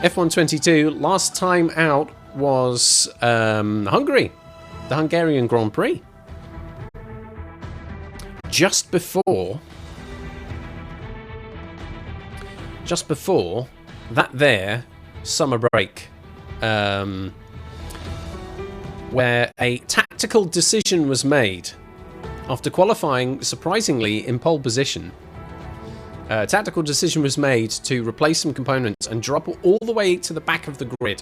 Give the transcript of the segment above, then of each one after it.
F122, last time out was Hungary, the Hungarian Grand Prix. Just before that there summer break, where a tactical decision was made after qualifying surprisingly in pole position. A tactical decision was made to replace some components and drop all the way to the back of the grid.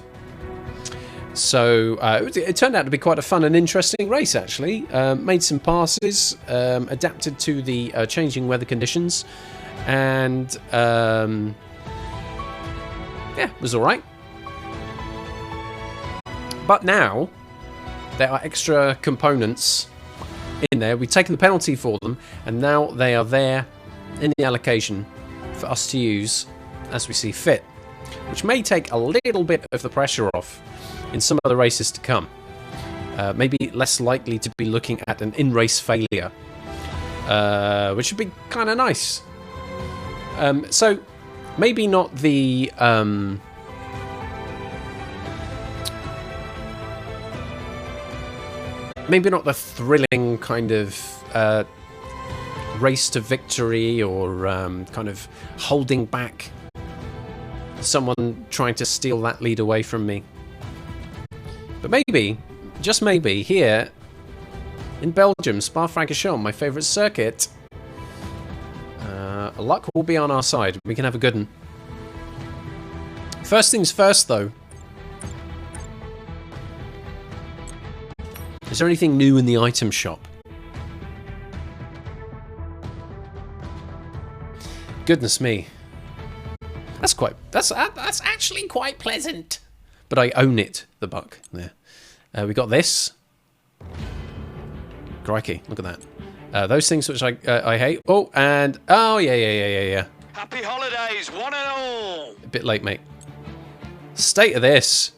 So it turned out to be quite a fun and interesting race, actually. Made some passes, adapted to the changing weather conditions, and yeah, it was all right. But now there are extra components in there. We've taken the penalty for them, and now they are there in the allocation for us to use as we see fit, which may take a little bit of the pressure off in some of the races to come. Maybe less likely to be looking at an in-race failure, which would be kind of nice. So maybe not the thrilling kind of race to victory, or kind of holding back someone trying to steal that lead away from me. But maybe, just maybe, here in Belgium, Spa-Francorchamps, my favourite circuit, luck will be on our side. We can have a good one. First things first, though. Is there anything new in the item shop? Goodness me. That's actually quite pleasant. But I own it, the buck. There. We got this. Crikey, look at that. Those things which I hate. Oh, and... Oh, yeah. Happy holidays, one and all! A bit late, mate. State of this.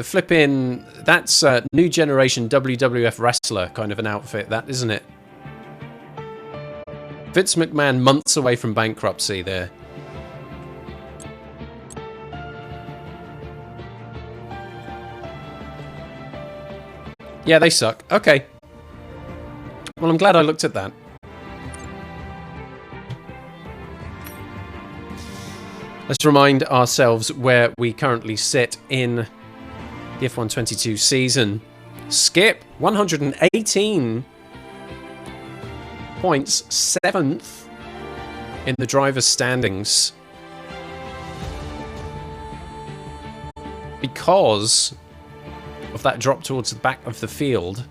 Flipping... That's new generation WWF wrestler kind of an outfit, that, isn't it? Vince McMahon months away from bankruptcy there. Yeah, they suck. Okay. Well, I'm glad I looked at that. Let's remind ourselves where we currently sit in the F122 season. Skip, 118 points, 7th in the driver's standings. Because of that drop towards the back of the field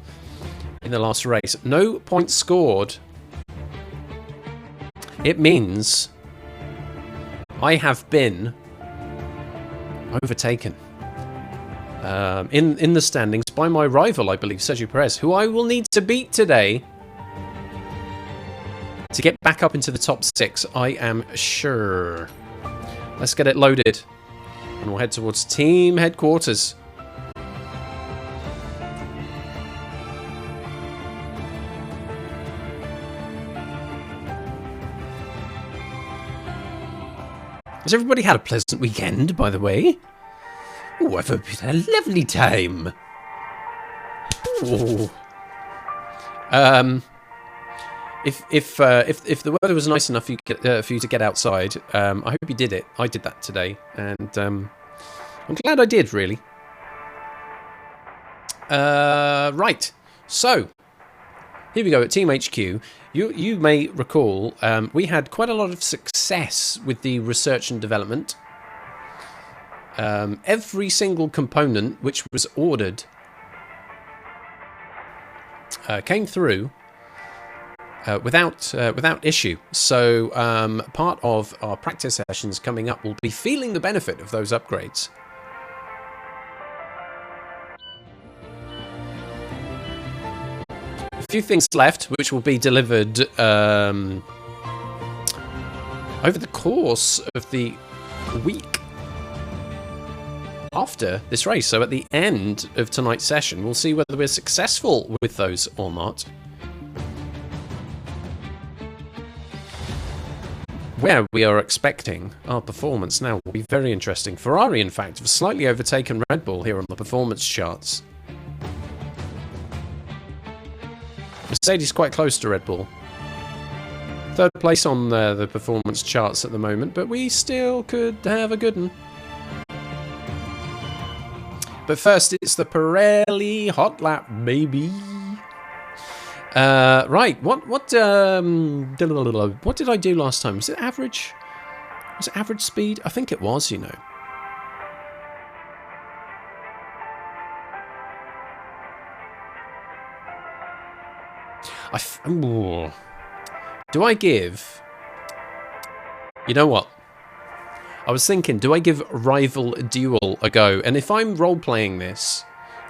in the last race. No points scored. It means I have been overtaken in the standings by my rival, I believe, Sergio Perez, who I will need to beat today to get back up into the top 6, I am sure. Let's get it loaded, and we'll head towards team headquarters. Has everybody had a pleasant weekend, by the way? Oh, I've had a lovely time. Ooh. If the weather was nice enough for you to get outside, I hope you did it. I did that today, and I'm glad I did, really. Right, so here we go at Team HQ. You may recall we had quite a lot of success with the research and development. Every single component which was ordered came through without issue. So part of our practice sessions coming up will be feeling the benefit of those upgrades. A few things left which will be delivered over the course of the week after this race. So at the end of tonight's session, we'll see whether we're successful with those or not. where we are expecting our performance now will be very interesting. Ferrari, in fact, have slightly overtaken Red Bull here on the performance charts. Mercedes quite close to Red Bull. Third place on the performance charts at the moment, but we still could have a good one. But first, it's the Pirelli Hot Lap, baby. Right, what did I do last time? Was it average? Was it average speed? I think it was, you know. Do I give... You know what? I was thinking, do I give Rival Duel a go? And if I'm role-playing this,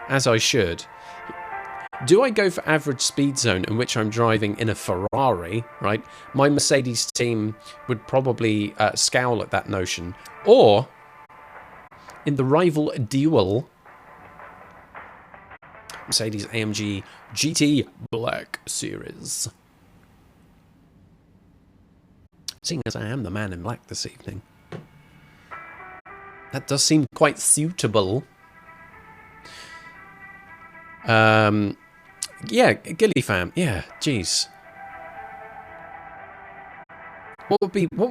as I should, do I go for average speed zone in which I'm driving in a Ferrari, right? My Mercedes team would probably scowl at that notion. Or, in the Rival Duel, Mercedes AMG GT Black Series. Seeing as I am the man in black this evening. That does seem quite suitable. Yeah, Gilly fam. Yeah, jeez. What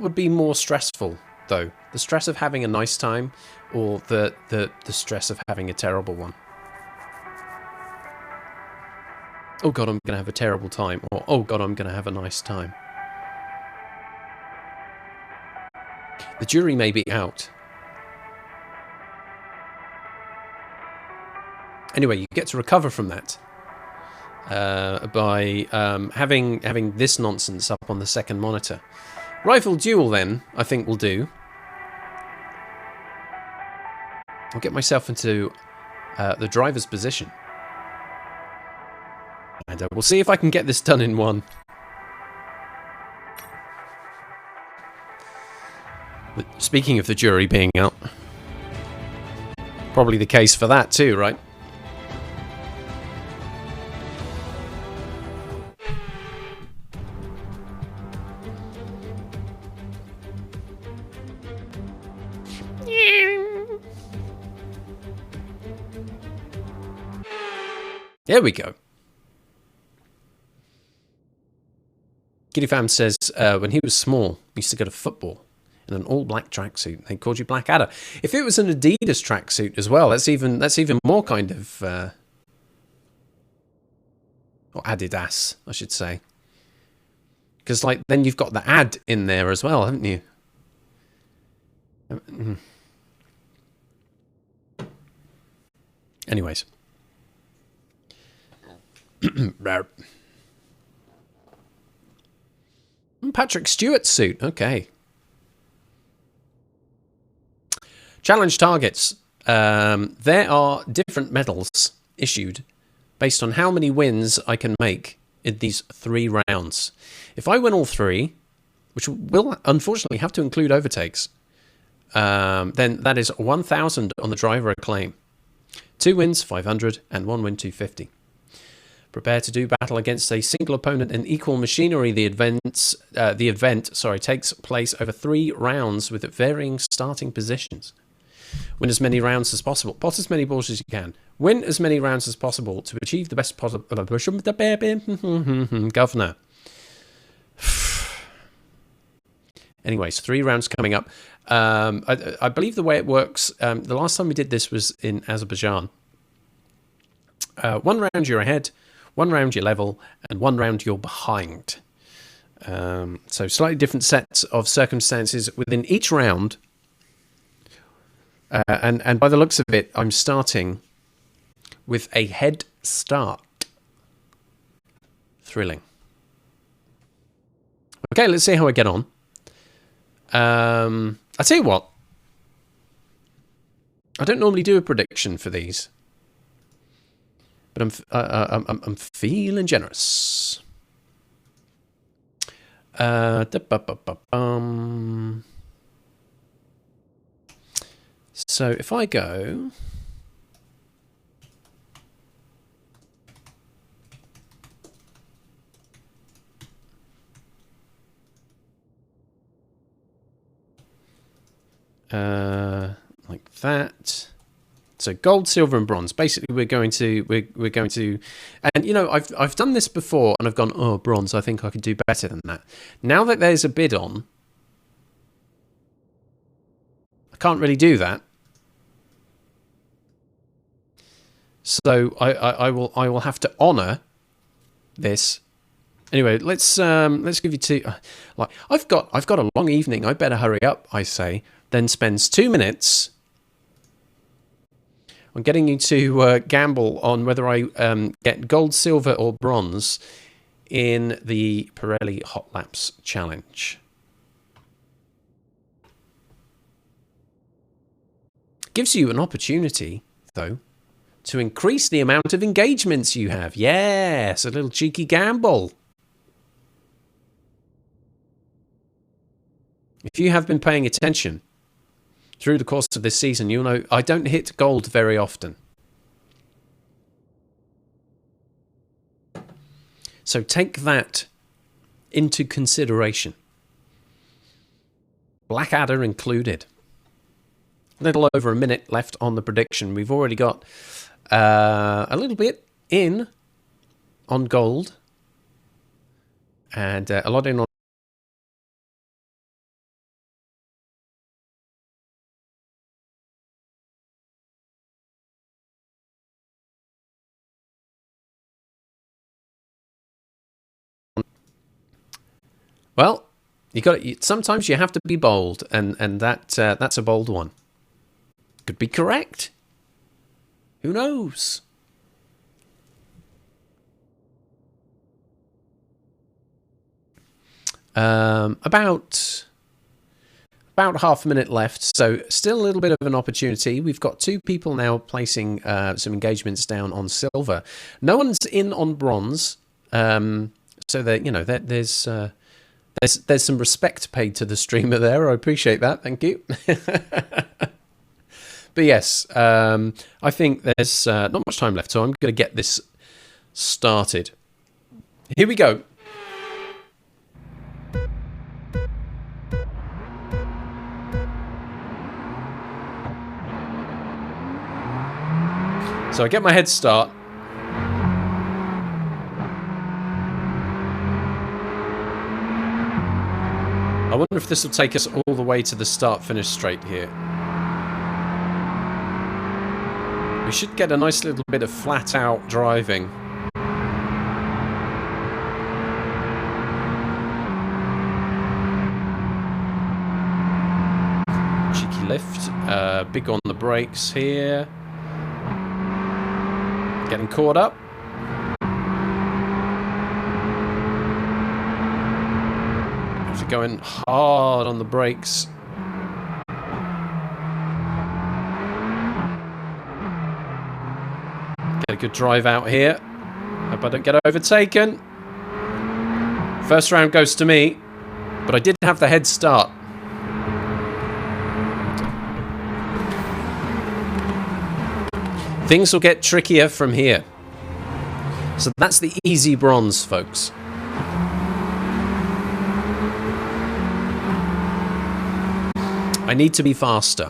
would be more stressful though? The stress of having a nice time, or the stress of having a terrible one? Oh god, I'm gonna have a terrible time, or oh god, I'm gonna have a nice time. The jury may be out. Anyway, you get to recover from that by having this nonsense up on the second monitor. Rival Duel, then, I think will do. I'll get myself into the driver's position. And we'll see if I can get this done in one. Speaking of the jury being out, probably the case for that too, right? There we go. Giddy Fam says when he was small, he used to go to football in an all-black tracksuit. They called you Blackadder. If it was an Adidas tracksuit as well, that's even more kind of or Adidas, I should say, because like then you've got the ad in there as well, haven't you? Anyways. Patrick Stewart's suit. Okay. Challenge targets. There are different medals issued based on how many wins I can make in these 3 rounds. If I win all 3, which will unfortunately have to include overtakes, then that is 1,000 on the driver acclaim. 2 wins, 500, and 1 win, 250. Prepare to do battle against a single opponent in equal machinery. The event takes place over 3 rounds with varying starting positions. Win as many rounds as possible. Pot as many balls as you can. Win as many rounds as possible to achieve the best possible... Governor. Anyways, 3 rounds coming up. I believe the way it works... the last time we did this was in Azerbaijan. 1 round you're ahead, 1 round you're level, and 1 round you're behind. So slightly different sets of circumstances within each round. And by the looks of it, I'm starting with a head start. Thrilling. Okay, let's see how I get on. I'll tell you what. I don't normally do a prediction for these. But I'm feeling generous. So if I go... Like that. So gold, silver, and bronze. Basically, we're going to, and you know, I've done this before, and I've gone, oh, bronze. I think I could do better than that. Now that there's a bid on, I can't really do that. So I will have to honour this. Anyway, let's give you two. Like I've got a long evening. I better hurry up. I say. Then spends 2 minutes on getting you to gamble on whether I get gold, silver, or bronze in the Pirelli Hot Laps challenge. Gives you an opportunity, though, to increase the amount of engagements you have. Yes, a little cheeky gamble. If you have been paying attention through the course of this season, you'll know I don't hit gold very often. So take that into consideration. Blackadder included. A little over a minute left on the prediction. We've already got a little bit in on gold and a lot in on well, sometimes you have to be bold, and that's a bold one. Could be correct. Who knows? About half a minute left, so still a little bit of an opportunity. We've got 2 people now placing some engagements down on silver. No one's in on bronze, so that you know there's some respect paid to the streamer there. I appreciate that. Thank you. But yes, I think there's not much time left, so I'm going to get this started. Here we go. So I get my head start. I wonder if this will take us all the way to the start-finish straight here. We should get a nice little bit of flat-out driving. Cheeky lift. Big on the brakes here. Getting caught up. After going hard on the brakes. Get a good drive out here. Hope I don't get overtaken. First round goes to me, but I did have the head start. Things will get trickier from here. So that's the easy bronze, folks. I need to be faster.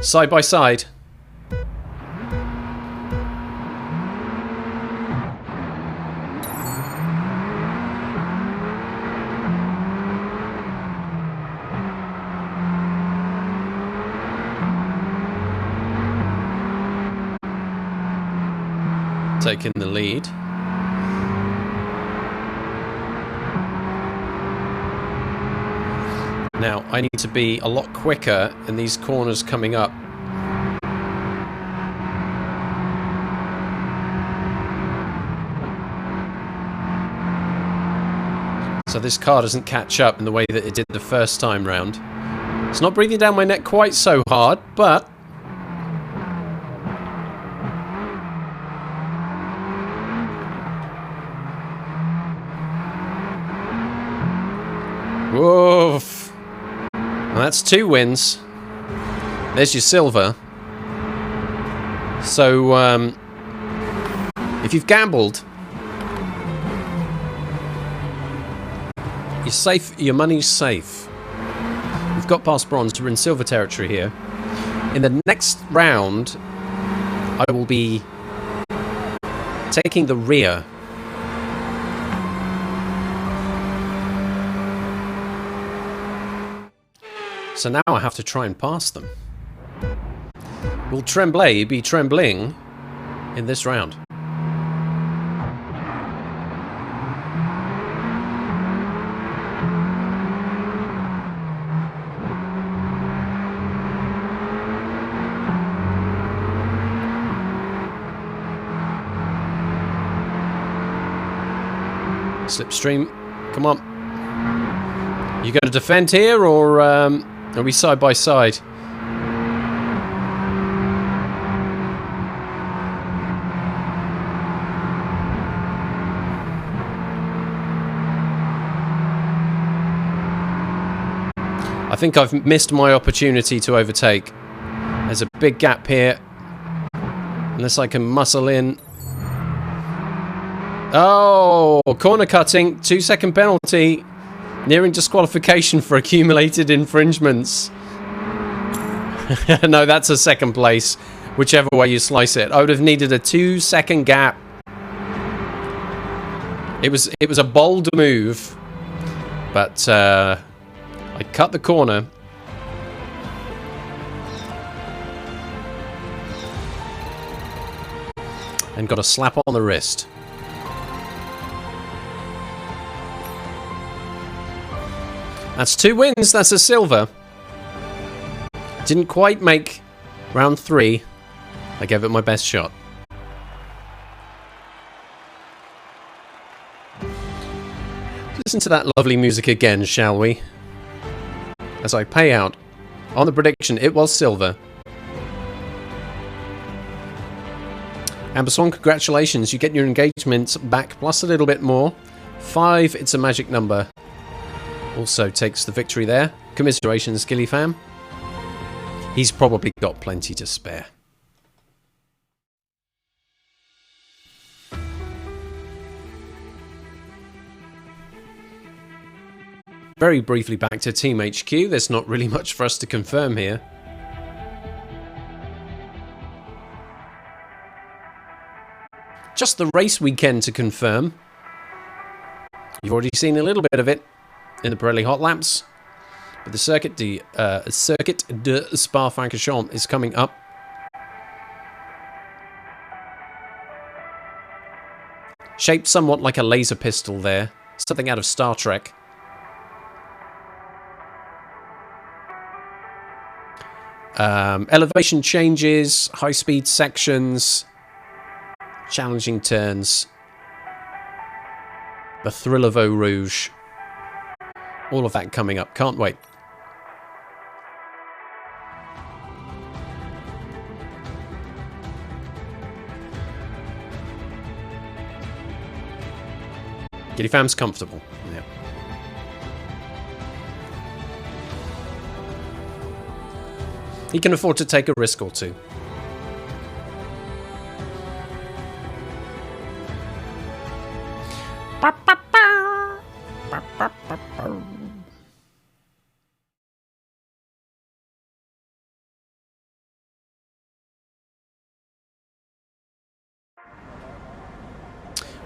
Side by side. Taking the lead. Now, I need to be a lot quicker in these corners coming up. So this car doesn't catch up in the way that it did the first time round. It's not breathing down my neck quite so hard, but woof. Well, that's 2 wins. There's your silver. So, if you've gambled, you're safe. Your money's safe. We've got past bronze. We're in silver territory here. In the next round, I will be taking the rear. So now I have to try and pass them. Will Tremblay be trembling in this round? Slipstream, come on. You going to defend here, or are we side by side? I think I've missed my opportunity to overtake. There's a big gap here. Unless I can muscle in. Oh, corner cutting, 2-second penalty, nearing disqualification for accumulated infringements. No, that's a second place, whichever way you slice it. I would have needed a 2-second gap. It was a bold move, but I cut the corner. And got a slap on the wrist. That's 2 wins, that's a silver. Didn't quite make round 3. I gave it my best shot. Listen to that lovely music again, shall we? As I pay out on the prediction, it was silver. Amberswan, congratulations, you get your engagement back plus a little bit more. 5, it's a magic number. Also takes the victory there. Commiserations, Gilly fam. He's probably got plenty to spare. Very briefly back to Team HQ. There's not really much for us to confirm here. Just the race weekend to confirm. You've already seen a little bit of it in the Pirelli Hot Laps, but the Circuit de Spa-Francorchamps is coming up. Shaped somewhat like a laser pistol there, something out of Star Trek. Elevation changes, high-speed sections, challenging turns, the thrill of Eau Rouge. All of that coming up. Can't wait. Giddy fam's comfortable. Yeah. He can afford to take a risk or two.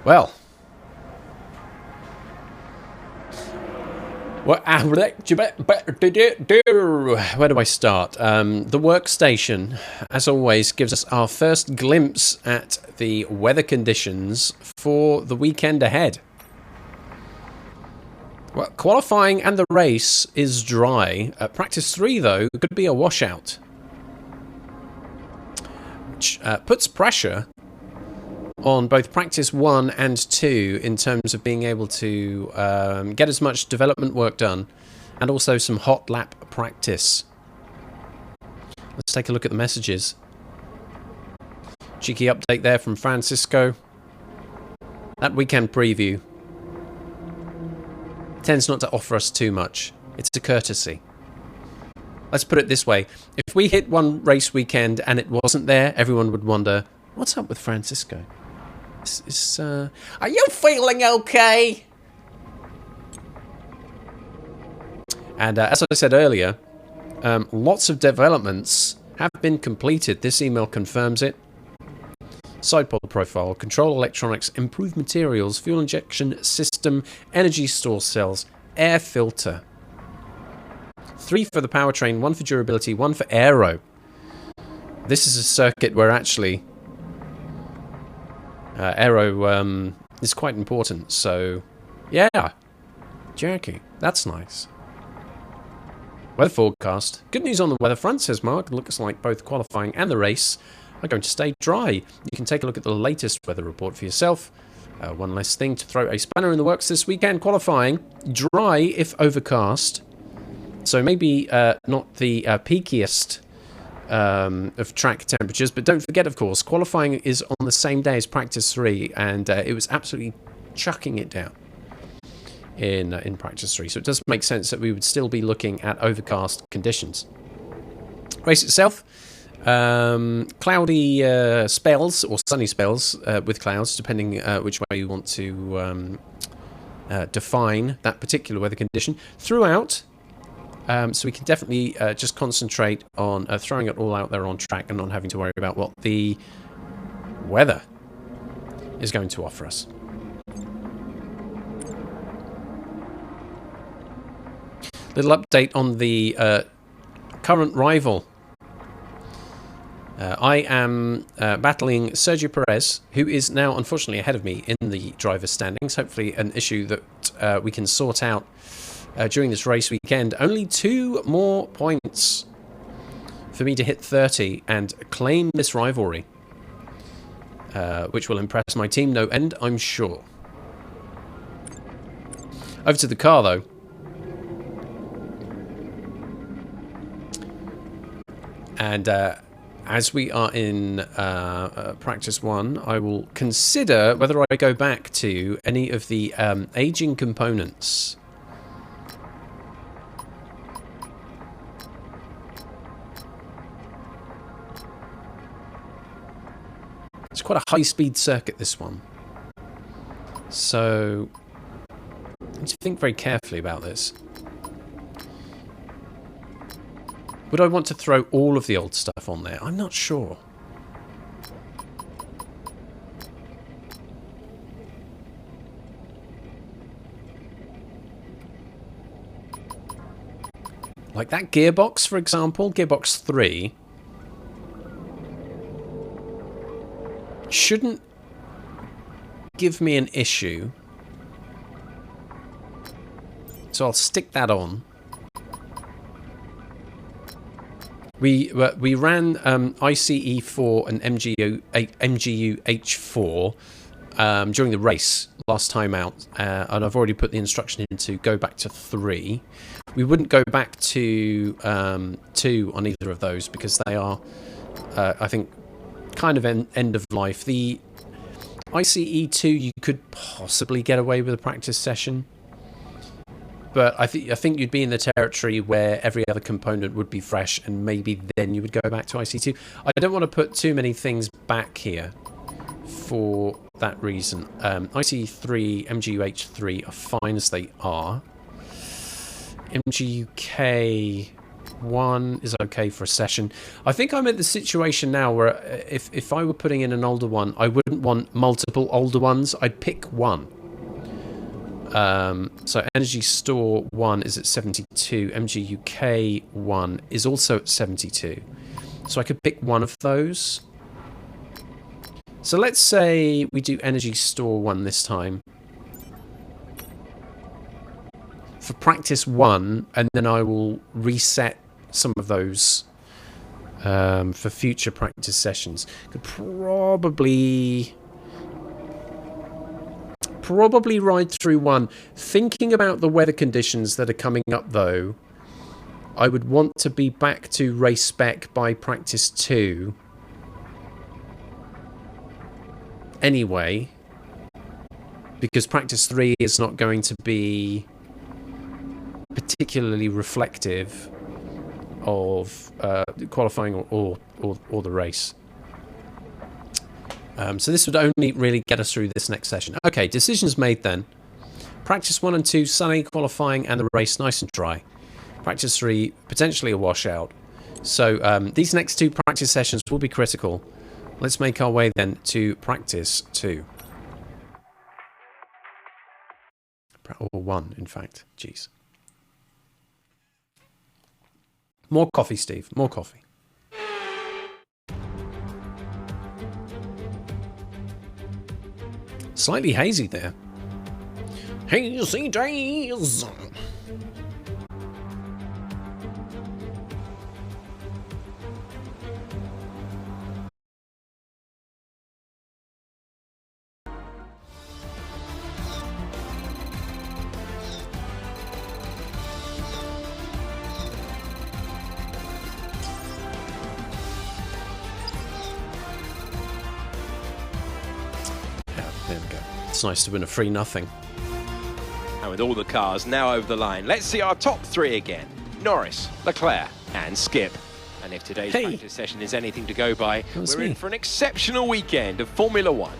Well, where do I start? The workstation, as always, gives us our first glimpse at the weather conditions for the weekend ahead. Well, qualifying and the race is dry. Practice 3, though, could be a washout, which puts pressure on both practice 1 and 2 in terms of being able to get as much development work done and also some hot lap practice. Let's take a look at the messages. Cheeky update there from Francisco. That weekend preview tends not to offer us too much. It's a courtesy. Let's put it this way. If we hit one race weekend and it wasn't there, everyone would wonder, what's up with Francisco? Are you feeling okay? And as I said earlier, Lots of developments have been completed. This email confirms it. Side pod profile, control electronics, improved materials, fuel injection system, energy store cells, air filter. 3 for the powertrain, 1 for durability, 1 for aero. This is a circuit where actually aero is quite important. So, yeah, Jackie, that's nice. Weather forecast. Good news on the weather front, says Mark. Looks like both qualifying and the race are going to stay dry. You can take a look at the latest weather report for yourself. One less thing to throw a spanner in the works this weekend. Qualifying, dry if overcast. So maybe not the peakiest of track temperatures, but don't forget, of course, qualifying is on the same day as practice 3, and it was absolutely chucking it down in practice 3. So it does make sense that we would still be looking at overcast conditions. Race itself. Cloudy spells or sunny spells with clouds, depending which way you want to define that particular weather condition throughout. So we can definitely just concentrate on throwing it all out there on track and not having to worry about what the weather is going to offer us. Little update on the current rival. I am battling Sergio Perez, who is now unfortunately ahead of me in the driver's standings. Hopefully an issue that we can sort out during this race weekend. Only 2 more points for me to hit 30 and claim this rivalry, which will impress my team no end, I'm sure. Over to the car, though. And as we are in practice 1, I will consider whether I go back to any of the aging components. It's quite a high-speed circuit, this one. So I need to think very carefully about this. Would I want to throw all of the old stuff on there? I'm not sure. Like that gearbox, for example, gearbox 3, shouldn't give me an issue. So I'll stick that on. We ran ICE4 and MGU H4 during the race last time out, and I've already put the instruction in to go back to 3. We wouldn't go back to 2 on either of those because they are, I think, kind of end of life. The ICE2 you could possibly get away with a practice session. But I think you'd be in the territory where every other component would be fresh, and maybe then you would go back to IC2. I don't want to put too many things back here for that reason. IC3, MGUH3 are fine as they are. MGUK1 is okay for a session. I think I'm at the situation now where if I were putting in an older one, I wouldn't want multiple older ones. I'd pick one. So Energy Store 1 is at 72, MGUK 1 is also at 72. So I could pick one of those. So let's say we do Energy Store 1 this time. For practice 1, and then I will reset some of those for future practice sessions. Could probably ride through 1. Thinking about the weather conditions that are coming up, though, I would want to be back to race spec by practice 2 anyway, because practice 3 is not going to be particularly reflective of qualifying or the race. So this would only really get us through this next session. Okay, decisions made then. Practice 1 and 2, sunny, qualifying, and the race nice and dry. Practice 3, potentially a washout. So these next 2 practice sessions will be critical. Let's make our way then to practice 2. Or 1, in fact. Jeez. More coffee, Steve. More coffee. Slightly hazy there. Hazy days. There we go. It's nice to win a free nothing. And with all the cars now over the line, let's see our top 3 again. Norris, Leclerc and Skip. And if today's practice session is anything to go by, we're in for an exceptional weekend of Formula 1.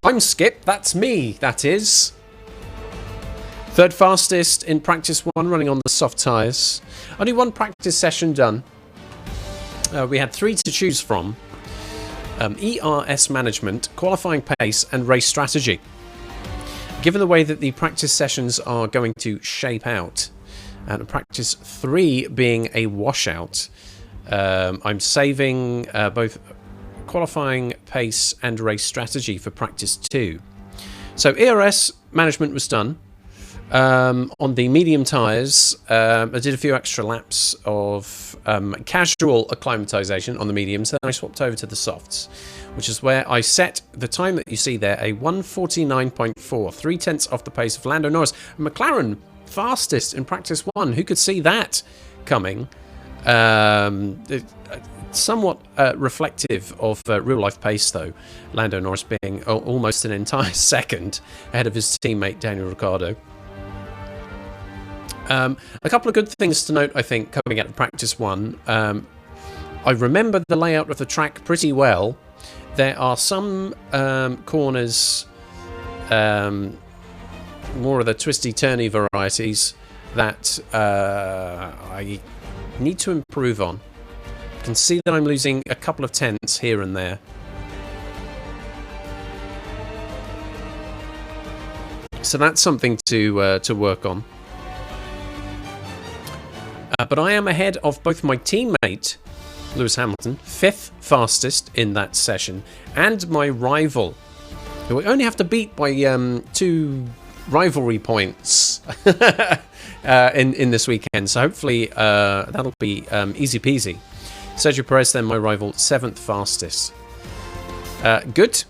I'm Skip, that's me, that is. 3rd fastest in practice 1, running on the soft tyres. Only 1 practice session done. We had 3 to choose from. ERS management, qualifying pace and race strategy. Given the way that the practice sessions are going to shape out, and practice 3 being a washout, I'm saving both qualifying pace and race strategy for practice 2. So ERS management was done. On the medium tyres, I did a few extra laps of casual acclimatization on the mediums, then I swapped over to the softs, which is where I set the time that you see there, a 1:49.4, 3/10 off the pace of Lando Norris. McLaren, fastest in practice 1. Who could see that coming? Somewhat reflective of real-life pace, though. Lando Norris being almost an entire second ahead of his teammate Daniel Ricciardo. A couple of good things to note, I think, coming out of practice 1. I remember the layout of the track pretty well. There are some corners, more of the twisty-turny varieties, that I need to improve on. I can see that I'm losing a couple of tenths here and there. So that's something to work on. But I am ahead of both my teammate, Lewis Hamilton, 5th fastest in that session, and my rival, who I only have to beat by 2 rivalry points in this weekend. So hopefully that'll be easy peasy. Sergio Perez, then my rival, 7th fastest. Good.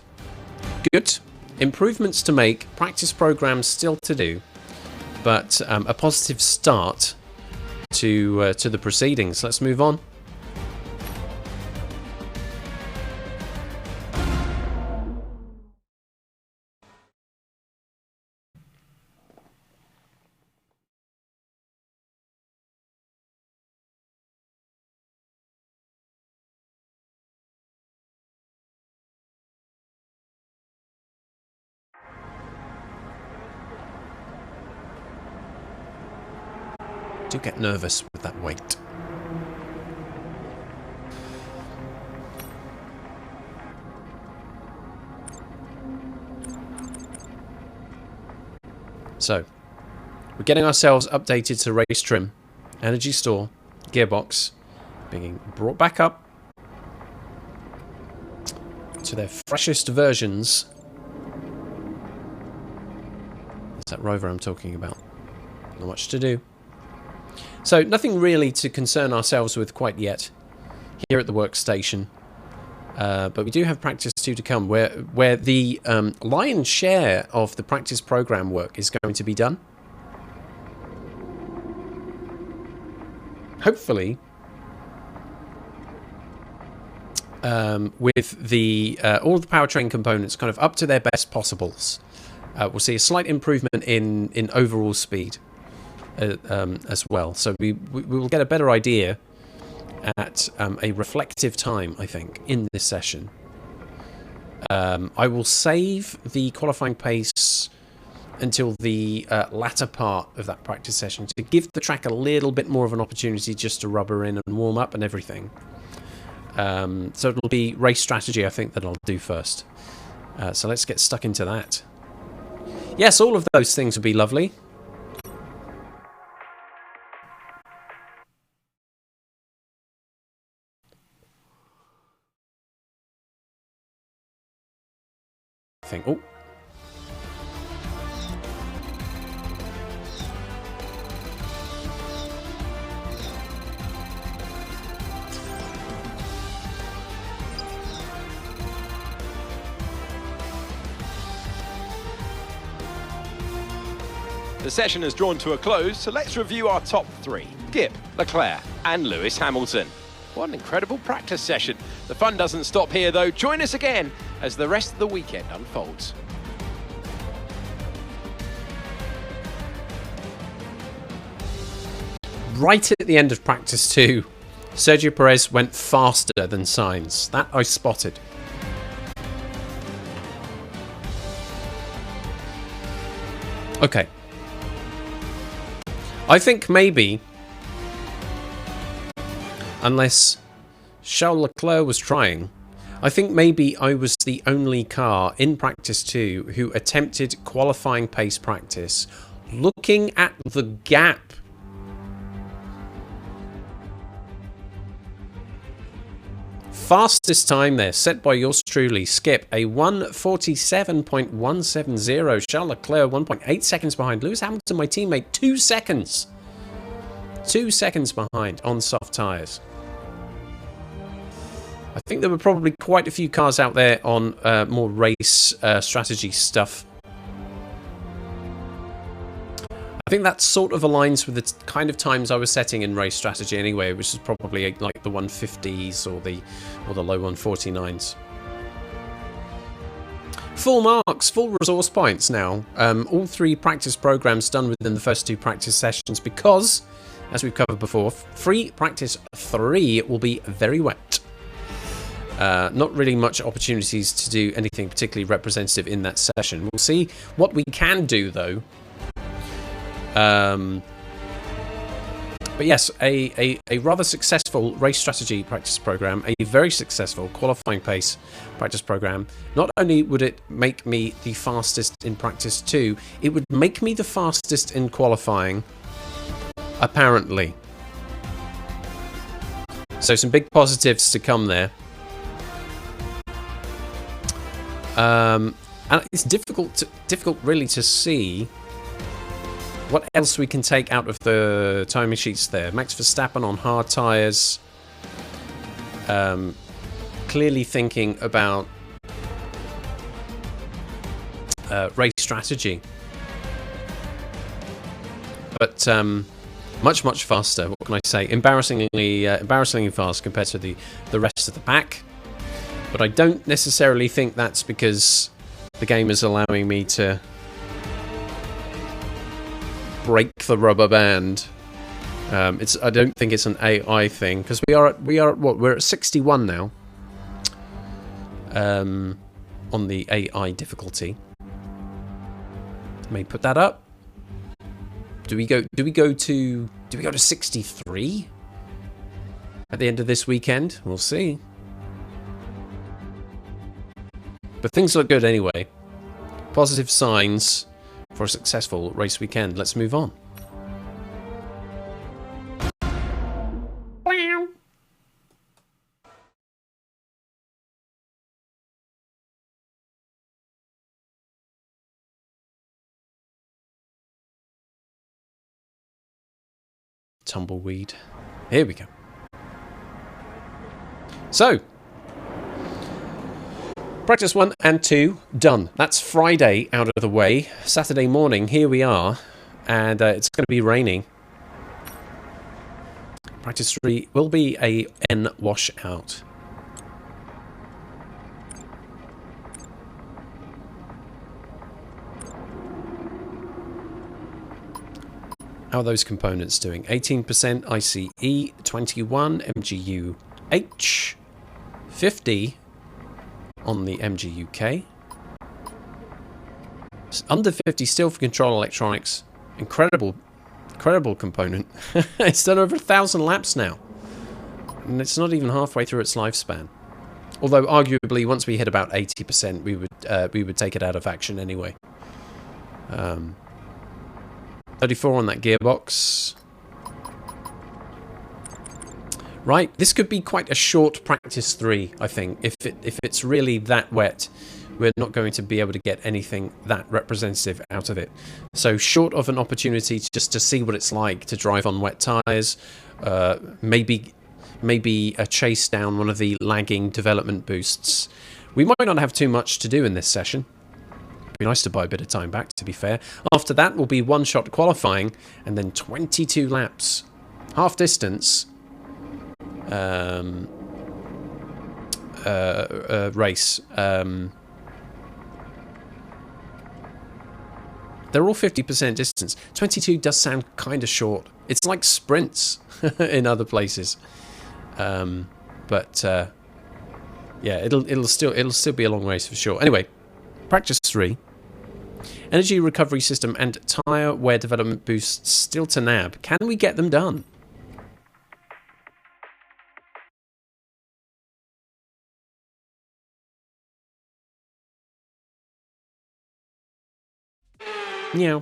Improvements to make, practice programs still to do, but a positive start to the proceedings. Let's move on. Do get nervous with that weight. So, we're getting ourselves updated to race trim, energy store, gearbox, being brought back up to their freshest versions. It's that rover I'm talking about. Not much to do. So nothing really to concern ourselves with quite yet here at the workstation. But we do have practice 2 to come, where the lion's share of the practice program work is going to be done. Hopefully, with the all the powertrain components kind of up to their best possibles, we'll see a slight improvement in overall speed. As well, so we will get a better idea at a reflective time, I think, in this session. I will save the qualifying pace until the latter part of that practice session to give the track a little bit more of an opportunity just to rubber in and warm up and everything. So it'll be race strategy, I think, that I'll do first. So let's get stuck into that. Yes, all of those things would be lovely. I think. Oh. The session has drawn to a close, so let's review our top three. Skip, Leclerc and Lewis Hamilton. What an incredible practice session. The fun doesn't stop here though. Join us again as the rest of the weekend unfolds. Right at the end of practice 2, Sergio Perez went faster than Sainz. That I spotted. Okay. I think maybe, unless Charles Leclerc was trying, I think maybe I was the only car in practice 2 who attempted qualifying pace practice looking at the gap. Fastest time there, set by yours truly, Skip, a 1:47.170. Charles Leclerc, 1.8 seconds behind. Lewis Hamilton, my teammate, 2 seconds. 2 seconds behind on soft tyres. I think there were probably quite a few cars out there on more race strategy stuff. I think that sort of aligns with the kind of times I was setting in race strategy anyway, which is probably like the 150s or the low 149s. Full marks, full resource points now. All 3 practice programs done within the first 2 practice sessions because, as we've covered before, free practice 3 will be very wet. Not really much opportunities to do anything particularly representative in that session. We'll see what we can do though. But yes, a rather successful race strategy practice program, a very successful qualifying pace practice program. Not only would it make me the fastest in practice 2, it would make me the fastest in qualifying, apparently. So some big positives to come there. And it's difficult really to see what else we can take out of the timing sheets there. Max Verstappen on hard tyres. Clearly thinking about race strategy. But much faster. What can I say? Embarrassingly fast compared to the rest of the pack. But I don't necessarily think that's because the game is allowing me to break the rubber band. I don't think it's an AI thing because we are at what, we're at 61 now on the AI difficulty. May put that up. Do we go to 63 at the end of this weekend? We'll see. But things look good anyway. Positive signs for a successful race weekend. Let's move on. Tumbleweed. Here we go. So, practice 1 and 2 done. That's Friday out of the way. Saturday morning, here we are, and it's going to be raining. Practice 3 will be a N washout. How are those components doing? 18% ICE, 21 MGU H, 50 on the MG UK. It's under 50 still for control electronics. Incredible component. It's done over 1,000 laps now. And it's not even halfway through its lifespan. Although, arguably, once we hit about 80%, we would take it out of action anyway. 34 on that gearbox. Right, this could be quite a short practice 3, I think. If it's really that wet, we're not going to be able to get anything that representative out of it. So short of an opportunity just to see what it's like to drive on wet tyres, maybe a chase down one of the lagging development boosts. We might not have too much to do in this session. It'd be nice to buy a bit of time back, to be fair. After that will be one-shot qualifying, and then 22 laps. Half distance race. They're all 50% distance. 22 does sound kind of short. It's like sprints in other places. Yeah, it'll still be a long race for sure. Anyway, practice 3. Energy recovery system and tyre wear development boosts still to nab. Can we get them done? Yeah.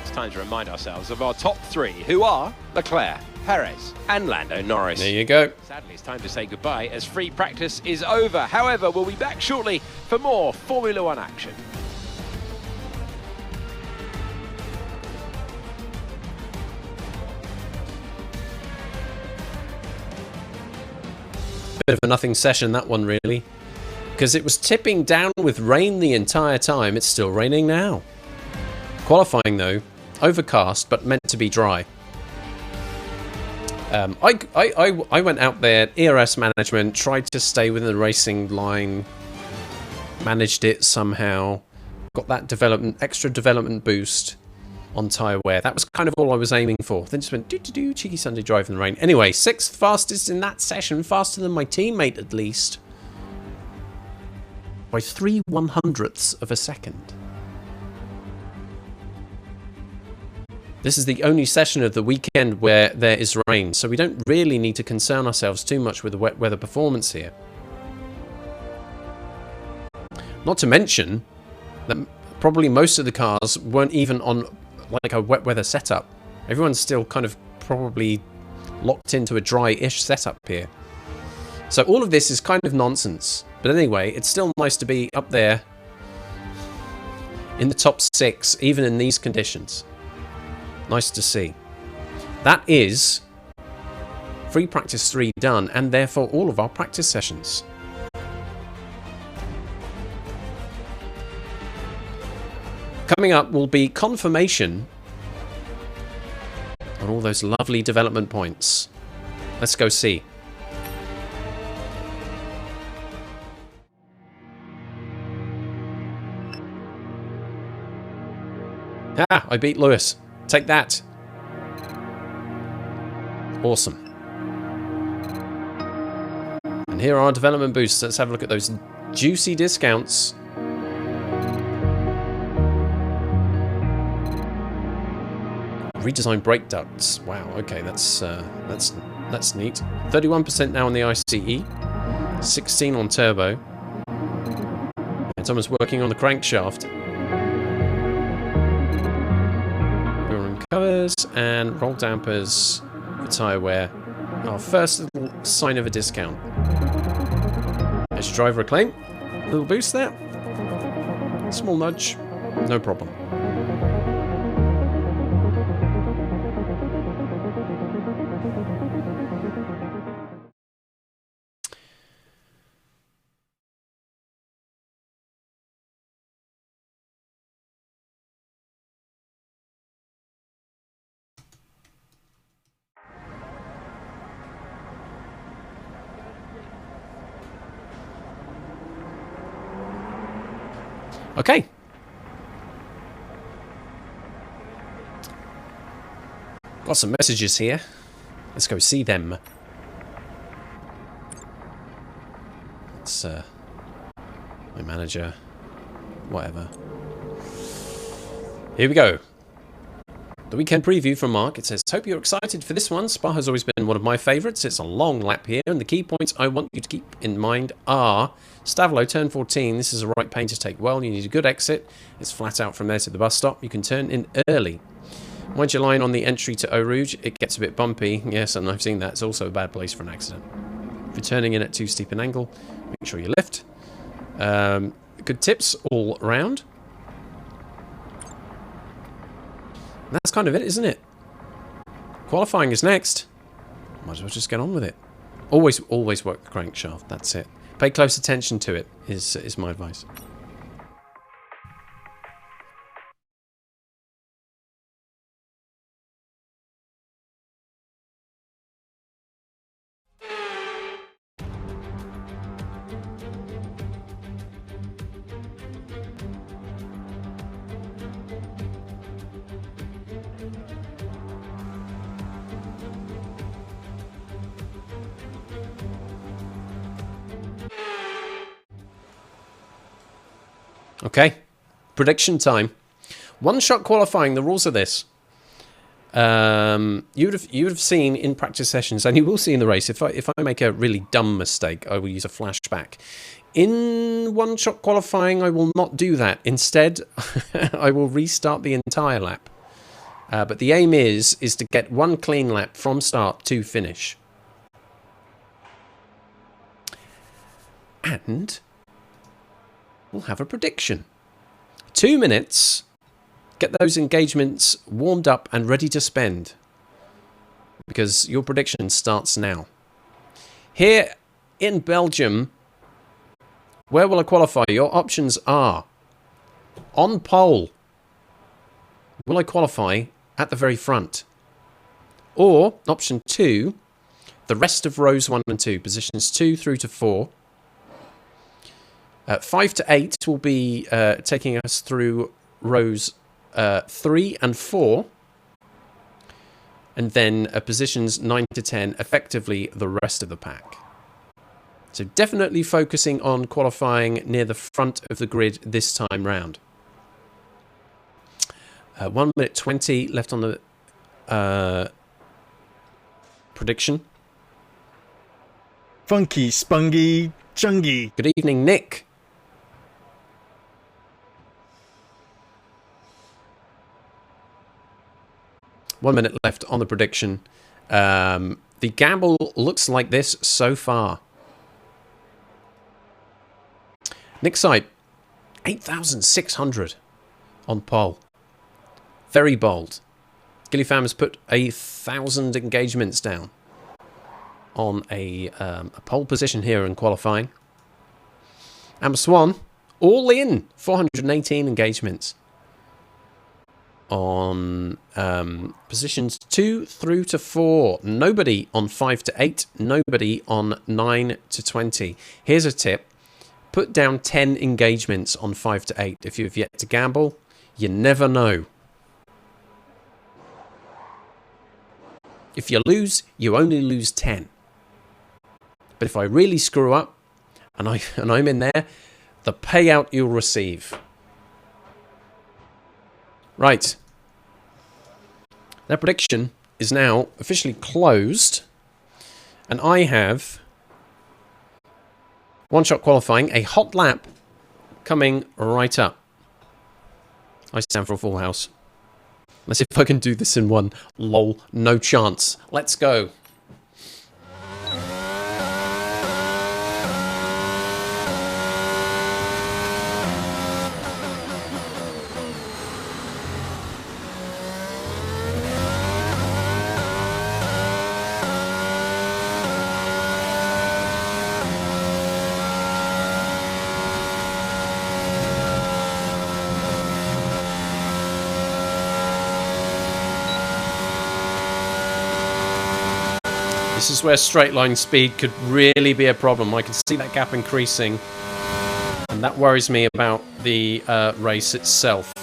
It's time to remind ourselves of our top 3, who are Leclerc, Perez and Lando Norris. There you go. Sadly, it's time to say goodbye as free practice is over. However, we'll be back shortly for more Formula One action. Bit of a nothing session, that one, really. Because it was tipping down with rain the entire time. It's still raining now. Qualifying, though, overcast, but meant to be dry. I went out there, ERS management, tried to stay within the racing line, managed it somehow, got that extra development boost on tyre wear. That was kind of all I was aiming for. Then just went do cheeky Sunday drive in the rain. Anyway, 6th fastest in that session, faster than my teammate at least, by 3/100ths of a second. This is the only session of the weekend where there is rain, so we don't really need to concern ourselves too much with the wet weather performance here. Not to mention that probably most of the cars weren't even on like a wet weather setup. Everyone's still kind of probably locked into a dry-ish setup here. So all of this is kind of nonsense. But anyway, it's still nice to be up there in the top 6, even in these conditions. Nice to see. That is free practice 3 done, and therefore all of our practice sessions. Coming up will be confirmation on all those lovely development points. Let's go see. Ah, I beat Lewis. Take that. Awesome. And here are our development boosts. Let's have a look at those juicy discounts. Redesigned brake ducts. Wow. Okay, that's neat. 31% now on the ICE. 16 on turbo. And someone's working on the crankshaft. Covers and roll dampers for tyre wear. Our first little sign of a discount. Let's driver acclaim. A little boost there. Small nudge. No problem. Okay. Got some messages here. Let's go see them. It's my manager. Whatever. Here we go. The weekend preview from Mark. It says, hope you're excited for this one. Spa has always been one of my favourites. It's a long lap here, and the key points I want you to keep in mind are Stavlo, turn 14. This is a right pain to take well. You need a good exit. It's flat out from there to the bus stop. You can turn in early. Once you're lying on the entry to Eau Rouge, it gets a bit bumpy. Yes, and I've seen that. It's also a bad place for an accident. If you're turning in at too steep an angle, make sure you lift. Good tips all round. And that's kind of it, isn't it? Qualifying is next. Might as well just get on with it. Always work the crankshaft. That's it. Pay close attention to it, is my advice. Okay, prediction time. One-shot qualifying. The rules are this. You would have seen in practice sessions, and you will see in the race. If I make a really dumb mistake, I will use a flashback. In one-shot qualifying, I will not do that. Instead, I will restart the entire lap. But the aim is to get one clean lap from start to finish. And we'll have a prediction. 2 minutes. Get those engagements warmed up and ready to spend. Because your prediction starts now. Here in Belgium, where will I qualify? Your options are on pole. Will I qualify at the very front? Or option 2, the rest of rows 1 and 2, positions 2 through to 4. 5 to 8 will be taking us through rows 3 and 4. And then positions 9 to 10, effectively the rest of the pack. So definitely focusing on qualifying near the front of the grid this time round. 1 minute 20 left on the prediction. Funky, spungy, chungy. Good evening, Nick. One minute left on the prediction. The gamble looks like this so far. Nick's side, 8,600 on pole. Very bold. Gilly Fam has put 1,000 engagements down on a pole position here in qualifying. Amber Swan, all in, 418 engagements on positions 2 through to 4. Nobody on 5 to 8. Nobody on 9 to 20. Here's a tip. Put down 10 engagements on 5 to 8. If you've yet to gamble, you never know. If you lose, you only lose 10. But if I really screw up, and I'm in there, the payout you'll receive. Right. That prediction is now officially closed. And I have one-shot qualifying, a hot lap coming right up. I stand for a full house. Let's see if I can do this in one. Lol, no chance. Let's go. This is where straight line speed could really be a problem. I can see that gap increasing. And that worries me about the race itself.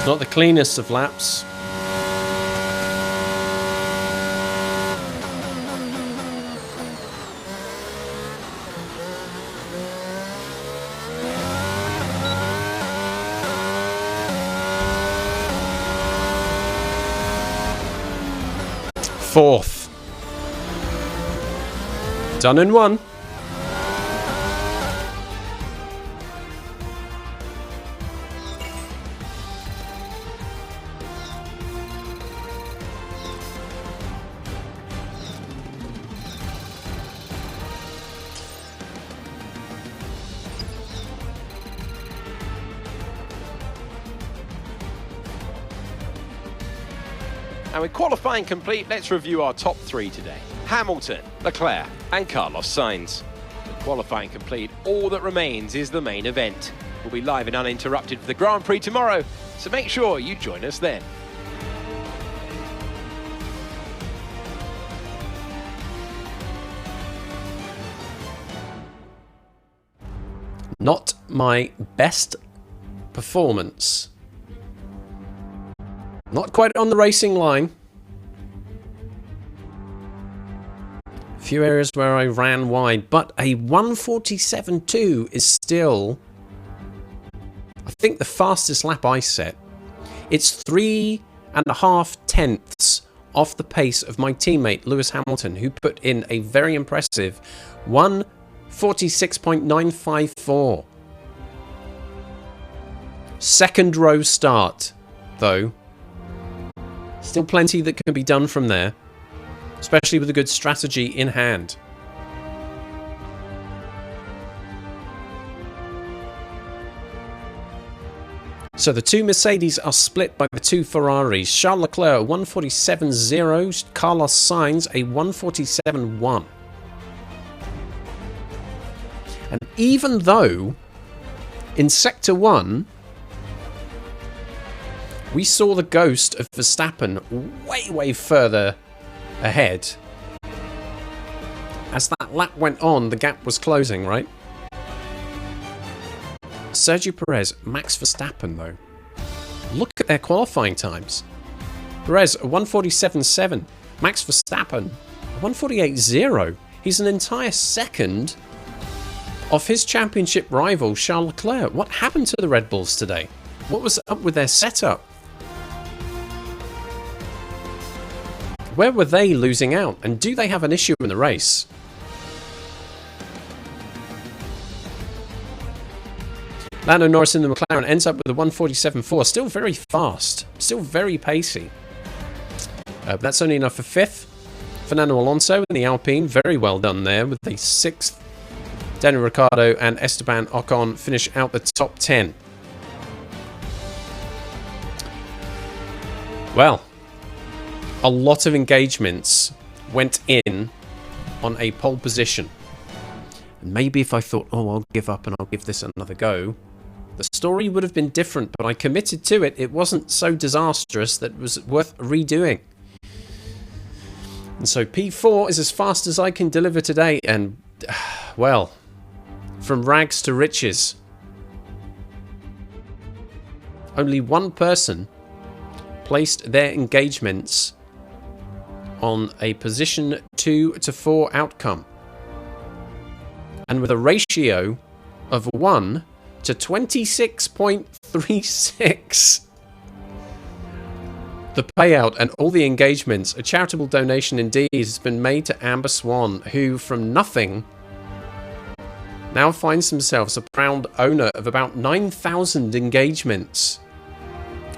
Not the cleanest of laps. Fourth. Done in one. And with qualifying complete, let's review our top three today. Hamilton, Leclerc and Carlos Sainz. With qualifying complete, all that remains is the main event. We'll be live and uninterrupted for the Grand Prix tomorrow, so make sure you join us then. Not my best performance. Not quite on the racing line. A few areas where I ran wide, but a 1:47.2 is still, I think, the fastest lap I set. It's 3.5 tenths off the pace of my teammate Lewis Hamilton, who put in a very impressive 1:46.954. Second row start, though. Still plenty that can be done from there, especially with a good strategy in hand. So the two Mercedes are split by the two Ferraris. Charles Leclerc 1:47.0, Carlos Sainz a 1:47.1. And even though in Sector 1 we saw the ghost of Verstappen way further ahead, as that lap went on, the gap was closing, right? Sergio Perez, Max Verstappen, though. Look at their qualifying times. Perez, a 1:47.7. Max Verstappen, a 1:48.0. He's an entire second off his championship rival, Charles Leclerc. What happened to the Red Bulls today? What was up with their setup? Where were they losing out? And do they have an issue in the race? Lando Norris in the McLaren ends up with a 1:47.4. Still very fast. Still very pacey. But that's only enough for fifth. Fernando Alonso in the Alpine. Very well done there with the sixth. Daniel Ricciardo and Esteban Ocon finish out the top 10. Well, a lot of engagements went in on a pole position. And maybe if I thought, oh, I'll give up and I'll give this another go, the story would have been different, but I committed to it. It wasn't so disastrous that it was worth redoing. And so P4 is as fast as I can deliver today, and, well, from rags to riches. Only one person placed their engagements on a position 2 to 4 outcome. And with a ratio of 1, to 26.36. The payout and all the engagements, a charitable donation indeed, has been made to Amber Swan, who from nothing now finds themselves a proud owner of about 9,000 engagements.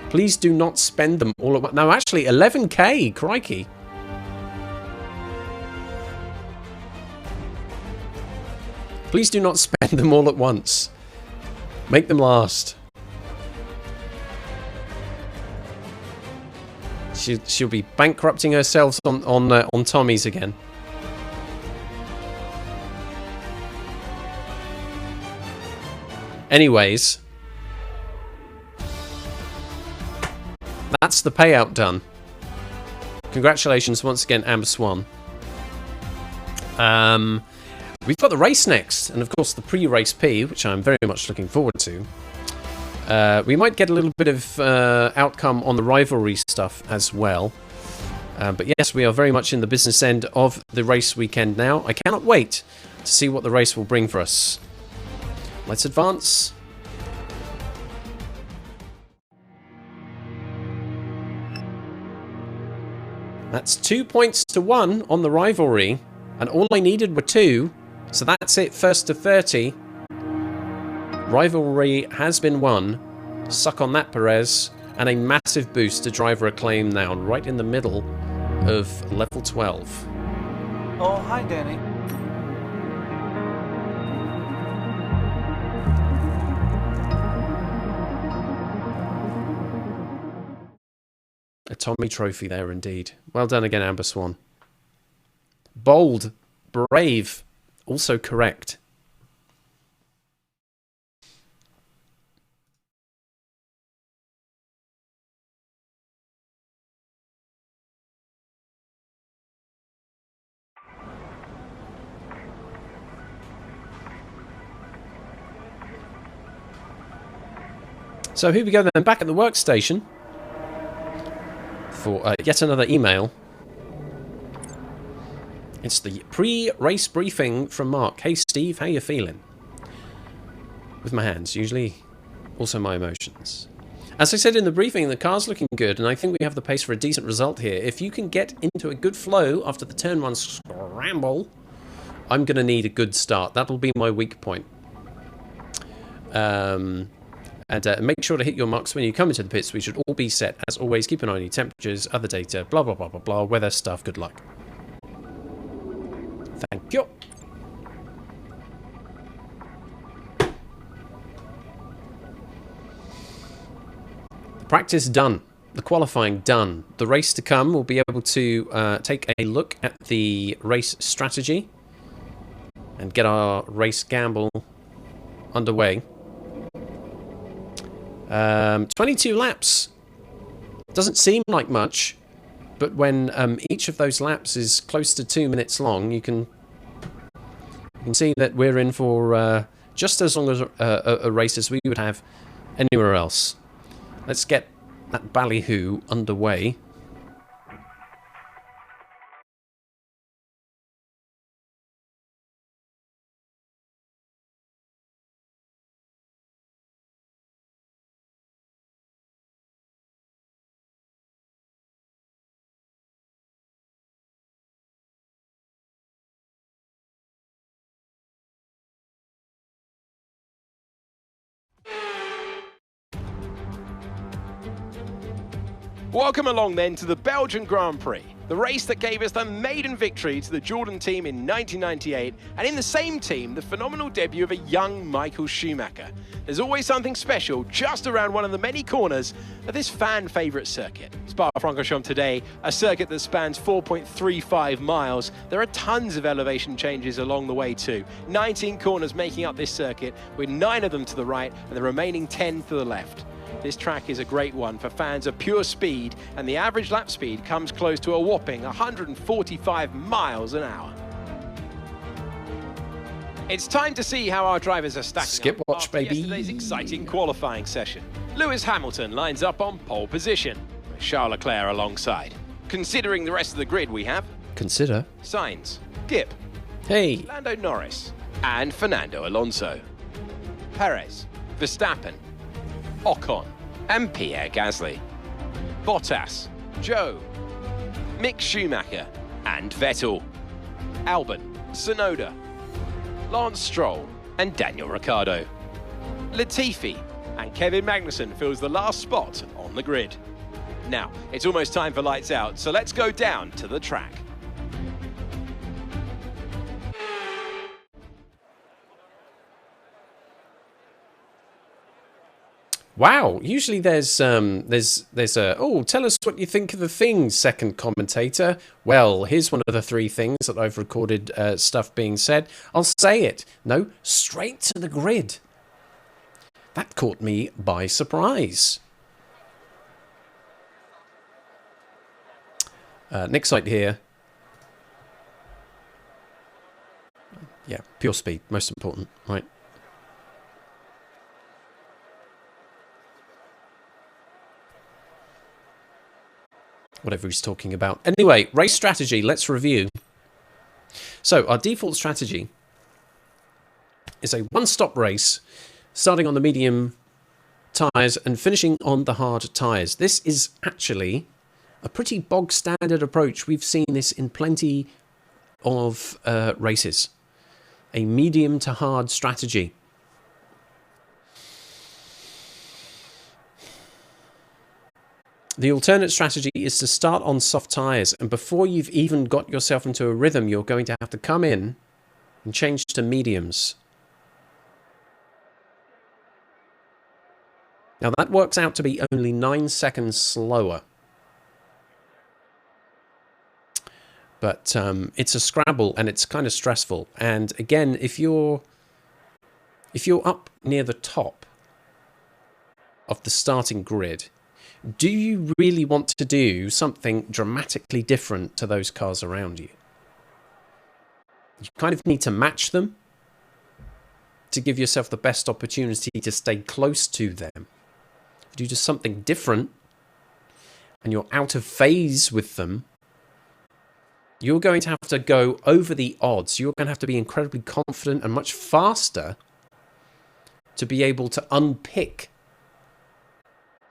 Please do not spend them all at once. No, actually 11k, crikey. Please do not spend them all at once. Make them last. She'll be bankrupting herself on Tommy's again. Anyways, that's the payout done. Congratulations once again, Amber Swan. We've got the race next, and of course the pre-race P, which I'm very much looking forward to. We might get a little bit of outcome on the rivalry stuff as well. But yes, we are very much in the business end of the race weekend now. I cannot wait to see what the race will bring for us. Let's advance. That's 2 points to 1 on the rivalry, and all I needed were 2, so that's it, first to 30. Rivalry has been won. Suck on that, Perez. And a massive boost to driver acclaim now, right in the middle of level 12. Oh, hi, Danny. A Tommy trophy there indeed. Well done again, Amber Swan. Bold, brave, also correct. So here we go then, back at the workstation for yet another email. It's the pre-race briefing from Mark. Hey Steve, how you feeling? With my hands, usually also my emotions. As I said in the briefing, the car's looking good, and I think we have the pace for a decent result here. If you can get into a good flow after the turn 1 scramble, I'm going to need a good start. That'll be my weak point. And make sure to hit your marks when you come into the pits. We should all be set. As always, keep an eye on your temperatures, other data, blah, blah, blah, blah, blah, weather stuff. Good luck. Thank you. The practice done. The qualifying done. The race to come, we'll be able to take a look at the race strategy and get our race gamble underway. 22 laps. Doesn't seem like much, but when each of those laps is close to 2 minutes long, you can see that we're in for just as long as a race as we would have anywhere else. Let's get that ballyhoo underway. Welcome along then to the Belgian Grand Prix, the race that gave us the maiden victory to the Jordan team in 1998, and in the same team, the phenomenal debut of a young Michael Schumacher. There's always something special just around one of the many corners of this fan-favourite circuit. Spa-Francorchamps today, a circuit that spans 4.35 miles. There are tons of elevation changes along the way too. 19 corners making up this circuit, with 9 of them to the right and the remaining 10 to the left. This track is a great one for fans of pure speed, and the average lap speed comes close to a whopping 145 miles an hour. It's time to see how our drivers are stacking Skip up watch, after baby. yesterday's exciting qualifying session. Lewis Hamilton lines up on pole position, with Charles Leclerc alongside. Considering the rest of the grid, we have Consider. Sainz, Gip, Hey. Lando Norris, and Fernando Alonso. Perez, Verstappen, Ocon, and Pierre Gasly. Bottas, Joe, Mick Schumacher, and Vettel. Albon, Tsunoda, Lance Stroll, and Daniel Ricciardo. Latifi and Kevin Magnussen fills the last spot on the grid. Now, it's almost time for lights out, so let's go down to the track. Wow, usually there's a, oh, tell us what you think of the things, second commentator. Well, here's one of the 3 things that I've recorded stuff being said. I'll say it. No, straight to the grid. That caught me by surprise. Next site here. Yeah, pure speed, most important, right? Whatever he's talking about. Anyway, race strategy, let's review. So our default strategy is a one-stop race, starting on the medium tyres and finishing on the hard tyres. This is actually a pretty bog standard approach. We've seen this in plenty of races. A medium to hard strategy. The alternate strategy is to start on soft tyres, and before you've even got yourself into a rhythm, you're going to have to come in and change to mediums. Now that works out to be only 9 seconds slower. But it's a scrabble and it's kind of stressful. And again, if you're up near the top of the starting grid, do you really want to do something dramatically different to those cars around you? You kind of need to match them to give yourself the best opportunity to stay close to them. If you do just something different and you're out of phase with them, you're going to have to go over the odds. You're going to have to be incredibly confident and much faster to be able to unpick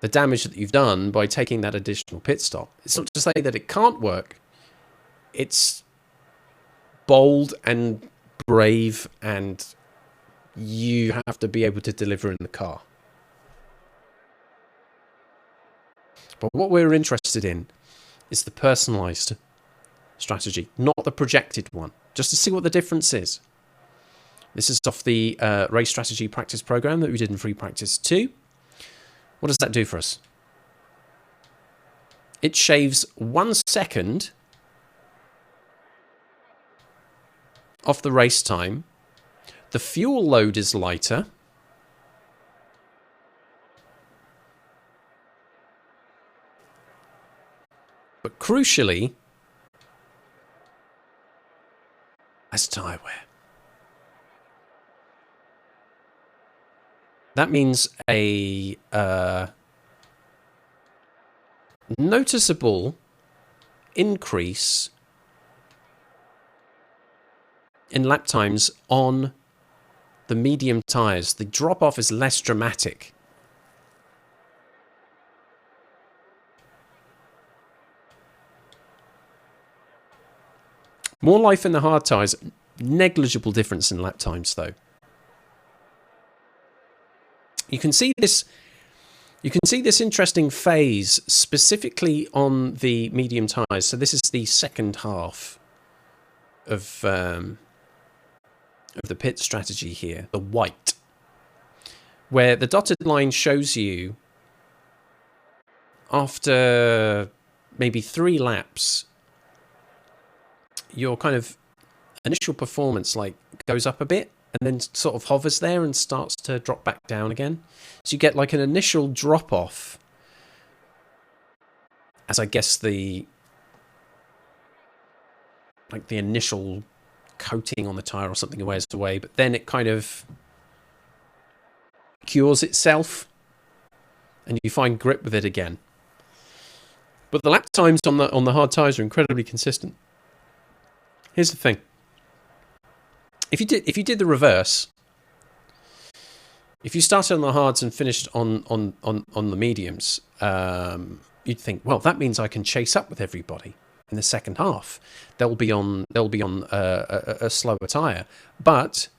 the damage that you've done by taking that additional pit stop. It's not to say that it can't work. It's bold and brave, and you have to be able to deliver in the car. But what we're interested in is the personalized strategy, not the projected one, just to see what the difference is. This is off the race strategy practice program that we did in Free Practice 2. What does that do for us? It shaves 1 second off the race time. The fuel load is lighter. But crucially, less tyre wear. That means a noticeable increase in lap times on the medium tyres. The drop-off is less dramatic. More life in the hard tyres. Negligible difference in lap times, though. You can see this interesting phase specifically on the medium tyres. So this is the second half of the pit strategy here, the white, where the dotted line shows you after maybe 3 laps, your kind of initial performance goes up a bit and then sort of hovers there and starts to drop back down again. So you get like an initial drop off as I guess the initial coating on the tire or something wears away, but then it kind of cures itself and you find grip with it again. But the lap times on the hard tires are incredibly consistent. Here's the thing. If you did the reverse, If you started on the hards and finished on the mediums, you'd think, well, that means I can chase up with everybody in the second half. They'll be on a slower tyre, but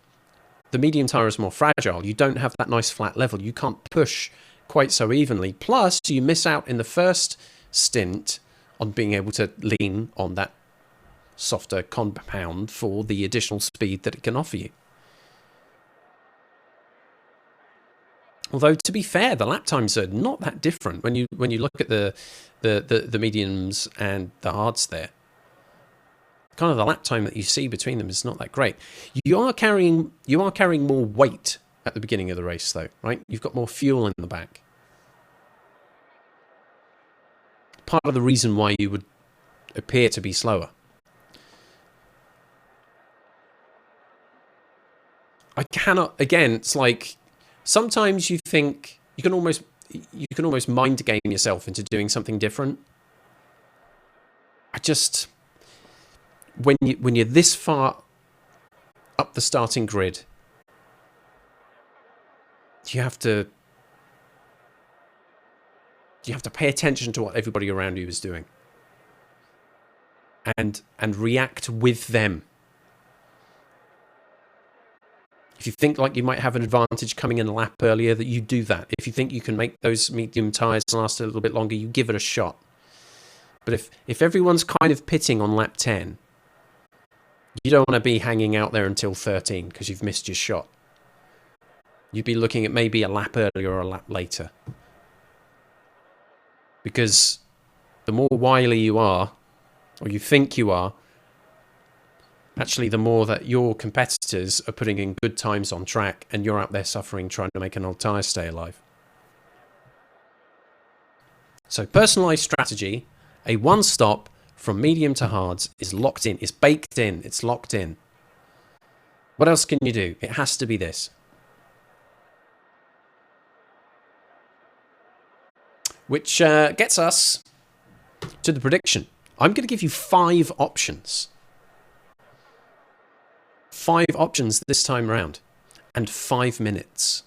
the medium tyre is more fragile. You don't have that nice flat level. You can't push quite so evenly. Plus, you miss out in the first stint on being able to lean on that softer compound for the additional speed that it can offer you. Although, to be fair, the lap times are not that different when you look at the mediums and the hards there. Kind of the lap time that you see between them is not that great. You are carrying more weight at the beginning of the race, though, right? You've got more fuel in the back. Part of the reason why you would appear to be slower. I cannot. Again, it's like sometimes you think you can almost mind game yourself into doing something different. When you're this far up the starting grid, you have to pay attention to what everybody around you is doing and react with them. If you think like you might have an advantage coming in a lap earlier, that you do that. If you think you can make those medium tyres last a little bit longer, you give it a shot. But if everyone's kind of pitting on lap 10, you don't want to be hanging out there until 13 because you've missed your shot. You'd be looking at maybe a lap earlier or a lap later. Because the more wily you are, or you think you are, actually the more that your competitors are putting in good times on track and you're out there suffering trying to make an old tyre stay alive. So personalised strategy, a one-stop from medium to hards is locked in, it's baked in, it's locked in. What else can you do? It has to be this. Which gets us to the prediction. I'm going to give you 5 options. 5 options this time around. And 5 minutes.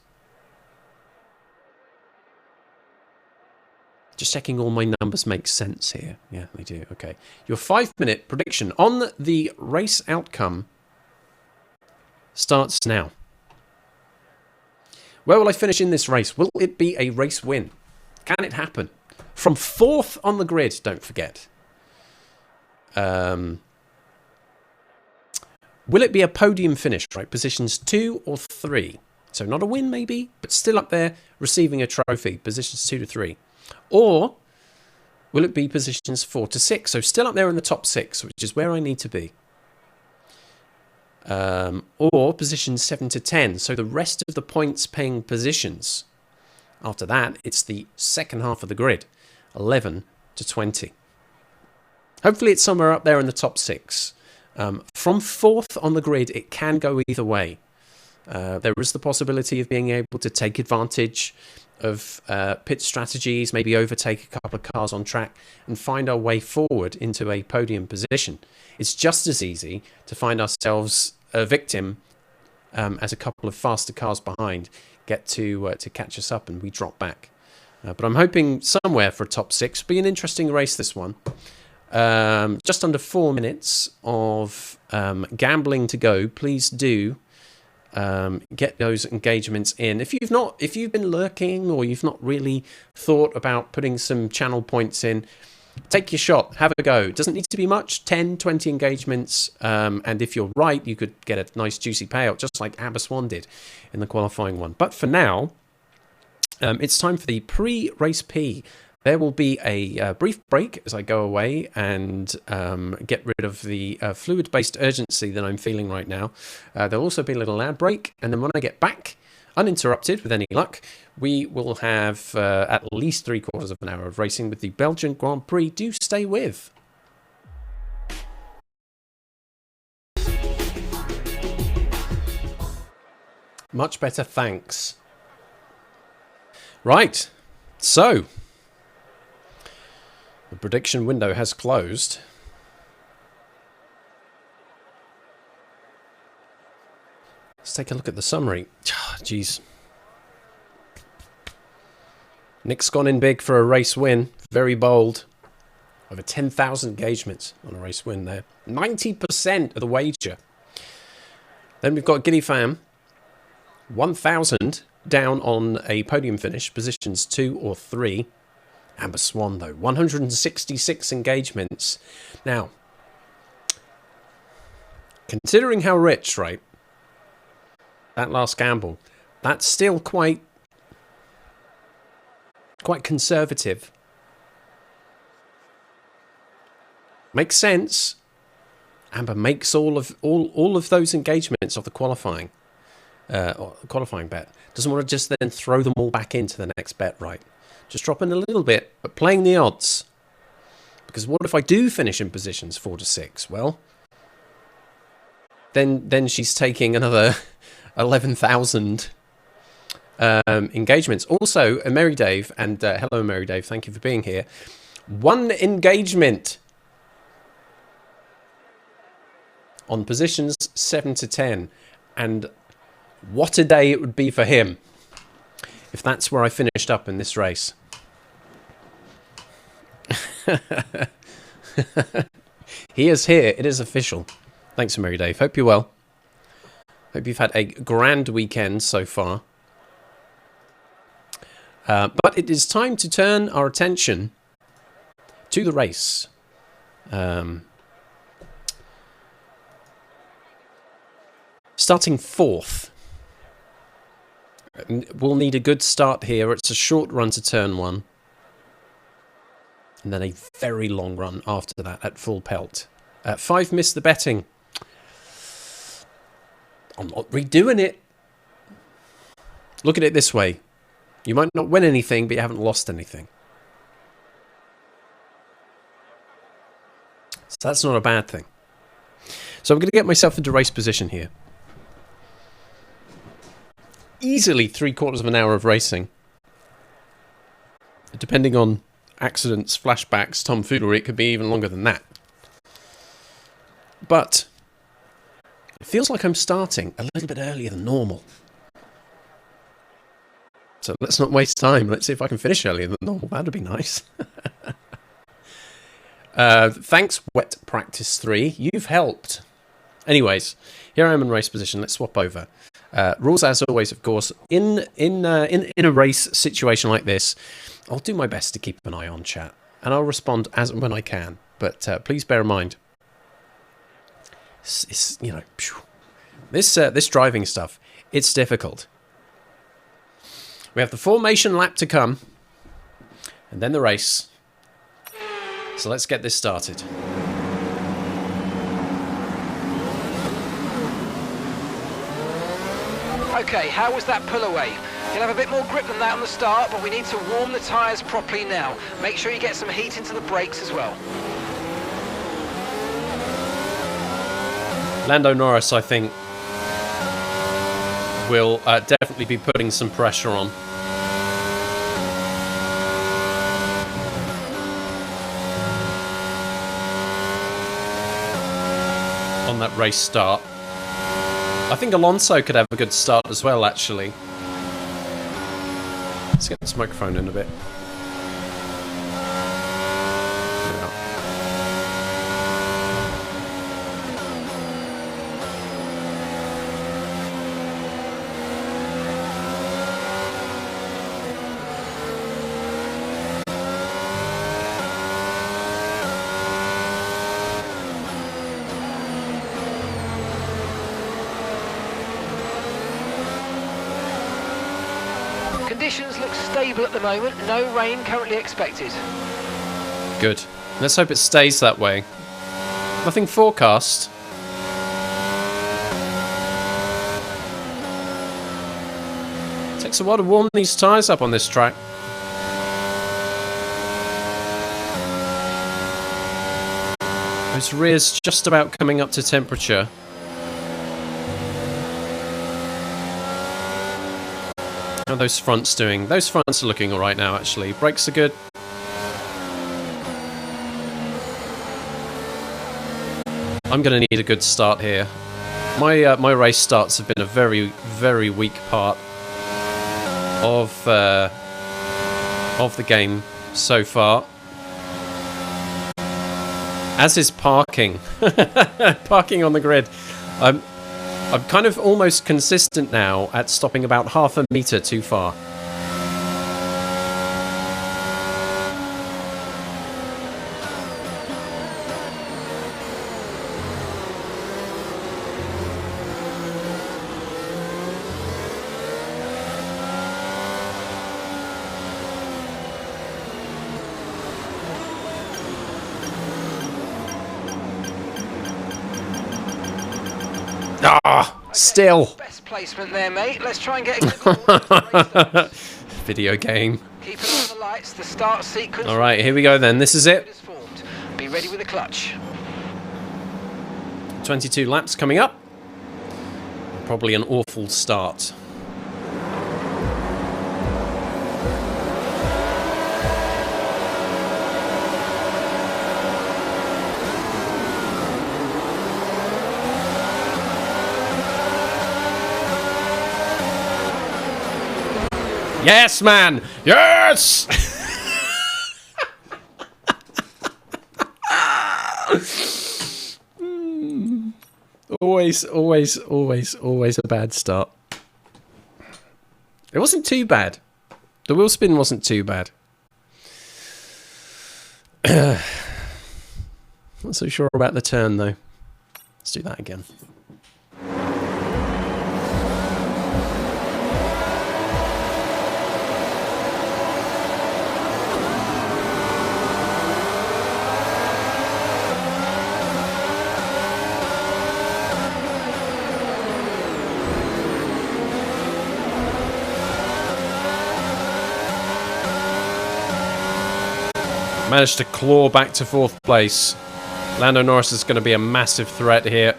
Just checking all my numbers make sense here. Yeah, they do. Okay. Your 5-minute prediction on the race outcome starts now. Where will I finish in this race? Will it be a race win? Can it happen? From 4th on the grid, don't forget. Will it be a podium finish, right? Positions 2 or 3. So not a win maybe, but still up there receiving a trophy. Positions 2 to 3. Or will it be positions 4 to 6? So still up there in the top 6, which is where I need to be. Or positions 7 to 10. So the rest of the points paying positions. After that, it's the second half of the grid. 11 to 20. Hopefully it's somewhere up there in the top 6. From 4th on the grid, it can go either way. There is the possibility of being able to take advantage of pit strategies, maybe overtake a couple of cars on track and find our way forward into a podium position. It's just as easy to find ourselves a victim as a couple of faster cars behind get to catch us up and we drop back. But I'm hoping somewhere for a top 6. Be an interesting race, this one. Just under 4 minutes of gambling to go. Please do get those engagements in. If you've been lurking or you've not really thought about putting some channel points in, take your shot, have a go. It doesn't need to be much, 10, 20 engagements. And if you're right, you could get a nice juicy payout, just like Abaswan did in the qualifying one. But for now, it's time for the pre-race P. There will be a brief break as I go away and get rid of the fluid-based urgency that I'm feeling right now. There'll also be a little ad break, and then when I get back, uninterrupted with any luck, we will have at least 3/4 of an hour of racing with the Belgian Grand Prix. Do stay with. Much better, thanks. Right, so the prediction window has closed. Let's take a look at the summary. Jeez. Nick's gone in big for a race win. Very bold. Over 10,000 engagements on a race win there. 90% of the wager. Then we've got Giddy Fam. 1,000 down on a podium finish. Positions 2 or 3. Amber Swan, though. 166 engagements. Now, considering how rich, right, that last gamble, that's still quite conservative. Makes sense. Amber makes all of those engagements of the qualifying bet. Doesn't want to just then throw them all back into the next bet, right? Just dropping a little bit, but playing the odds. Because what if I do finish in positions 4 to 6? Well, then she's taking another 11,000 engagements. Also, Mary Dave, and hello, Mary Dave, thank you for being here. 1 engagement on positions 7 to 10, and what a day it would be for him if that's where I finished up in this race. He is here. It is official. Thanks, Mary Dave. Hope you're well. Hope you've had a grand weekend so far. But it is time to turn our attention to the race. Starting 4th. We'll need a good start here. It's a short run to turn 1. And then a very long run after that at full pelt. 5 missed the betting. I'm not redoing it. Look at it this way. You might not win anything, but you haven't lost anything. So that's not a bad thing. So I'm going to get myself into race position here. Easily 3/4 of an hour of racing. Depending on accidents, flashbacks, tomfoolery, it could be even longer than that. But it feels like I'm starting a little bit earlier than normal. So let's not waste time. Let's see if I can finish earlier than normal. That'd be nice. Thanks, Wet Practice 3. You've helped. Anyways, here I am in race position. Let's swap over. Rules as always, of course. In a race situation like this, I'll do my best to keep an eye on chat, and I'll respond as and when I can. But please bear in mind, it's you know, this driving stuff. It's difficult. We have the formation lap to come, and then the race. So let's get this started. Okay, how was that pull away? You'll have a bit more grip than that on the start, but we need to warm the tyres properly now. Make sure you get some heat into the brakes as well. Lando Norris, I think, will definitely be putting some pressure on. On that race start. I think Alonso could have a good start as well, actually. Let's get this microphone in a bit. Conditions look stable at the moment. No rain currently expected. Good. Let's hope it stays that way. Nothing forecast. Takes a while to warm these tyres up on this track. Those rears just about coming up to temperature. How are those fronts doing? Those fronts are looking alright now, actually. Brakes are good. I'm going to need a good start here. My race starts have been a very, very weak part of of the game so far. As is parking. Parking on the grid. I'm kind of almost consistent now at stopping about half a meter too far. Still. Best placement there, mate. Let's try and get a Video game. Keep it on the lights. The start sequence. All right, here we go then. This is it. Be ready with the clutch. 22 laps coming up. Probably an awful start. Yes, man! Yes! Always a bad start. It wasn't too bad. The wheel spin wasn't too bad. Not so sure about the turn, though. Let's do that again. Managed to claw back to 4th place. Lando Norris is going to be a massive threat here.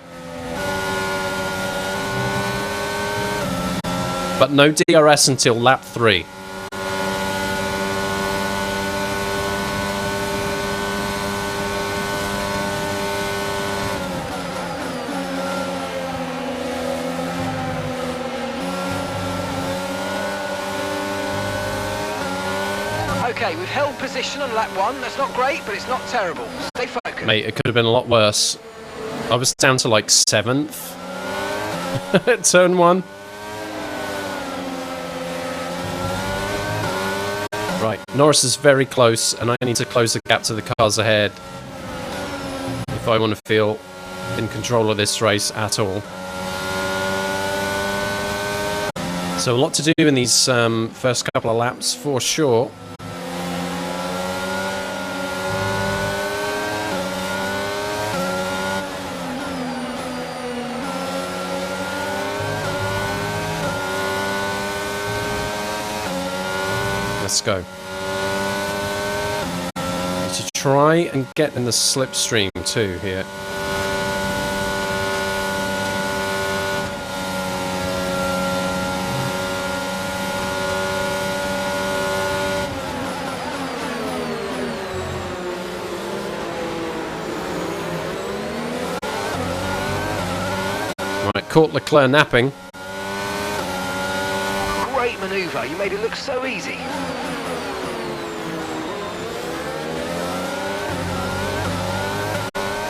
But no DRS until lap 3. Okay, we've held position on lap 1. That's not great, but it's not terrible. Stay focused. Mate, it could have been a lot worse. I was down to like 7th at turn 1. Right, Norris is very close, and I need to close the gap to the cars ahead if I want to feel in control of this race at all. So a lot to do in these first couple of laps for sure. Let's go. Need to try and get in the slipstream too here. Right, caught Leclerc napping. Great manoeuvre. You made it look so easy.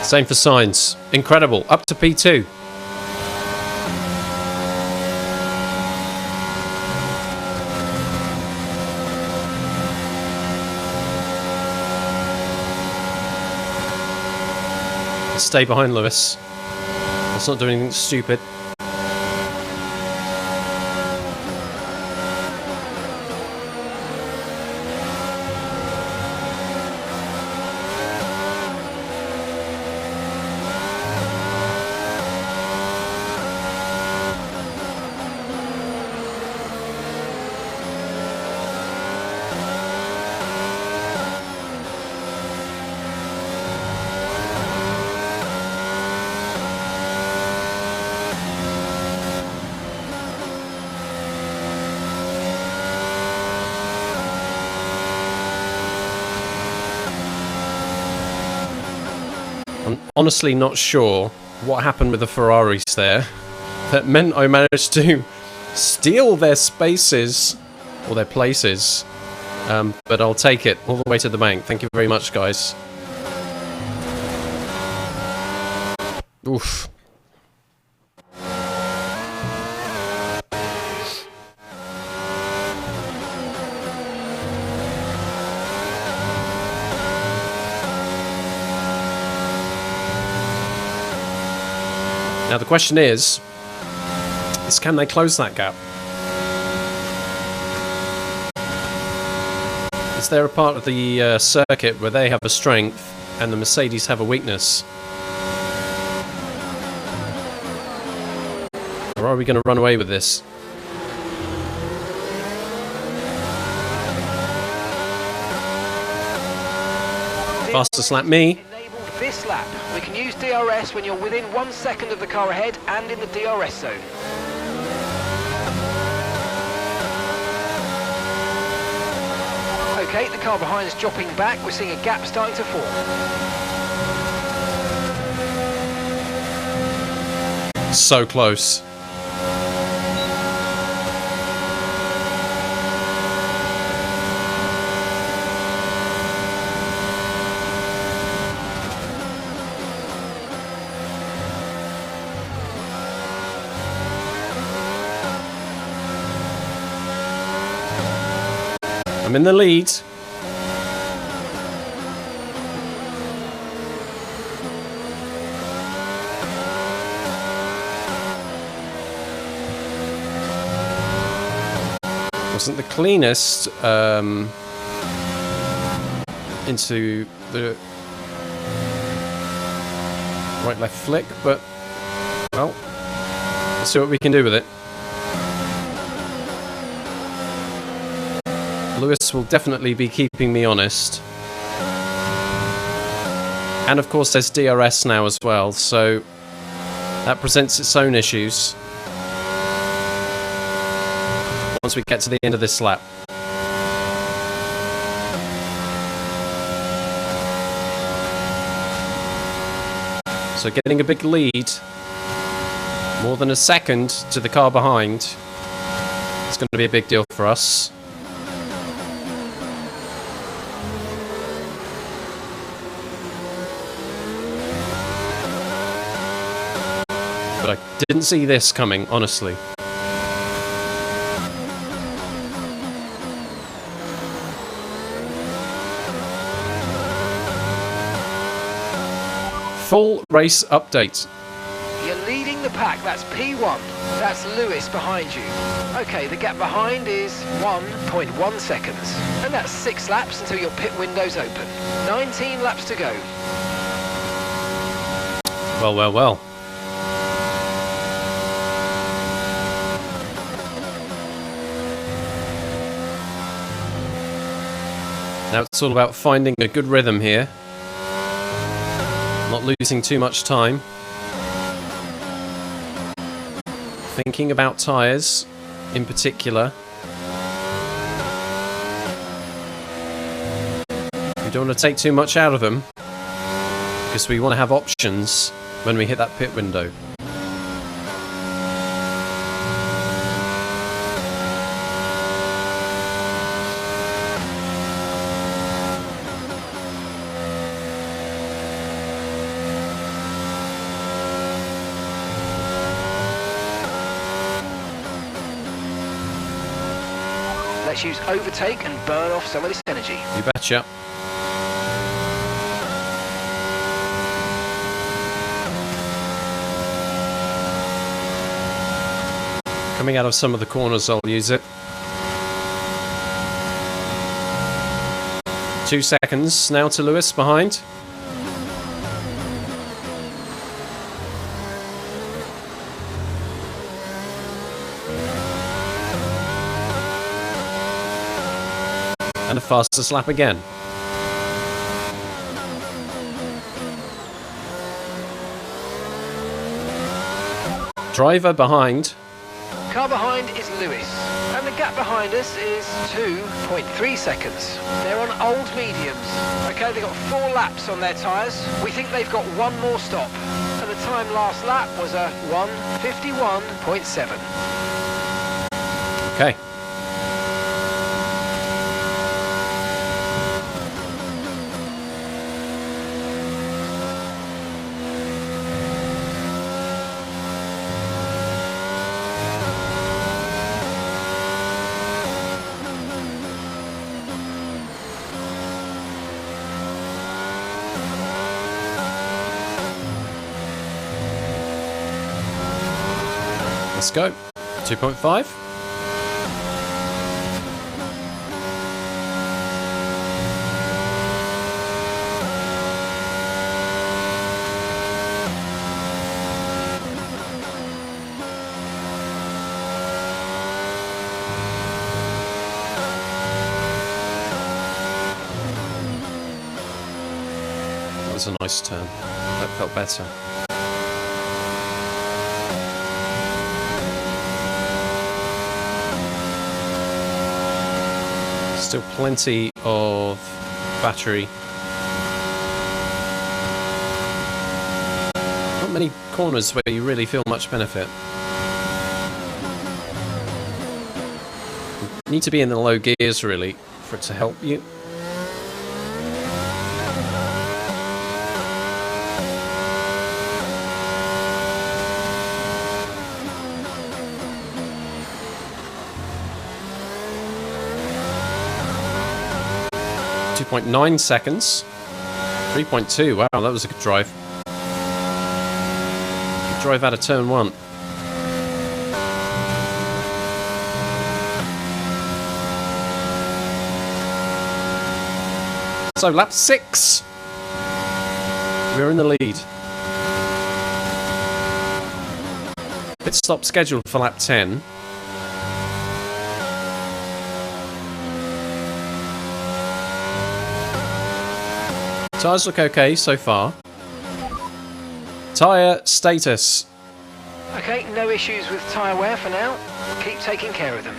Same for Sainz. Incredible. Up to P2. Stay behind Lewis. Let's not do anything stupid. I'm honestly not sure what happened with the Ferraris there. That meant I managed to steal their spaces, or their places, But I'll take it all the way to the bank. Thank you very much, guys. Oof. Now the question is can they close that gap? Is there a part of the circuit where they have a strength and the Mercedes have a weakness? Or are we going to run away with this? Fastest lap me. This lap, we can use DRS when you're within 1 second of the car ahead and in the DRS zone. Okay, the car behind is dropping back. We're seeing a gap starting to form. So close. I'm in the lead. Wasn't the cleanest into the right left flick, but well, let's see what we can do with it. Lewis will definitely be keeping me honest. And of course there's DRS now as well, so that presents its own issues once we get to the end of this lap. So getting a big lead, more than a second to the car behind, it's going to be a big deal for us. But I didn't see this coming, honestly. Full race update. You're leading the pack, that's P1. That's Lewis behind you. Okay, the gap behind is 1.1 seconds. And that's 6 laps until your pit window's open. 19 laps to go. Well, well, well. Now it's all about finding a good rhythm here. Not losing too much time. Thinking about tyres in particular. We don't want to take too much out of them because we want to have options when we hit that pit window. Let's use overtake and burn off some of this energy. You betcha. Coming out of some of the corners, I'll use it. 2 seconds now to Lewis behind. And a fastest lap again. Driver behind. Car behind is Lewis, and the gap behind us is 2.3 seconds. They're on old mediums. Okay, they've got 4 laps on their tyres. We think they've got 1 more stop, and the time last lap was a 1:51.7. Okay. Let's go. 2.5. That was a nice turn. That felt better. Still plenty of battery. Not many corners where you really feel much benefit. You need to be in the low gears really for it to help you. .9 seconds. 3.2. Wow, that was a good drive. Good drive out of turn 1. So lap 6. We're in the lead. Pit stop scheduled for lap 10. Tyres look okay so far. Tyre status. Okay, no issues with tyre wear for now. Keep taking care of them.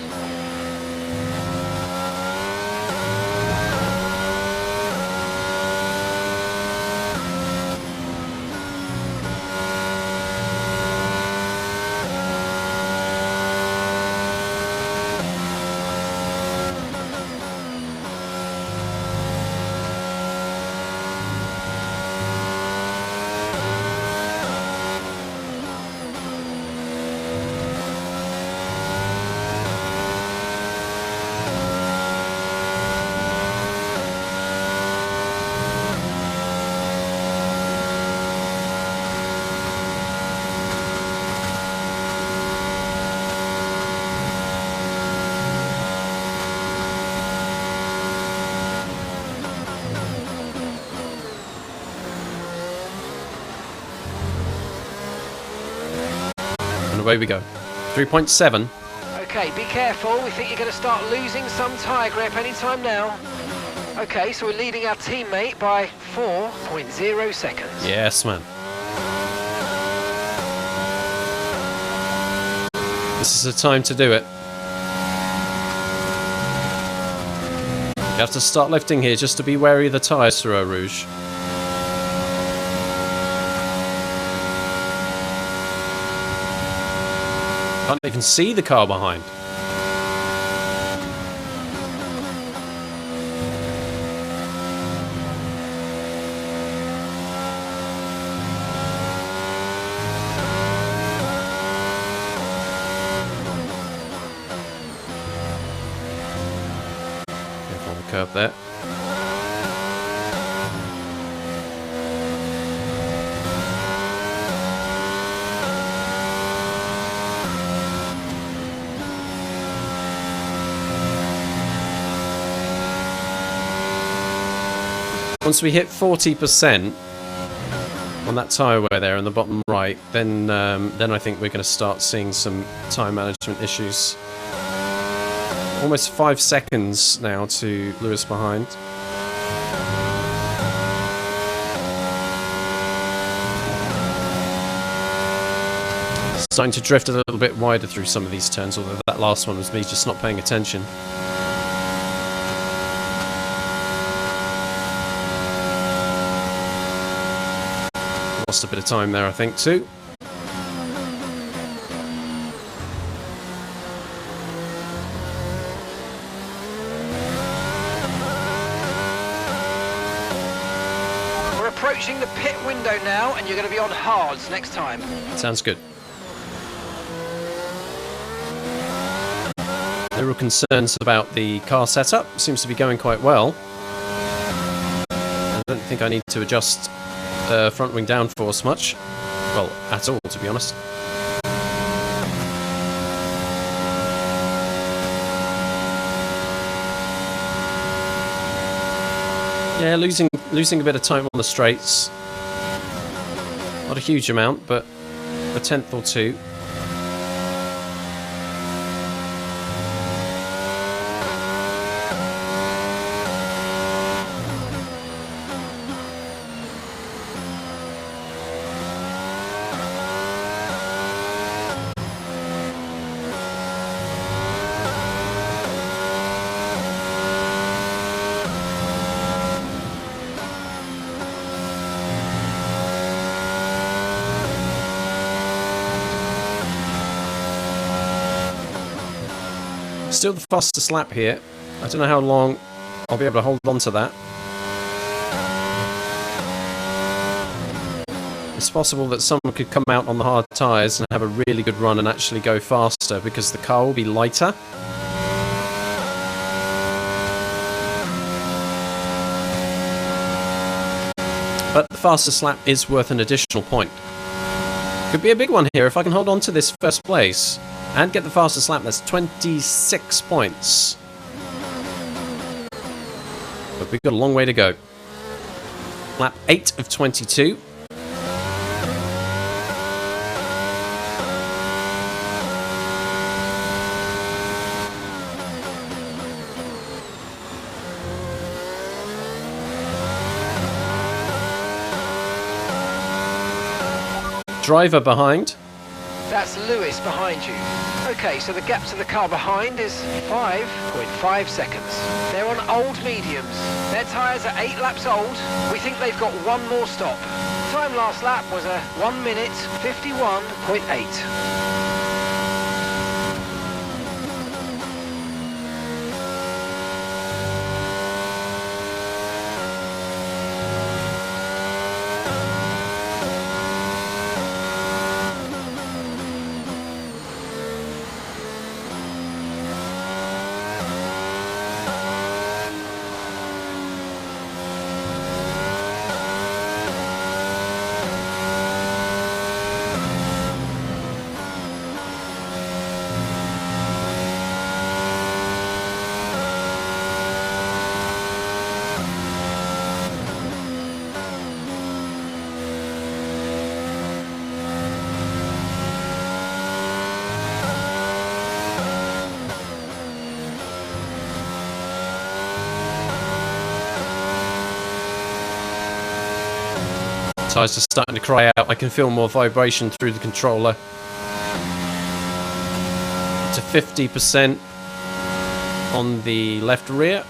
Away we go. 3.7. Okay, be careful. We think you're going to start losing some tyre grip anytime now. Okay, so we're leading our teammate by 4.0 seconds. Yes, man. This is the time to do it. You have to start lifting here just to be wary of the tyres through Eau Rouge. Can't even see the car behind. Careful on the curb there. Once we hit 40% on that tyre wear there in the bottom right, then I think we're going to start seeing some tyre management issues. Almost 5 seconds now to Lewis behind. Starting to drift a little bit wider through some of these turns, although that last one was me just not paying attention. Lost a bit of time there, I think, too. We're approaching the pit window now, and you're going to be on hards next time. Sounds good. No real concerns about the car setup. Seems to be going quite well. I don't think I need to adjust front wing downforce much. Well, at all, to be honest. Yeah, losing a bit of time on the straights. Not a huge amount, but a tenth or two. Still the fastest lap here. I don't know how long I'll be able to hold on to that. It's possible that someone could come out on the hard tyres and have a really good run and actually go faster because the car will be lighter. But the fastest lap is worth an additional point. Could be a big one here if I can hold on to this first place. And get the fastest lap, that's 26 points. But we've got a long way to go. Lap 8 of 22. Driver behind. That's Lewis behind you. Okay, so the gap to the car behind is 5.5 seconds. They're on old mediums. Their tyres are 8 laps old. We think they've got one more stop. Time last lap was a 1 minute 51.8. Tyres are starting to cry out. I can feel more vibration through the controller. To 50% on the left rear.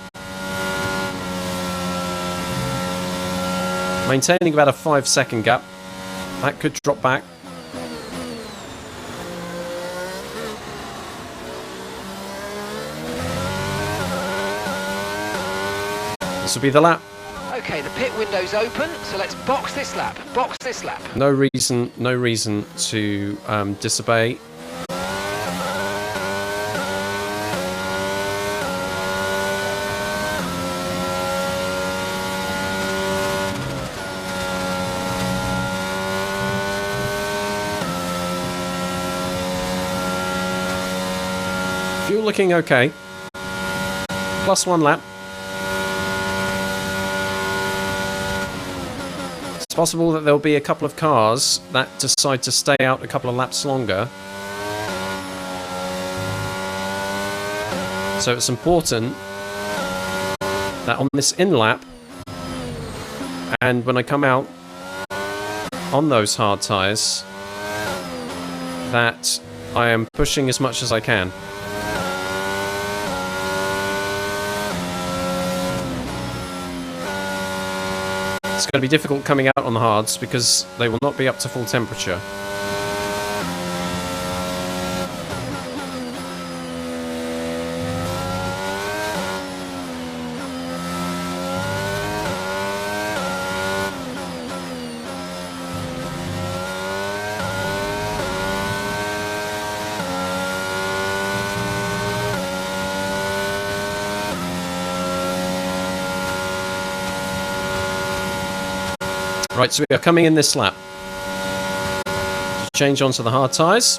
Maintaining about a 5-second gap. That could drop back. This will be the lap. Okay, the pit window's open, so let's box this lap. Box this lap. No reason to disobey. Fuel looking okay. Plus 1 lap. It's possible that there'll be a couple of cars that decide to stay out a couple of laps longer. So it's important that on this in lap, and when I come out on those hard tyres, that I am pushing as much as I can. It's going to be difficult coming out on the hards because they will not be up to full temperature. Right, so we are coming in this lap. Just change onto the hard tyres.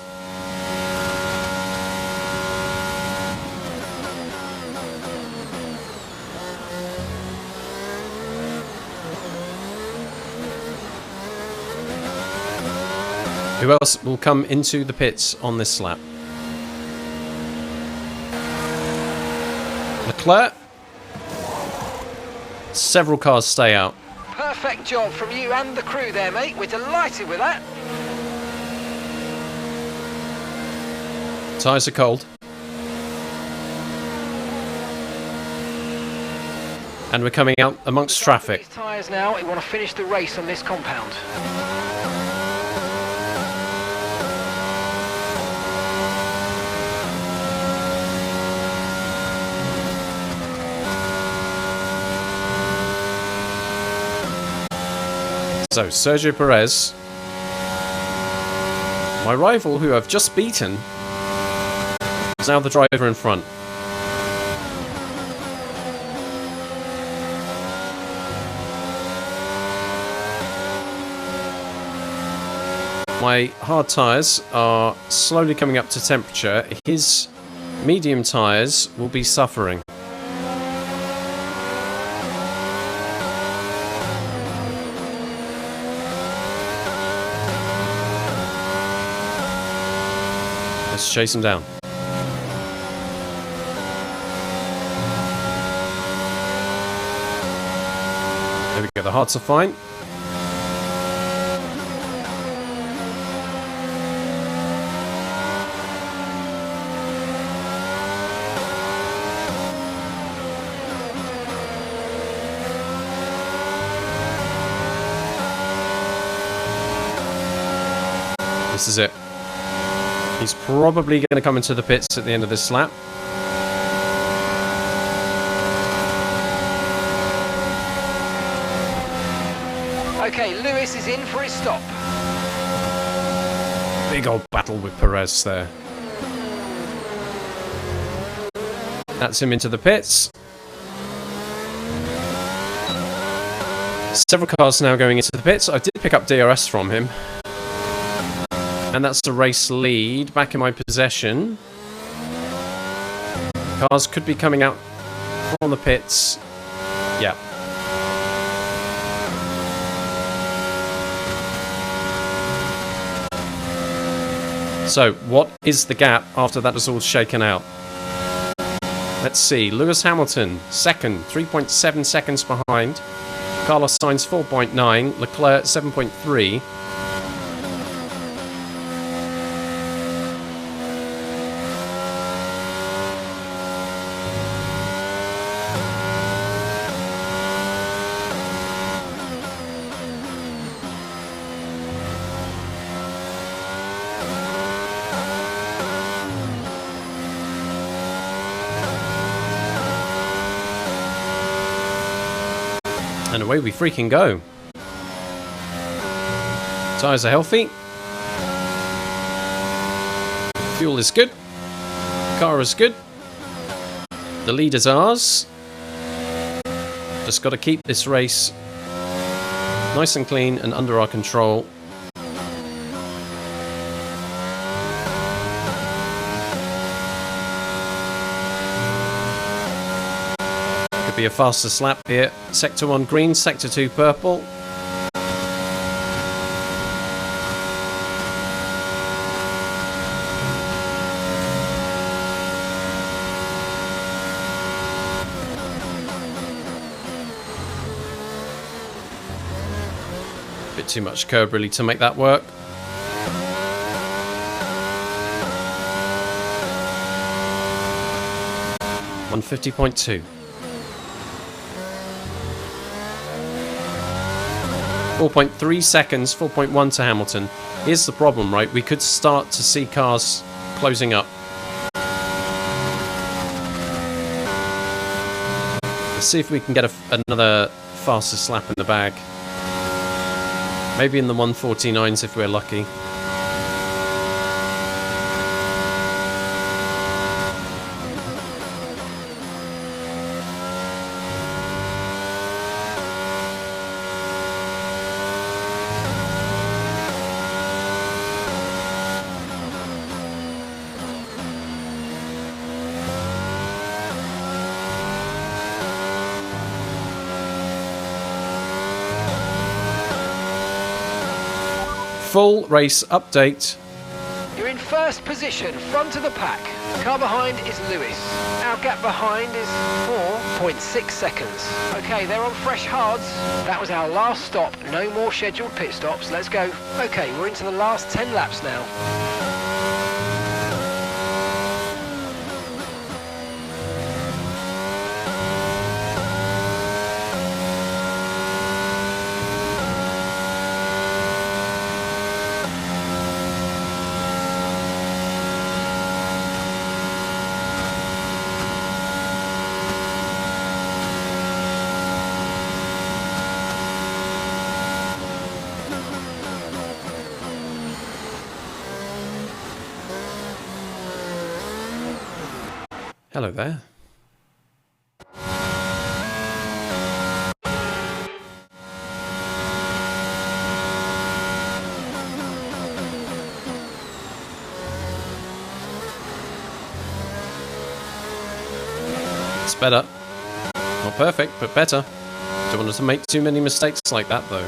Who else will come into the pits on this lap? Leclerc. Several cars stay out. Perfect job from you and the crew there, mate. We're delighted with that. Tyres are cold. And we're coming out amongst traffic. These tyres now, we want to finish the race on this compound. So, Sergio Perez, my rival who I've just beaten, is now the driver in front. My hard tyres are slowly coming up to temperature. His medium tyres will be suffering. Let's chase him down. There we go, the hearts are fine. This is it. He's probably going to come into the pits at the end of this lap. Okay, Lewis is in for his stop. Big old battle with Perez there. That's him into the pits. Several cars now going into the pits. I did pick up DRS from him. And that's the race lead back in my possession. Cars could be coming out from the pits. Yeah. So, what is the gap after that is all shaken out? Let's see. Lewis Hamilton, second, 3.7 seconds behind. Carlos Sainz, 4.9. Leclerc, 7.3. And away we freaking go. Tyres are healthy. Fuel is good. Car is good. The lead is ours. Just got to keep this race nice and clean and under our control. Be a fastest lap here. Sector 1 green, Sector 2 purple. Bit too much curb really to make that work. .50.2. 4.3 seconds, 4.1 to Hamilton. Here's the problem, right? We could start to see cars closing up. Let's see if we can get another fastest lap in the bag. Maybe in the 149s if we're lucky. Full race update. You're in first position, front of the pack. The car behind is Lewis. Our gap behind is 4.6 seconds. Okay, they're on fresh hards. That was our last stop. No more scheduled pit stops. Let's go. Okay, we're into the last 10 laps now. Hello there. It's better. Not perfect, but better. Don't want us to make too many mistakes like that, though.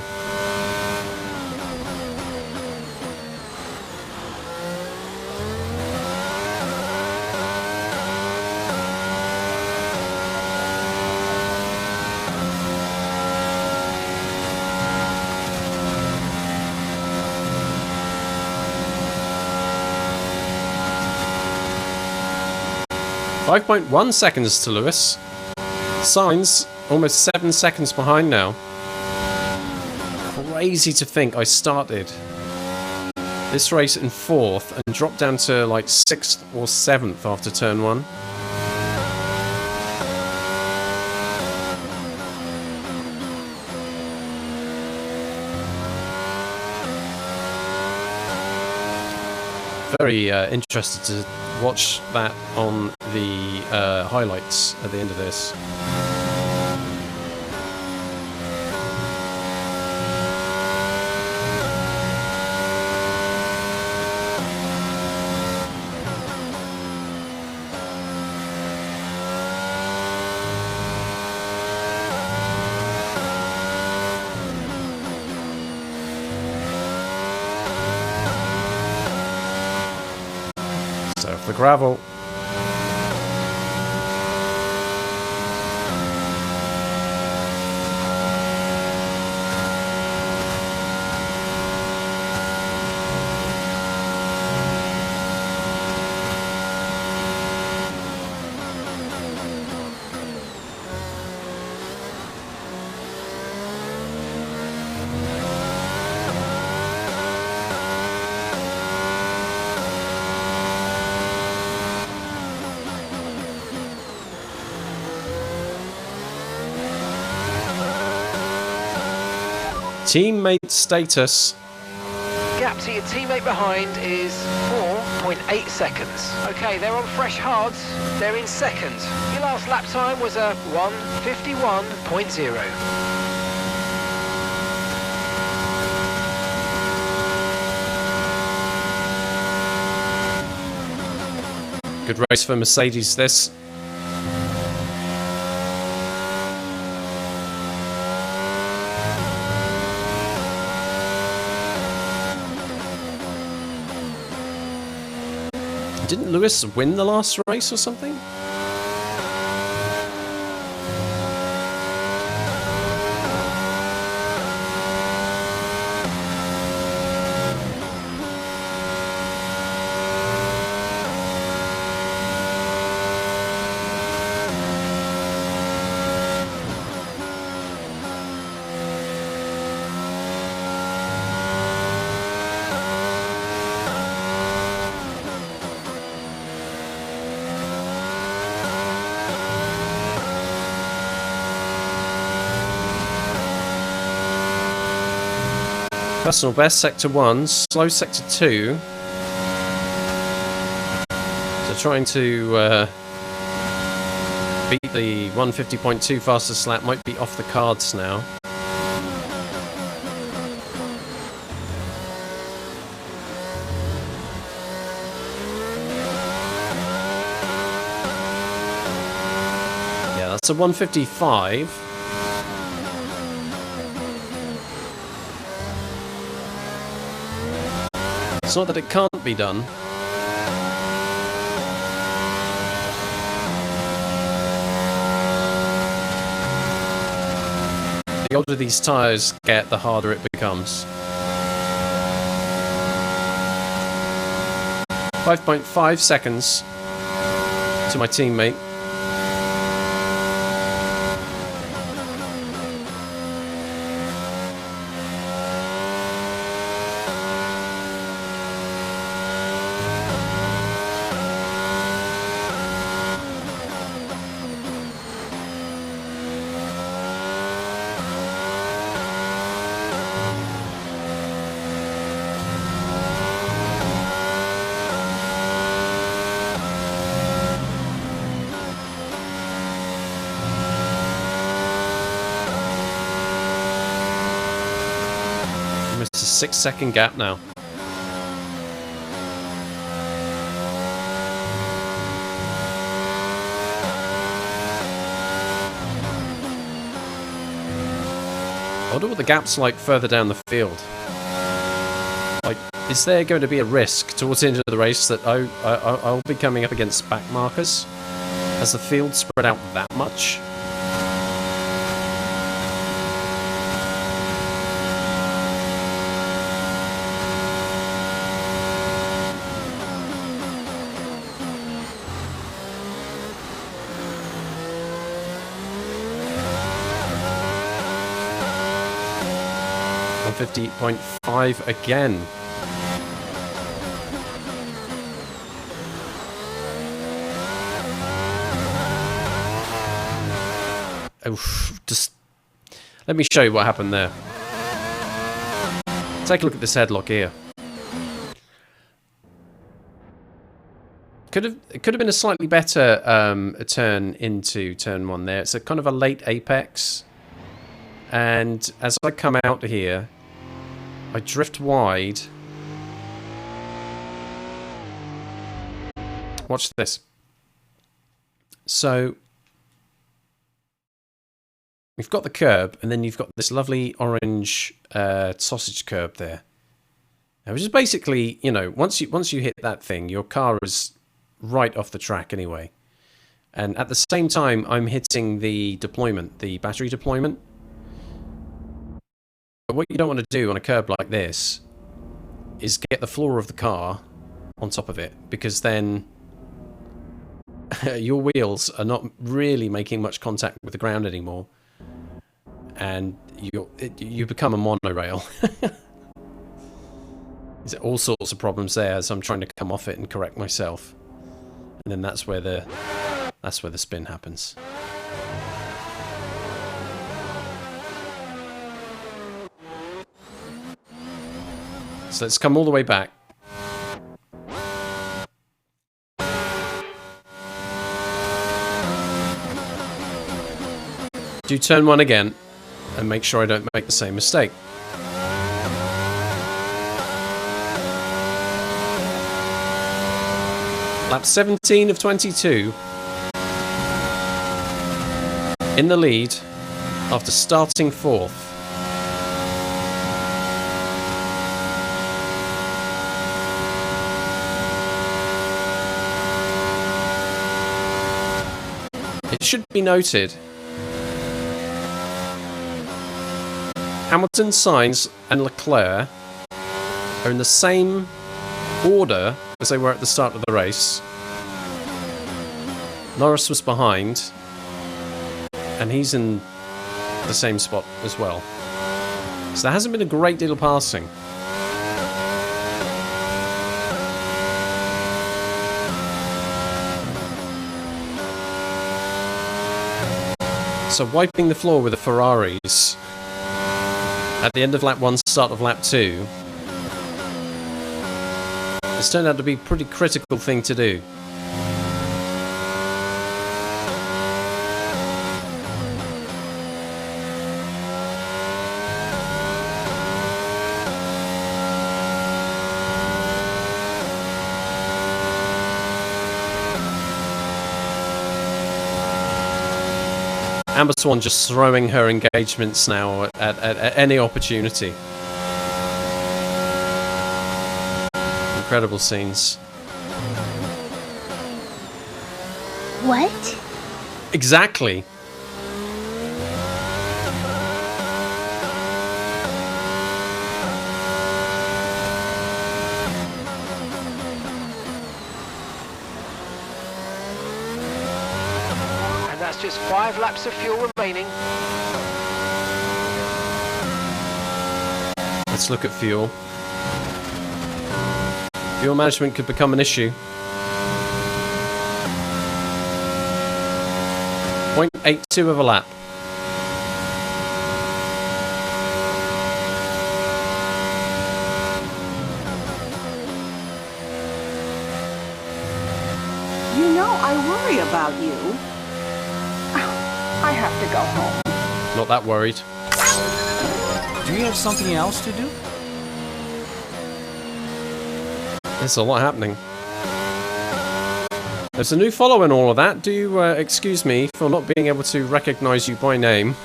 .1 seconds to Lewis. Sainz almost 7 seconds behind now. Crazy to think I started this race in 4th and dropped down to like 6th or 7th after turn 1. Very interested to watch that on the highlights at the end of this. So off the gravel. Teammate status. Gap to your teammate behind is 4.8 seconds. Okay, they're on fresh hards. They're in second. Your last lap time was a 1:51.0. Good race for Mercedes this. Didn't Lewis win the last race or something? Personal best, sector 1, slow sector 2. So trying to beat the 150.2 fastest lap might be off the cards now. Yeah, that's a 155. It's not that it can't be done. The older these tyres get, the harder it becomes. 5.5 seconds to my teammate. It's a 6-second gap now. I wonder what the gap's like further down the field. Like, is there going to be a risk towards the end of the race that I'll be coming up against back markers? Has the field spread out that much? .5 again. Oof, just let me show you what happened there. Take a look at this headlock here. It could have been a slightly better a turn into turn 1 there. It's a kind of a late apex, and as I come out here, I drift wide. Watch this. So we've got the curb, and then you've got this lovely orange sausage curb there. Now, which is basically, you know, once you hit that thing, your car is right off the track anyway. And at the same time, I'm hitting the deployment, the battery deployment. But what you don't want to do on a curb like this is get the floor of the car on top of it, because then your wheels are not really making much contact with the ground anymore, and you become a monorail. There's all sorts of problems there as I'm trying to come off it and correct myself, and then that's where the spin happens. So let's come all the way back. Do turn 1 again, and make sure I don't make the same mistake. Lap 17 of 22. In the lead after starting 4th. It should be noted, Hamilton, Sainz and Leclerc are in the same order as they were at the start of the race. Norris was behind, and he's in the same spot as well. So there hasn't been a great deal of passing. So wiping the floor with the Ferraris at the end of lap 1, start of lap 2, it's turned out to be a pretty critical thing to do. Amber Swan just throwing her engagements now at any opportunity. Incredible scenes. What? Exactly. And that's just 5 laps of fuel remaining. Let's look at fuel. Fuel management could become an issue. 0.82 of a lap. You know, I worry about you. I have to go home. Not that worried. Do you have something else to do? There's a lot happening. There's a new follower in all of that. Do you excuse me for not being able to recognize you by name?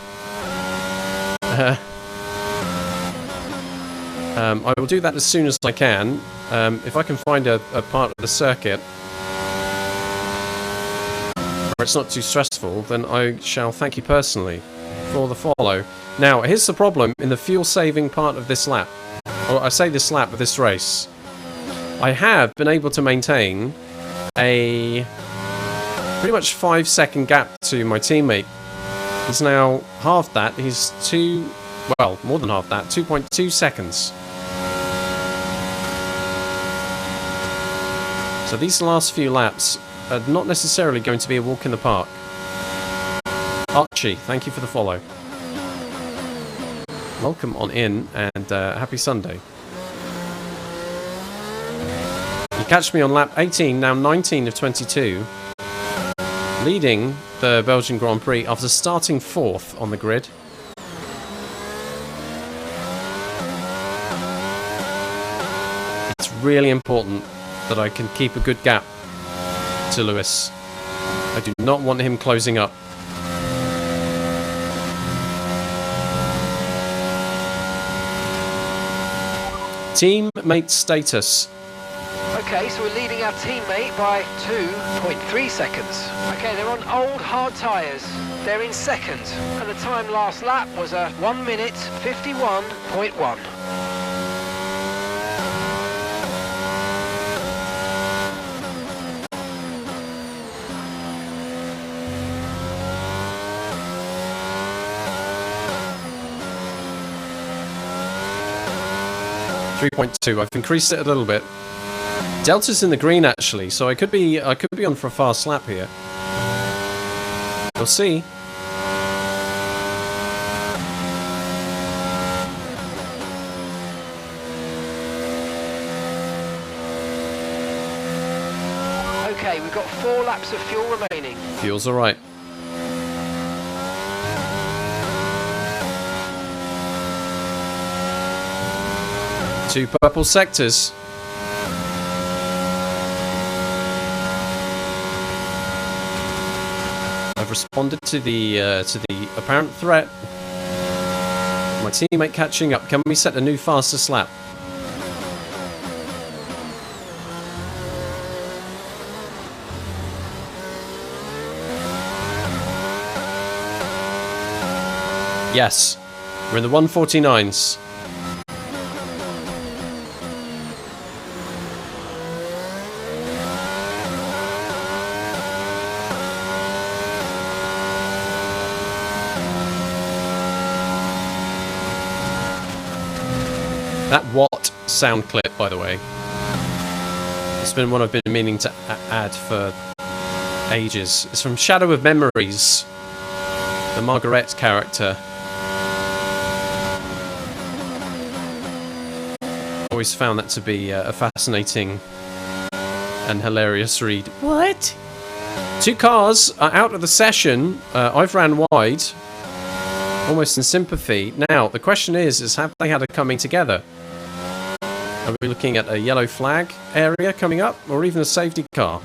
I will do that as soon as I can. If I can find a part of the circuit where it's not too stressful, then I shall thank you personally for the follow. Now, here's the problem in the fuel-saving part of this lap. Or I say this lap of this race. I have been able to maintain a pretty much 5-second gap to my teammate. He's now half that. He's more than half that, 2.2 seconds. So these last few laps are not necessarily going to be a walk in the park. Archie, thank you for the follow. Welcome on in, and happy Sunday. You catch me on lap 18, now 19 of 22, leading the Belgian Grand Prix after starting 4th on the grid. It's really important that I can keep a good gap to Lewis. I do not want him closing up. Teammate status. Okay, so we're leading our teammate by 2.3 seconds. Okay, they're on old hard tyres. They're in second, and the time last lap was a 1 minute 51.1. I've increased it a little bit. Delta's in the green actually, so I could be on for a fast lap here. We'll see. Okay, we've got 4 laps of fuel remaining. Fuel's alright. Two purple sectors. I've responded to the apparent threat. My teammate catching up. Can we set a new fastest lap? Yes, we're in the 149s. That what sound clip, by the way, it's been one I've been meaning to add for ages. It's from Shadow of Memories, the Margaret character. Always found that to be a fascinating and hilarious read. What? 2 cars are out of the session. I've ran wide, almost in sympathy. Now, the question is have they had a coming together? Are we looking at a yellow flag area coming up, or even a safety car?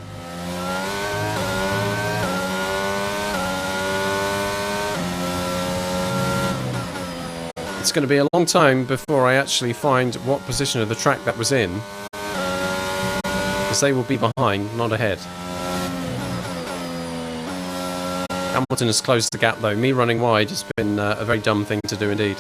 It's going to be a long time before I actually find what position of the track that was in. because they will be behind, not ahead. Hamilton has closed the gap though. Me running wide has been a very dumb thing to do indeed.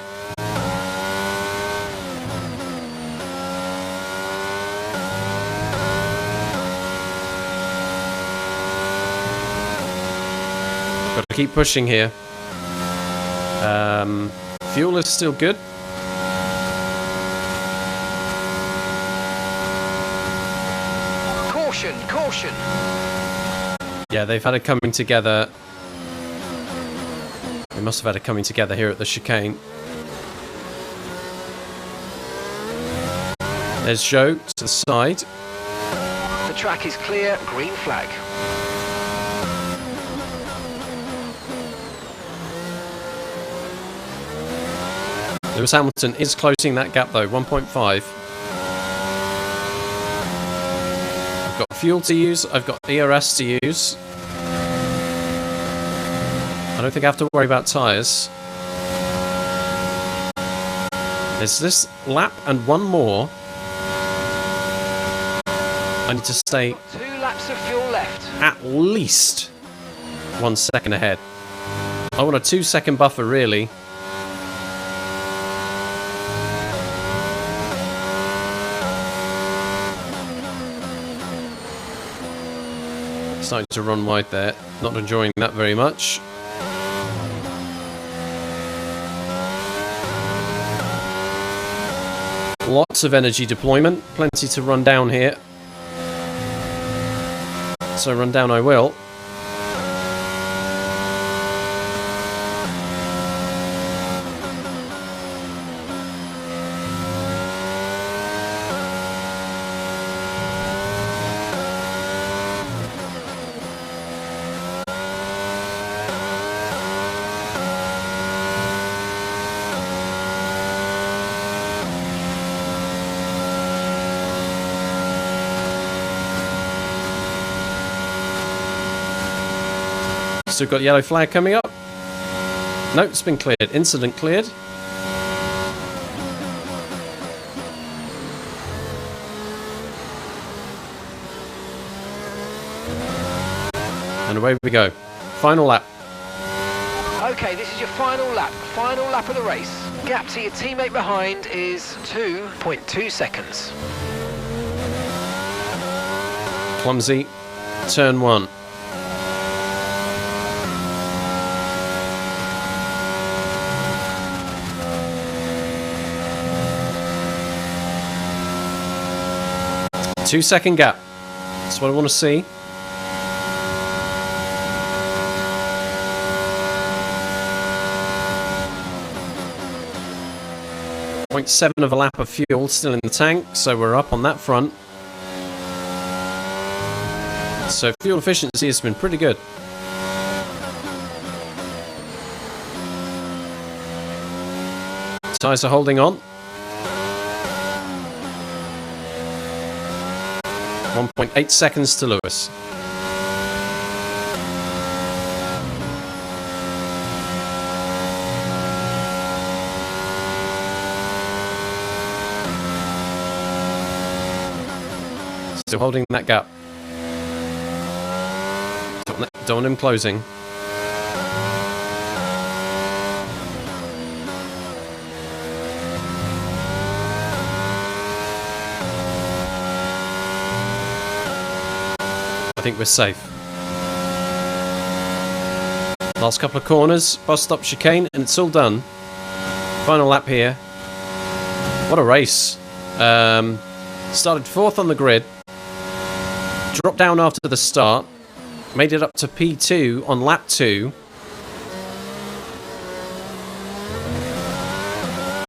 Got to keep pushing here. Fuel is still good. Caution, caution. Yeah, they've had it coming together. They must have had it coming together here at the chicane. There's Joe to the side. The track is clear, green flag. Lewis Hamilton is closing that gap though, 1.5. I've got fuel to use, I've got ERS to use. I don't think I have to worry about tyres. There's this lap and one more. I need to stay 2 laps of fuel left. at least 1 second ahead. I want a 2-second buffer really. Starting to run wide there, not enjoying that very much. Lots of energy deployment, plenty to run down here. So run down I will. Still got yellow flag coming up. No, it's been cleared. Incident cleared. And away we go. Final lap. Okay, this is your final lap of the race. Gap to your teammate behind is 2.2 seconds. Clumsy. Turn 1. Two-second gap. That's what I want to see. .7 of a lap of fuel still in the tank, so we're up on that front. So fuel efficiency has been pretty good. Tyres are holding on. 1.8 seconds to Lewis. Still holding that gap. Don't want him closing. I think we're safe. Last couple of corners, bus stop chicane, and it's all done. Final lap here. What a race. Started 4th on the grid. Dropped down after the start. Made it up to P2 on lap 2.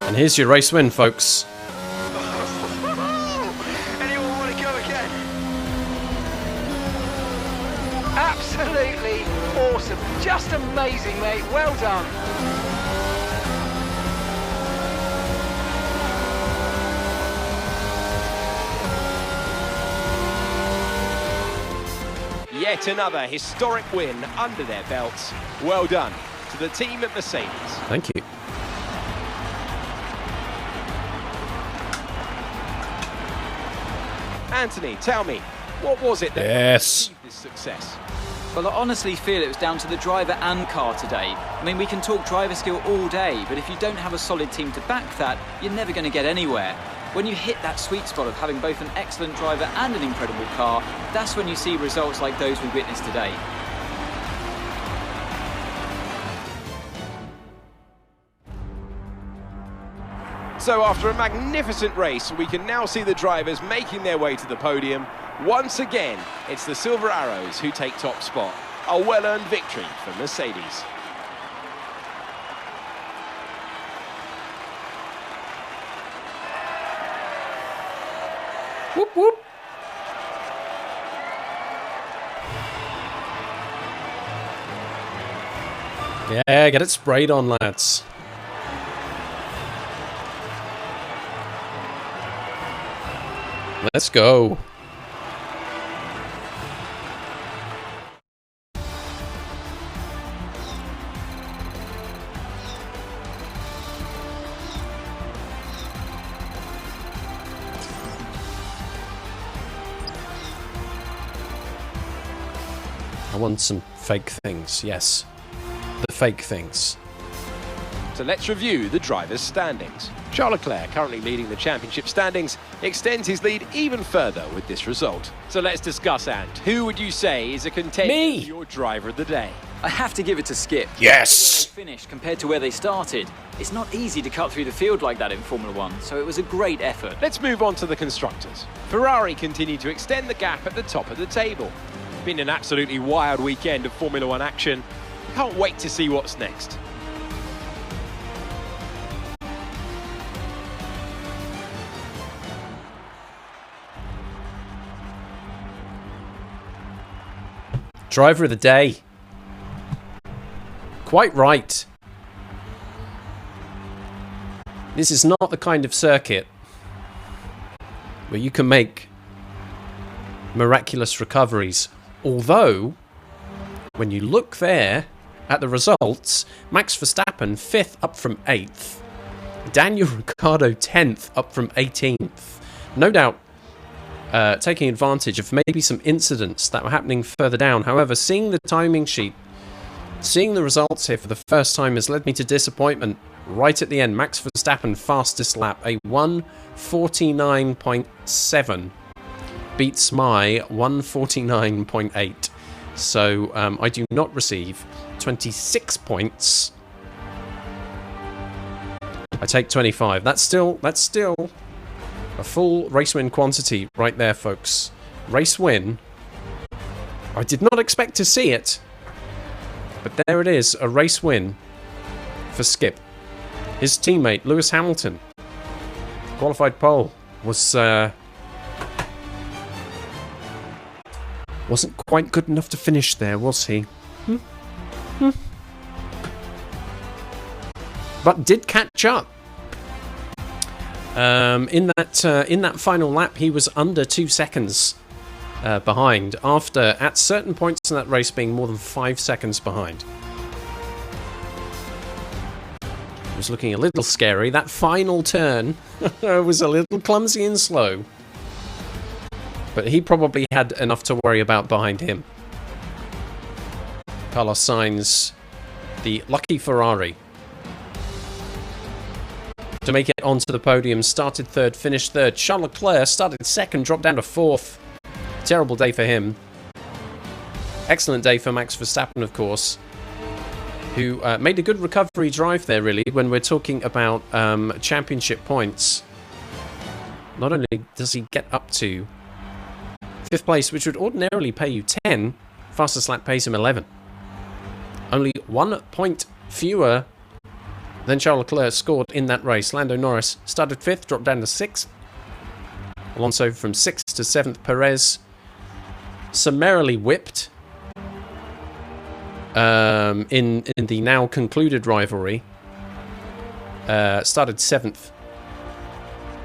And here's your race win, folks. Anyone want to go again? Absolutely awesome. Just amazing, mate. Well done. Yet another historic win under their belts. Well done to the team at Mercedes. Thank you. Anthony, tell me, What was it that achieved this success? Well, I honestly feel it was down to the driver and car today. I mean, we can talk driver skill all day, but if you don't have a solid team to back that, you're never going to get anywhere. When you hit that sweet spot of having both an excellent driver and an incredible car, that's when you see results like those we witnessed today. So after a magnificent race, we can now see the drivers making their way to the podium. Once again, it's the Silver Arrows who take top spot. A well-earned victory for Mercedes. Whoop, whoop. Yeah, get it sprayed on, lads. Let's go. I want some fake things, yes. The fake things. So let's review the drivers' standings. Charles Leclerc, currently leading the championship standings, extends his lead even further with this result. So let's discuss, Ant. Who would you say is a contender for your driver of the day? I have to give it to Skip. Yes! Where they finished compared to where they started. It's not easy to cut through the field like that in Formula 1, so it was a great effort. Let's move on to the constructors. Ferrari continue to extend the gap at the top of the table. Been an absolutely wild weekend of Formula 1 action. Can't wait to see what's next. Driver of the day. Quite right. This is not the kind of circuit where you can make miraculous recoveries. Although, when you look there at the results, Max Verstappen 5th up from 8th. Daniel Ricciardo 10th up from 18th. No doubt taking advantage of maybe some incidents that were happening further down. However, seeing the timing sheet, seeing the results here for the first time has led me to disappointment. Right at the end, Max Verstappen fastest lap, a 1:49.7 beats my 1:49.8. So I do not receive 26 points. I take 25. That's still a full race win quantity right there, folks. Race win. I did not expect to see it, but there it is, a race win for Skip. His teammate Lewis Hamilton, qualified pole, wasn't quite good enough to finish there, was he? But did catch up. In that final lap, he was under 2 seconds behind. After, at certain points in that race, being more than 5 seconds behind. It was looking a little scary. That final turn was a little clumsy and slow. But he probably had enough to worry about behind him. Carlos Sainz, the lucky Ferrari, to make it onto the podium, started third, finished third. Charles Leclerc started second, dropped down to fourth. Terrible day for him. Excellent day for Max Verstappen, of course, who made a good recovery drive there, really, when we're talking about championship points. Not only does he get up to 5th place, which would ordinarily pay you 10, fastest lap pays him 11. Only 1 point fewer than Charles Leclerc scored in that race. Lando Norris started 5th, dropped down to 6th. Alonso from 6th to 7th. Perez summarily whipped in the now concluded rivalry. Started 7th,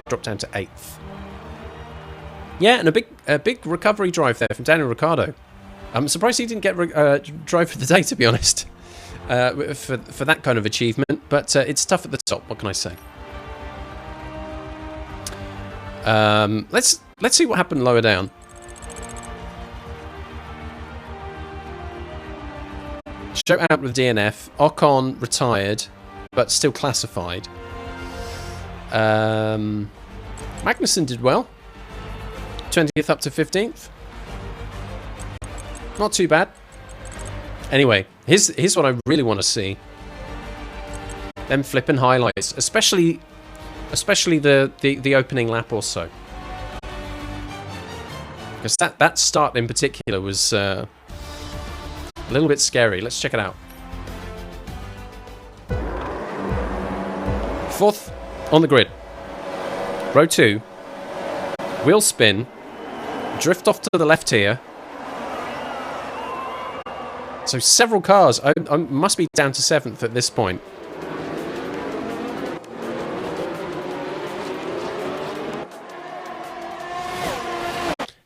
dropped down to 8th. Yeah, and a big recovery drive there from Daniel Ricciardo. I'm surprised he didn't get drive for the day, to be honest, for that kind of achievement. But it's tough at the top. What can I say? Let's see what happened lower down. Peugeot out with DNF. Ocon retired, but still classified. Magnussen did well. 20th up to 15th. Not too bad. Anyway, here's what I really want to see. Them flipping highlights, especially the opening lap or so. Because that start in particular was a little bit scary. Let's check it out. 4th on the grid. Row 2. Wheel spin. Drift off to the left here. So several cars. I must be down to 7th at this point.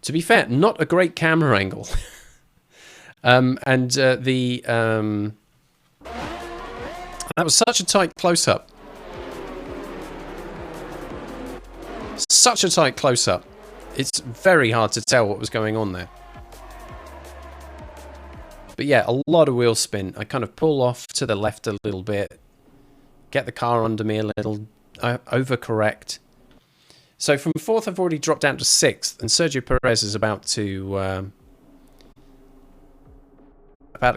To be fair, not a great camera angle. That was such a tight close-up. Such a tight close-up. It's very hard to tell what was going on there. But yeah, a lot of wheel spin. I kind of pull off to the left a little bit. Get the car under me a little. Overcorrect. So from 4th, I've already dropped down to 6th. And Sergio Perez is about to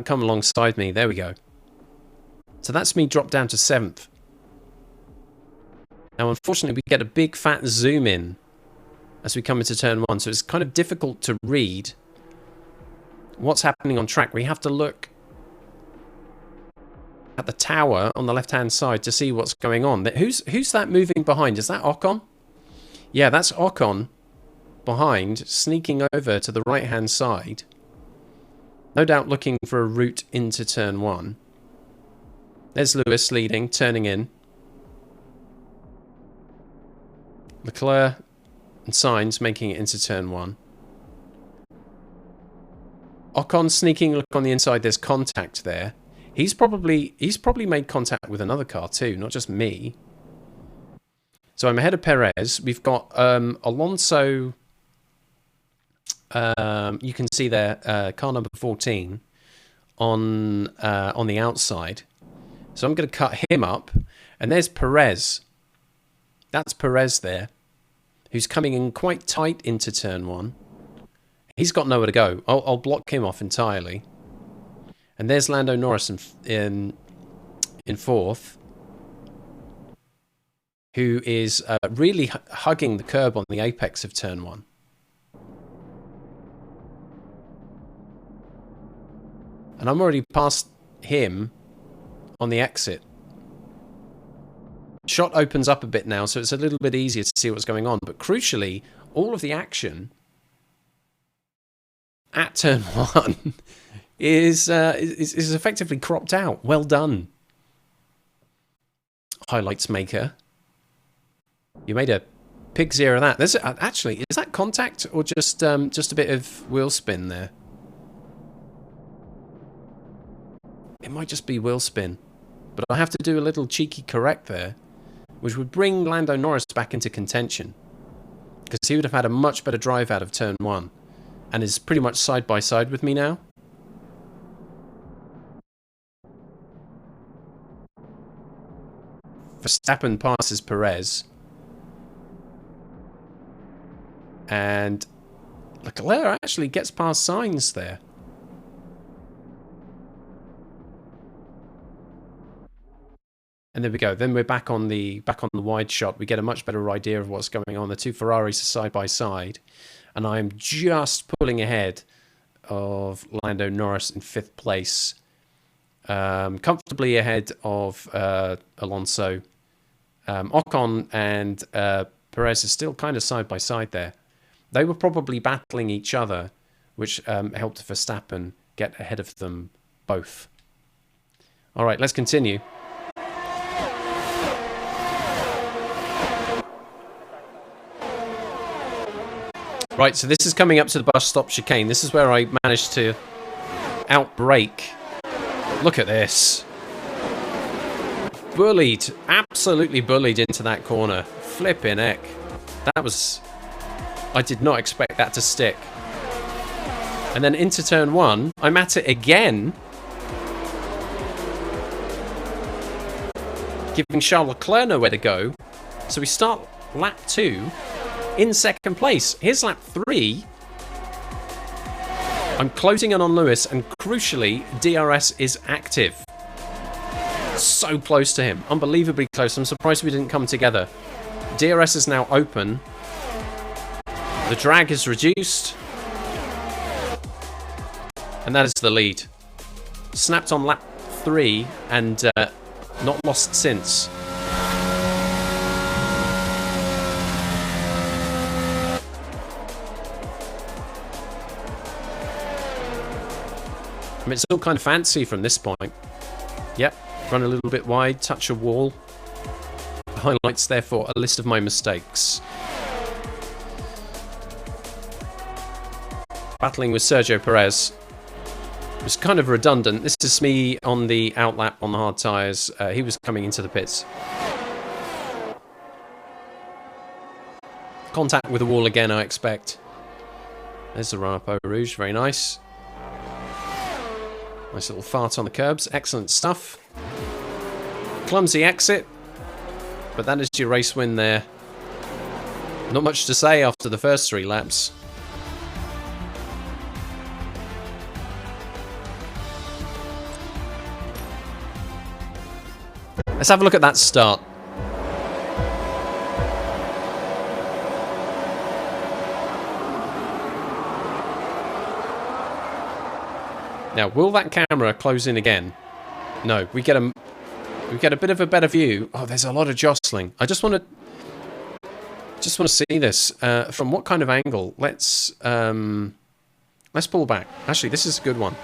come alongside me. There we go. So that's me dropped down to 7th. Now, unfortunately, we get a big fat zoom in as we come into turn 1. So it's kind of difficult to read what's happening on track. We have to look at the tower on the left-hand side to see what's going on. Who's that moving behind? Is that Ocon? Yeah, that's Ocon behind, sneaking over to the right-hand side. No doubt looking for a route into turn 1. There's Lewis leading, turning in. Leclerc and Sainz making it into turn 1. Ocon sneaking look on the inside. There's contact there. He's probably made contact with another car too, not just me. So I'm ahead of Perez. We've got Alonso. You can see there, car number 14 on the outside. So I'm going to cut him up, and there's Perez. That's Perez there, who's coming in quite tight into turn 1. He's got nowhere to go. I'll block him off entirely. And there's Lando Norris in 4th, who is really hugging the curb on the apex of turn 1. And I'm already past him on the exit. Shot opens up a bit now, so it's a little bit easier to see what's going on. But crucially, all of the action at turn 1 is effectively cropped out. Well done, highlights maker. You made a pig's ear of that. There's actually, is that contact or just a bit of wheel spin there? It might just be wheel spin, but I have to do a little cheeky correct there, which would bring Lando Norris back into contention, because he would have had a much better drive out of turn 1, and is pretty much side by side with me now. Verstappen passes Perez, and Leclerc actually gets past Sainz there. And there we go. Then we're back on the wide shot. We get a much better idea of what's going on. The two Ferraris are side by side, and I'm just pulling ahead of Lando Norris in 5th place, comfortably ahead of Alonso. Ocon and Perez are still kind of side by side there. They were probably battling each other, which helped Verstappen get ahead of them both. All right, let's continue. Right, so this is coming up to the bus stop chicane. This is where I managed to outbrake. Look at this. Bullied, absolutely bullied into that corner. Flipping heck. That was... I did not expect that to stick. And then into turn 1, I'm at it again. giving Charles Leclerc nowhere to go. So we start lap 2 in second place. Here's lap 3. I'm closing in on Lewis, and crucially, DRS is active. So close to him. Unbelievably close. I'm surprised we didn't come together. DRS is now open. The drag is reduced. And that is the lead. Snapped on lap 3 and not lost since. I mean, it's all kind of fancy from this point. Yep, run a little bit wide, touch a wall. Highlights, therefore, a list of my mistakes. Battling with Sergio Perez. It was kind of redundant. This is me on the outlap on the hard tyres. He was coming into the pits. Contact with the wall again, I expect. There's the run up Eau Rouge, very nice. Nice little fart on the curbs, excellent stuff. Clumsy exit, but that is your race win there. Not much to say after the first 3 laps. Let's have a look at that start. Now, will that camera close in again? No, we get a bit of a better view. Oh, there's a lot of jostling. I just want to see this from what kind of angle. Let's pull back. Actually, this is a good one.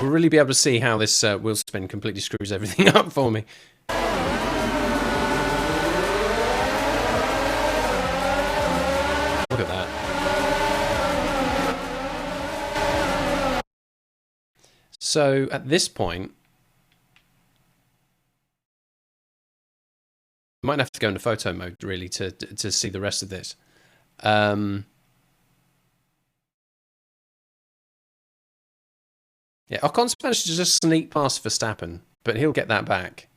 We'll really be able to see how this wheel spin completely screws everything up for me. Look at that. So at this point, I might have to go into photo mode really to see the rest of this. Yeah, Ocon's managed to just sneak past Verstappen, but he'll get that back.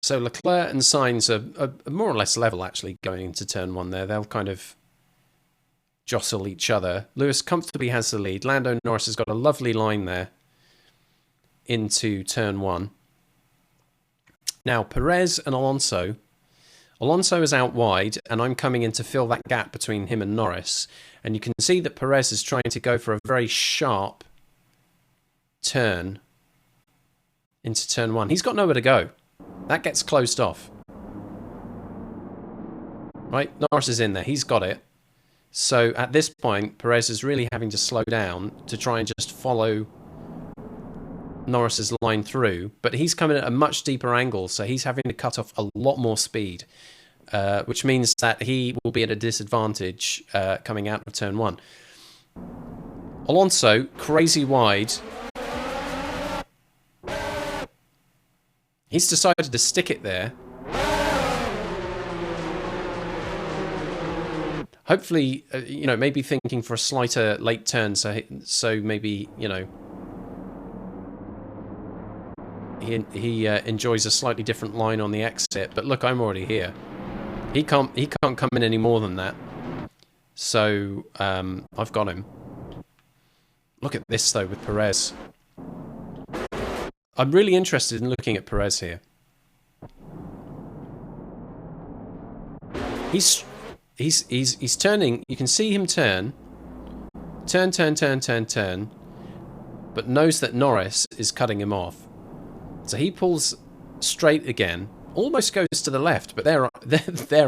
So Leclerc and Sainz are more or less level, actually, going into turn 1 there. They'll kind of jostle each other. Lewis comfortably has the lead. Lando Norris has got a lovely line there into turn 1. Now, Perez and Alonso. Alonso is out wide, and I'm coming in to fill that gap between him and Norris. And you can see that Perez is trying to go for a very sharp turn into turn 1. He's got nowhere to go. That gets closed off. Right, Norris is in there. He's got it. So at this point, Perez is really having to slow down to try and just follow Norris's line through. But he's coming at a much deeper angle, so he's having to cut off a lot more speed, which means that he will be at a disadvantage coming out of turn 1. Alonso, crazy wide. He's decided to stick it there. Hopefully, you know, maybe thinking for a slighter late turn, so maybe, you know, he enjoys a slightly different line on the exit. But look, I'm already here. He can't come in any more than that. So I've got him. Look at this though with Perez. I'm really interested in looking at Perez here. He's turning. You can see him turn, but knows that Norris is cutting him off. So he pulls straight again, almost goes to the left, but there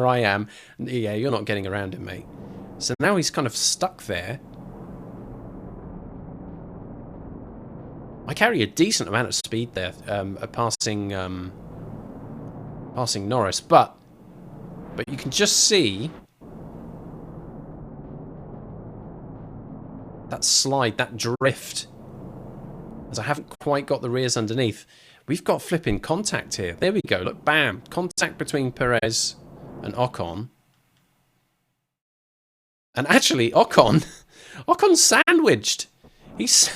I am. Yeah, you're not getting around him, mate. So now he's kind of stuck there. I carry a decent amount of speed there, passing Norris, but you can just see that slide, that drift as I haven't quite got the rears underneath. We've got flipping contact here. There we go. Look, bam. Contact between Perez and Ocon. And actually, Ocon's sandwiched. He's...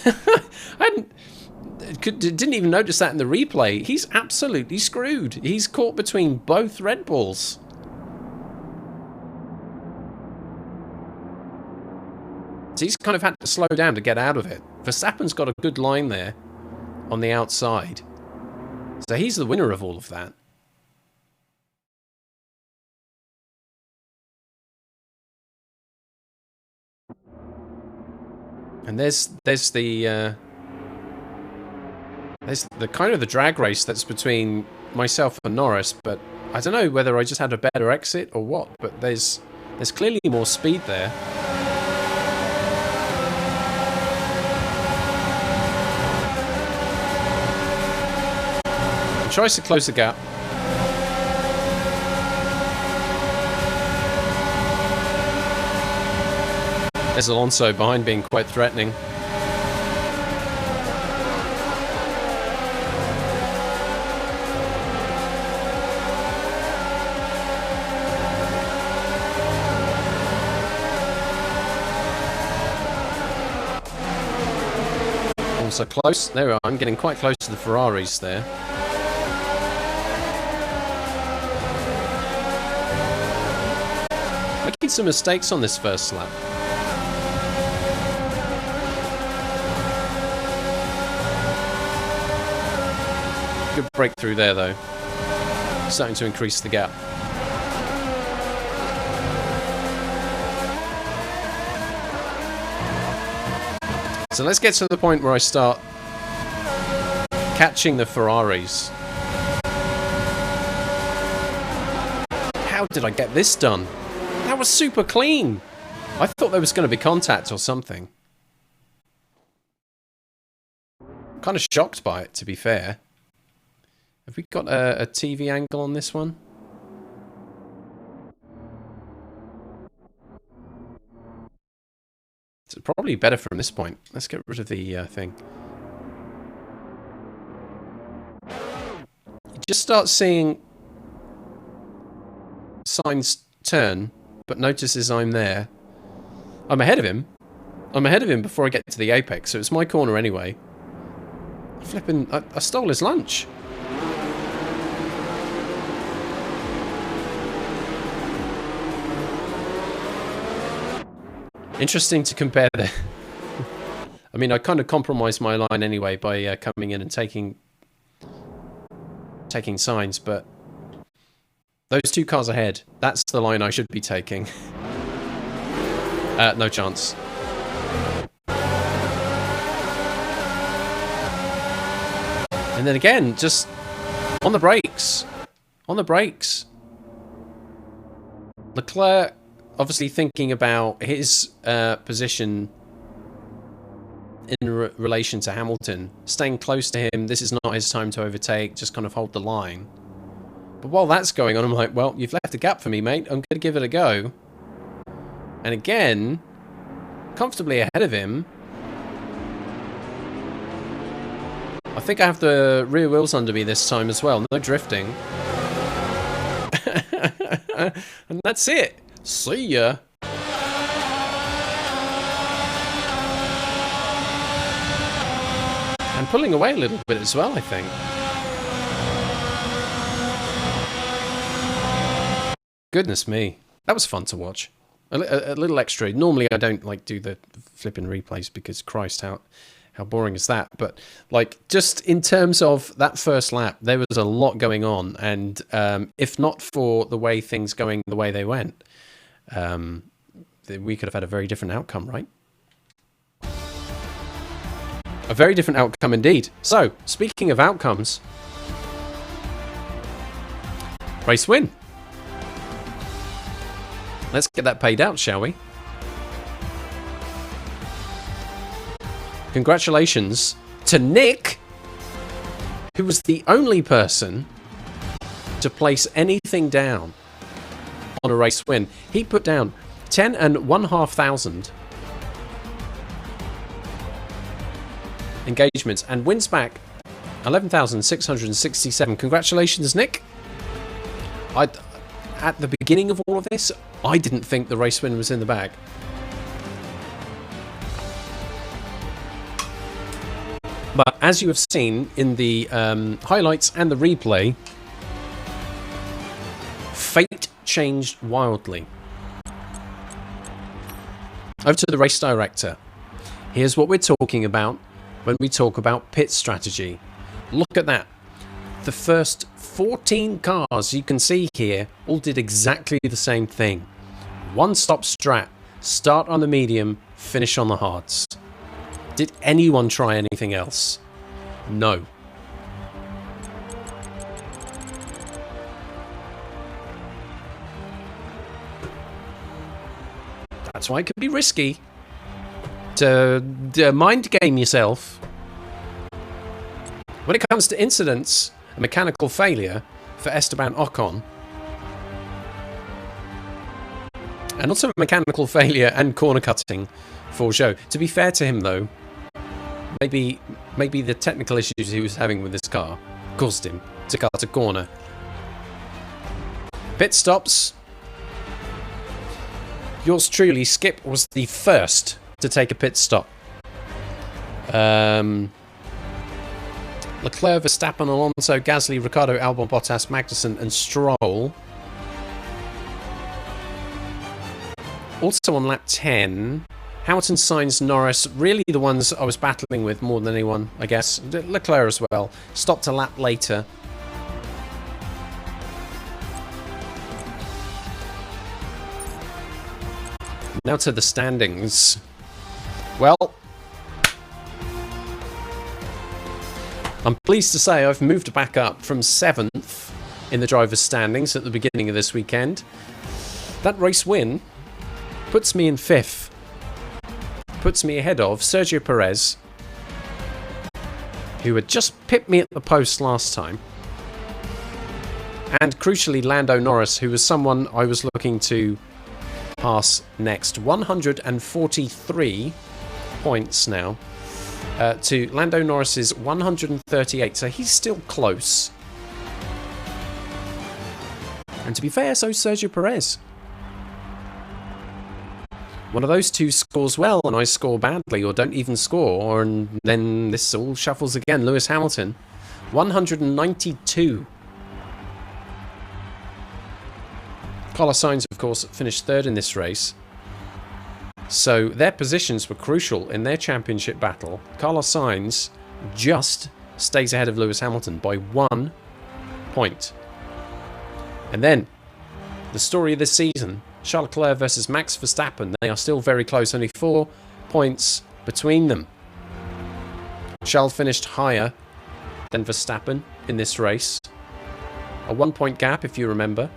didn't even notice that in the replay. He's absolutely screwed. He's caught between both Red Bulls. So he's kind of had to slow down to get out of it. Verstappen's got a good line there on the outside. So he's the winner of all of that. And there's the kind of the drag race that's between myself and Norris, but I don't know whether I just had a better exit or what, but there's clearly more speed there. He tries to close the gap. There's Alonso behind, being quite threatening. Also close. There we are. I'm getting quite close to the Ferraris there. Making some mistakes on this first lap. Good breakthrough there, though. Starting to increase the gap. So let's get to the point where I start catching the Ferraris. How did I get this done? That was super clean. I thought there was going to be contact or something. Kind of shocked by it, to be fair. Have we got a TV angle on this one? It's probably better from this point. Let's get rid of the thing. You just start seeing signs turn, but notices I'm there. I'm ahead of him. I'm ahead of him before I get to the apex, so it's my corner anyway. Flipping, I stole his lunch. Interesting to compare the... I mean, I kind of compromised my line anyway by coming in and taking signs, but those two cars ahead, that's the line I should be taking. No chance. And then again, just on the brakes. On the brakes. Leclerc obviously thinking about his position in relation to Hamilton. Staying close to him, this is not his time to overtake, just kind of hold the line. But while that's going on, I'm like, well, you've left a gap for me, mate. I'm going to give it a go. And again, comfortably ahead of him. I think I have the rear wheels under me this time as well. No drifting. And that's it. See ya. And pulling away a little bit as well, I think. Goodness me. That was fun to watch. A little extra. Normally I don't like do the flipping replays because Christ, how boring is that? But like, just in terms of that first lap, there was a lot going on, and if not for the way things going the way they went, we could have had a very different outcome, right? A very different outcome indeed. So, speaking of outcomes, race win. Let's get that paid out, shall we? Congratulations to Nick, who was the only person to place anything down on a race win. He put down 10,500. engagements and wins back 11,667. Congratulations, Nick. At the beginning of all of this, I didn't think the race win was in the bag. But as you have seen in the highlights and the replay, fate changed wildly. Over to the race director. Here's what we're talking about when we talk about pit strategy. Look at that. The first 14 cars you can see here all did exactly the same thing. One-stop strat. Start on the medium, finish on the hards. Did anyone try anything else? No. That's why it could be risky to mind game yourself. When it comes to incidents, a mechanical failure for Esteban Ocon, and also a mechanical failure and corner cutting for Zhou. To be fair to him, though, maybe the technical issues he was having with this car caused him to cut a corner. Pit stops. Yours truly, Skip, was the first to take a pit stop. Leclerc, Verstappen, Alonso, Gasly, Ricciardo, Albon, Bottas, Magnussen and Stroll. Also on lap 10, Hamilton, Sainz, Norris, really the ones I was battling with more than anyone, I guess. Leclerc as well. Stopped a lap later. Now to the standings. Well, I'm pleased to say I've moved back up from 7th in the drivers' standings at the beginning of this weekend. That race win puts me in 5th. Puts me ahead of Sergio Perez, who had just pipped me at the post last time. And crucially, Lando Norris, who was someone I was looking to pass next. 143 points now to Lando Norris's 138, so he's still close. And to be fair, so's Sergio Perez. One of those two scores well and I score badly or don't even score, and then this all shuffles again. Lewis Hamilton, 192. Carlos Sainz, of course, finished 3rd in this race. So their positions were crucial in their championship battle. Carlos Sainz just stays ahead of Lewis Hamilton by 1 point. And then, the story of this season, Charles Leclerc versus Max Verstappen. They are still very close, only 4 points between them. Charles finished higher than Verstappen in this race. A 1 point gap, if you remember.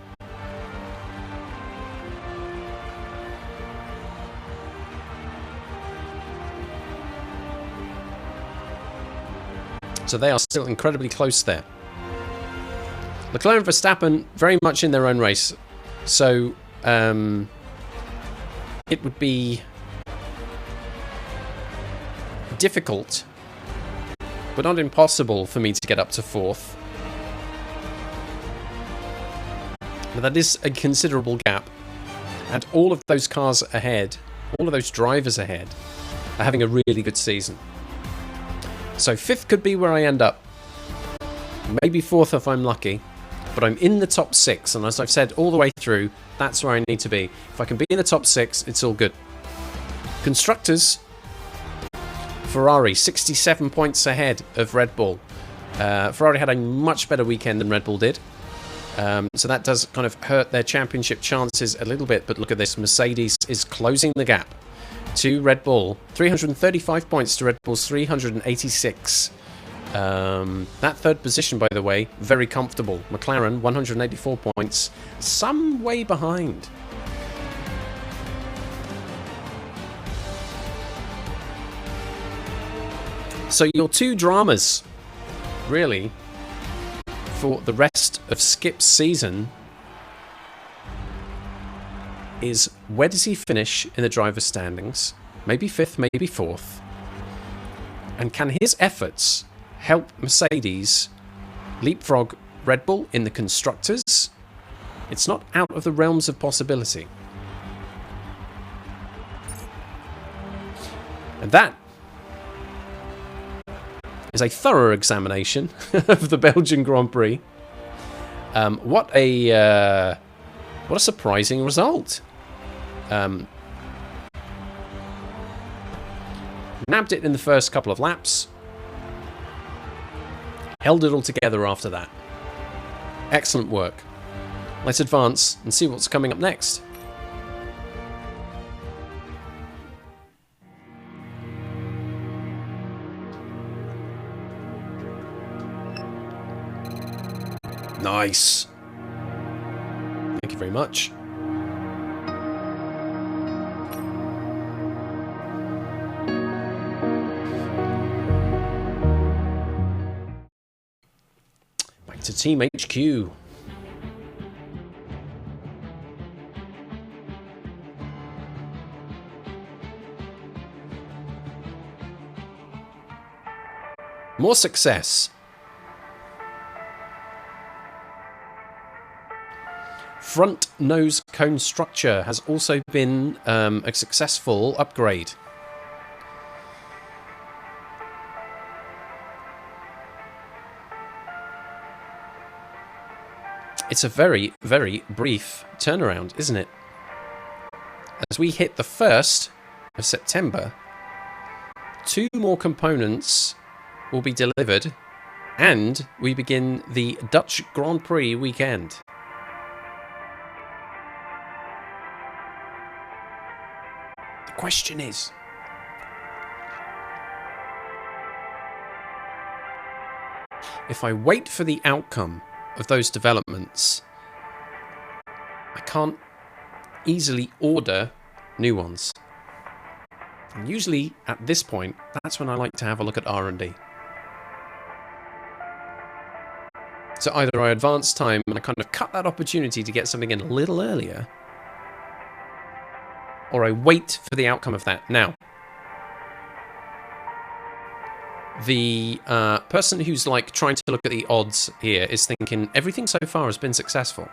So they are still incredibly close there. Leclerc and Verstappen very much in their own race. So it would be difficult, but not impossible for me to get up to 4th. But that is a considerable gap. And all of those cars ahead, all of those drivers ahead, are having a really good season. So 5th could be where I end up. Maybe 4th if I'm lucky. But I'm in the top 6, and as I've said all the way through, that's where I need to be. If I can be in the top 6, it's all good. Constructors, Ferrari, 67 points ahead of Red Bull. Ferrari had a much better weekend than Red Bull did. So that does kind of hurt their championship chances a little bit, but look at this. Mercedes is closing the gap to Red Bull. 335 points to Red Bull's 386. That 3rd position, by the way, very comfortable. McLaren, 184 points, some way behind. So your 2 dramas, really, for the rest of Skip's season is where does he finish in the driver's standings? Maybe 5th, maybe 4th. And can his efforts help Mercedes leapfrog Red Bull in the constructors? It's not out of the realms of possibility. And that is a thorough examination of the Belgian Grand Prix. What a surprising result. Nabbed it in the first couple of laps. Held it all together after that. Excellent work. Let's advance and see what's coming up next. Nice. Thank you very much. Back to Team HQ. More success. Front nose cone structure has also been a successful upgrade. It's a very, very brief turnaround, isn't it? As we hit the 1st of September, 2 more components will be delivered, and we begin the Dutch Grand Prix weekend. The question is, if I wait for the outcome of those developments, I can't easily order new ones. And usually at this point, that's when I like to have a look at R&D. So either I advance time and I kind of cut that opportunity to get something in a little earlier, or I wait for the outcome of that. Now, the person who's like trying to look at the odds here is thinking everything so far has been successful.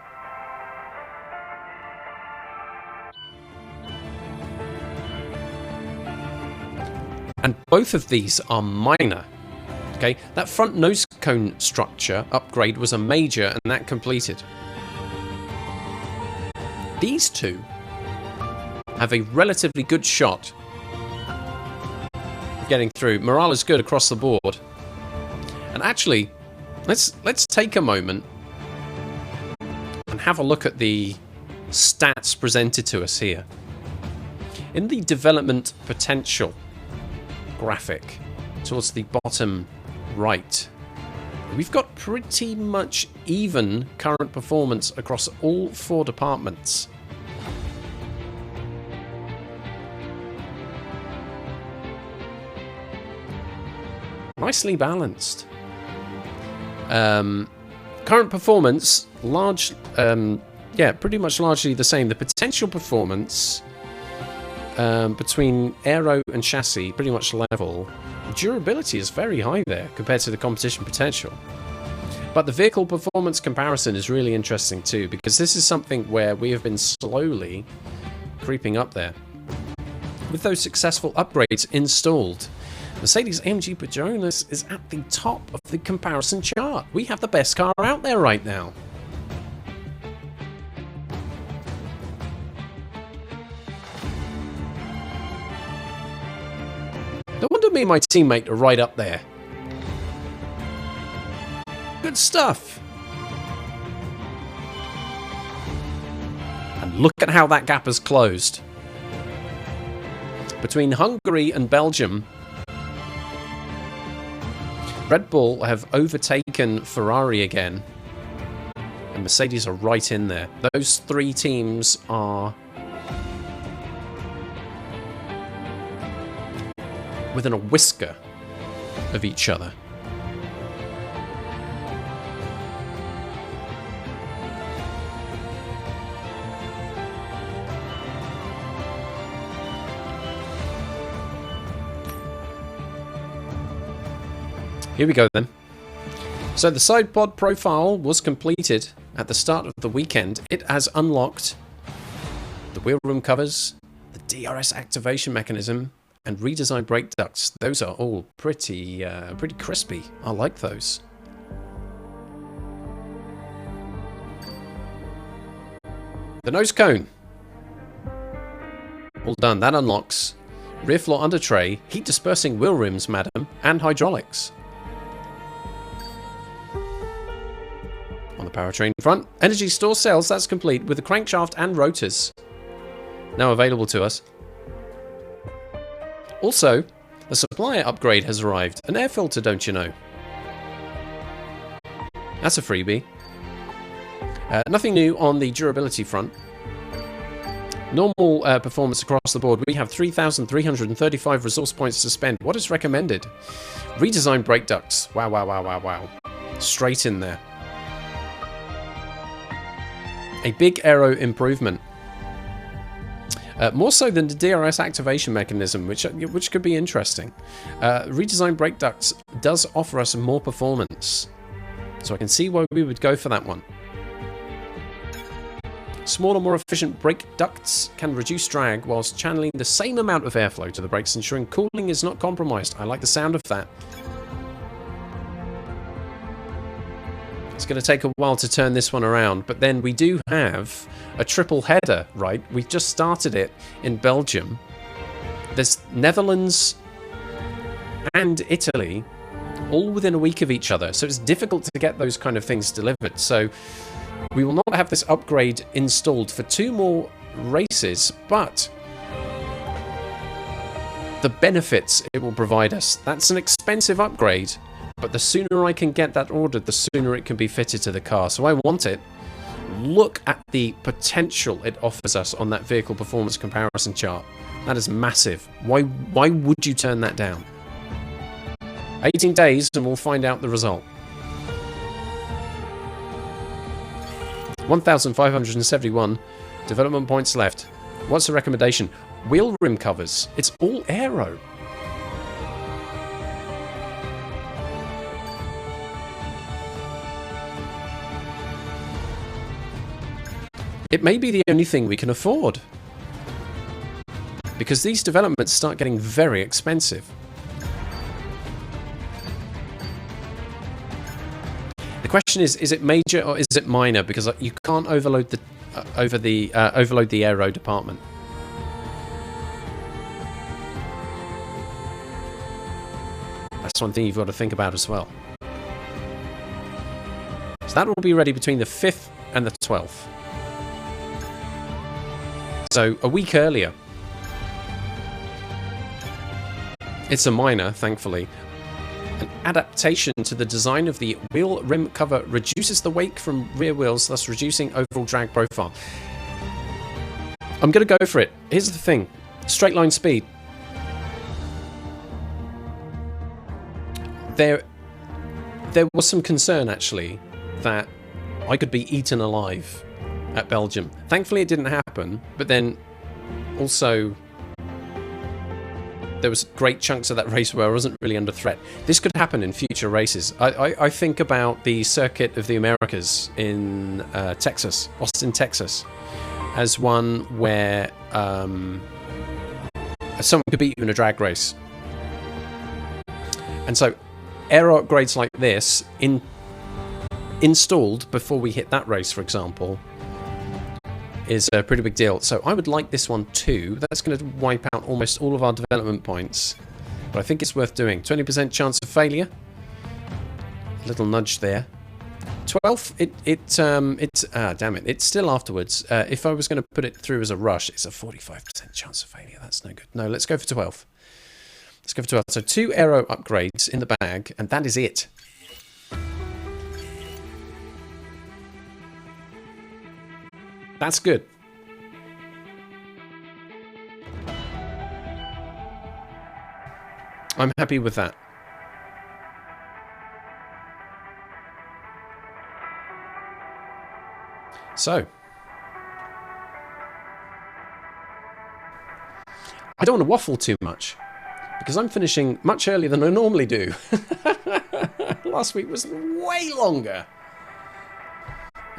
And both of these are minor. Okay, that front nose cone structure upgrade was a major, and that completed. These two have a relatively good shot getting through. Morale is good across the board. And actually, let's take a moment and have a look at the stats presented to us here. In the development potential graphic towards the bottom right, we've got pretty much even current performance across all 4 departments. Nicely balanced. Current performance, pretty much largely the same. The potential performance between aero and chassis, pretty much level. Durability is very high there compared to the competition potential. But the vehicle performance comparison is really interesting too, because this is something where we have been slowly creeping up there. With those successful upgrades installed, Mercedes-AMG Petronas is at the top of the comparison chart. We have the best car out there right now. No wonder me and my teammate are right up there. Good stuff. And look at how that gap has closed. Between Hungary and Belgium, Red Bull have overtaken Ferrari again, and Mercedes are right in there. Those 3 teams are within a whisker of each other. Here we go then. So the side pod profile was completed at the start of the weekend. It has unlocked the wheel rim covers, the DRS activation mechanism, and redesigned brake ducts. Those are all pretty crispy. I like those. The nose cone. All done. That unlocks rear floor under tray, heat dispersing wheel rims, madam, and hydraulics. On the powertrain front, energy store cells, that's complete with the crankshaft and rotors now available to us. Also, the supplier upgrade has arrived. An air filter, don't you know? That's a freebie. Nothing new on the durability front. Normal performance across the board. We have 3,335 resource points to spend. What is recommended? Redesigned brake ducts. Wow, wow, wow, wow, wow. Straight in there. A big aero improvement. More so than the DRS activation mechanism, which could be interesting. Redesigned brake ducts does offer us more performance. So I can see why we would go for that one. Smaller, more efficient brake ducts can reduce drag whilst channeling the same amount of airflow to the brakes, ensuring cooling is not compromised. I like the sound of that. It's going to take a while to turn this one around, but then we do have a triple header, right? We've just started it in Belgium. There's Netherlands and Italy all within a week of each other, so it's difficult to get those kind of things delivered. So we will not have this upgrade installed for 2 more races, but the benefits it will provide us. That's an expensive upgrade, but the sooner I can get that ordered, the sooner it can be fitted to the car. So I want it. Look at the potential it offers us on that vehicle performance comparison chart. That is massive. Why would you turn that down? 18 days and we'll find out the result. 1,571 development points left. What's the recommendation? Wheel rim covers. It's all aero. It may be the only thing we can afford, because these developments start getting very expensive. The question is it major or is it minor? Because you can't overload the overload the aero department. That's one thing you've got to think about as well. So that will be ready between the 5th and the 12th. So a week earlier. It's a minor, thankfully. An adaptation to the design of the wheel rim cover reduces the weight from rear wheels, thus reducing overall drag profile. I'm going to go for it. Here's the thing. Straight line speed. There was some concern, actually, that I could be eaten alive at Belgium. Thankfully, it didn't happen, but then also there was great chunks of that race where I wasn't really under threat. This could happen in future races. I think about the Circuit of the Americas in Texas, Austin, Texas, as one where someone could beat you in a drag race. And so aero upgrades like this installed before we hit that race, for example, is a pretty big deal. So I would like this one too. That's going to wipe out almost all of our development points, but I think it's worth doing. 20% chance of failure. A little nudge there. 12th, damn it, it's still afterwards. If I was going to put it through as a rush, it's a 45% chance of failure. That's no good. No, let's go for 12th. Let's go for 12th. So 2 aero upgrades in the bag, and that is it. That's good. I'm happy with that. So, I don't want to waffle too much, because I'm finishing much earlier than I normally do. Last week was way longer.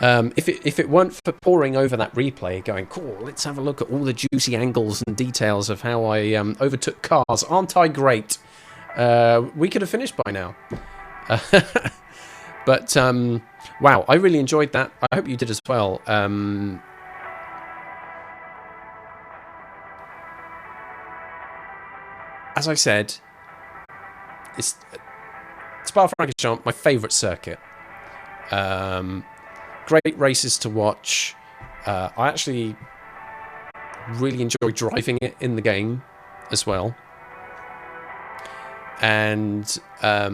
If it weren't for poring over that replay, going, cool, let's have a look at all the juicy angles and details of how I overtook cars. Aren't I great? We could have finished by now. But, wow, I really enjoyed that. I hope you did as well. As I said, it's Spa-Francorchamps, my favourite circuit. Great races to watch. I actually really enjoy driving it in the game as well. And, I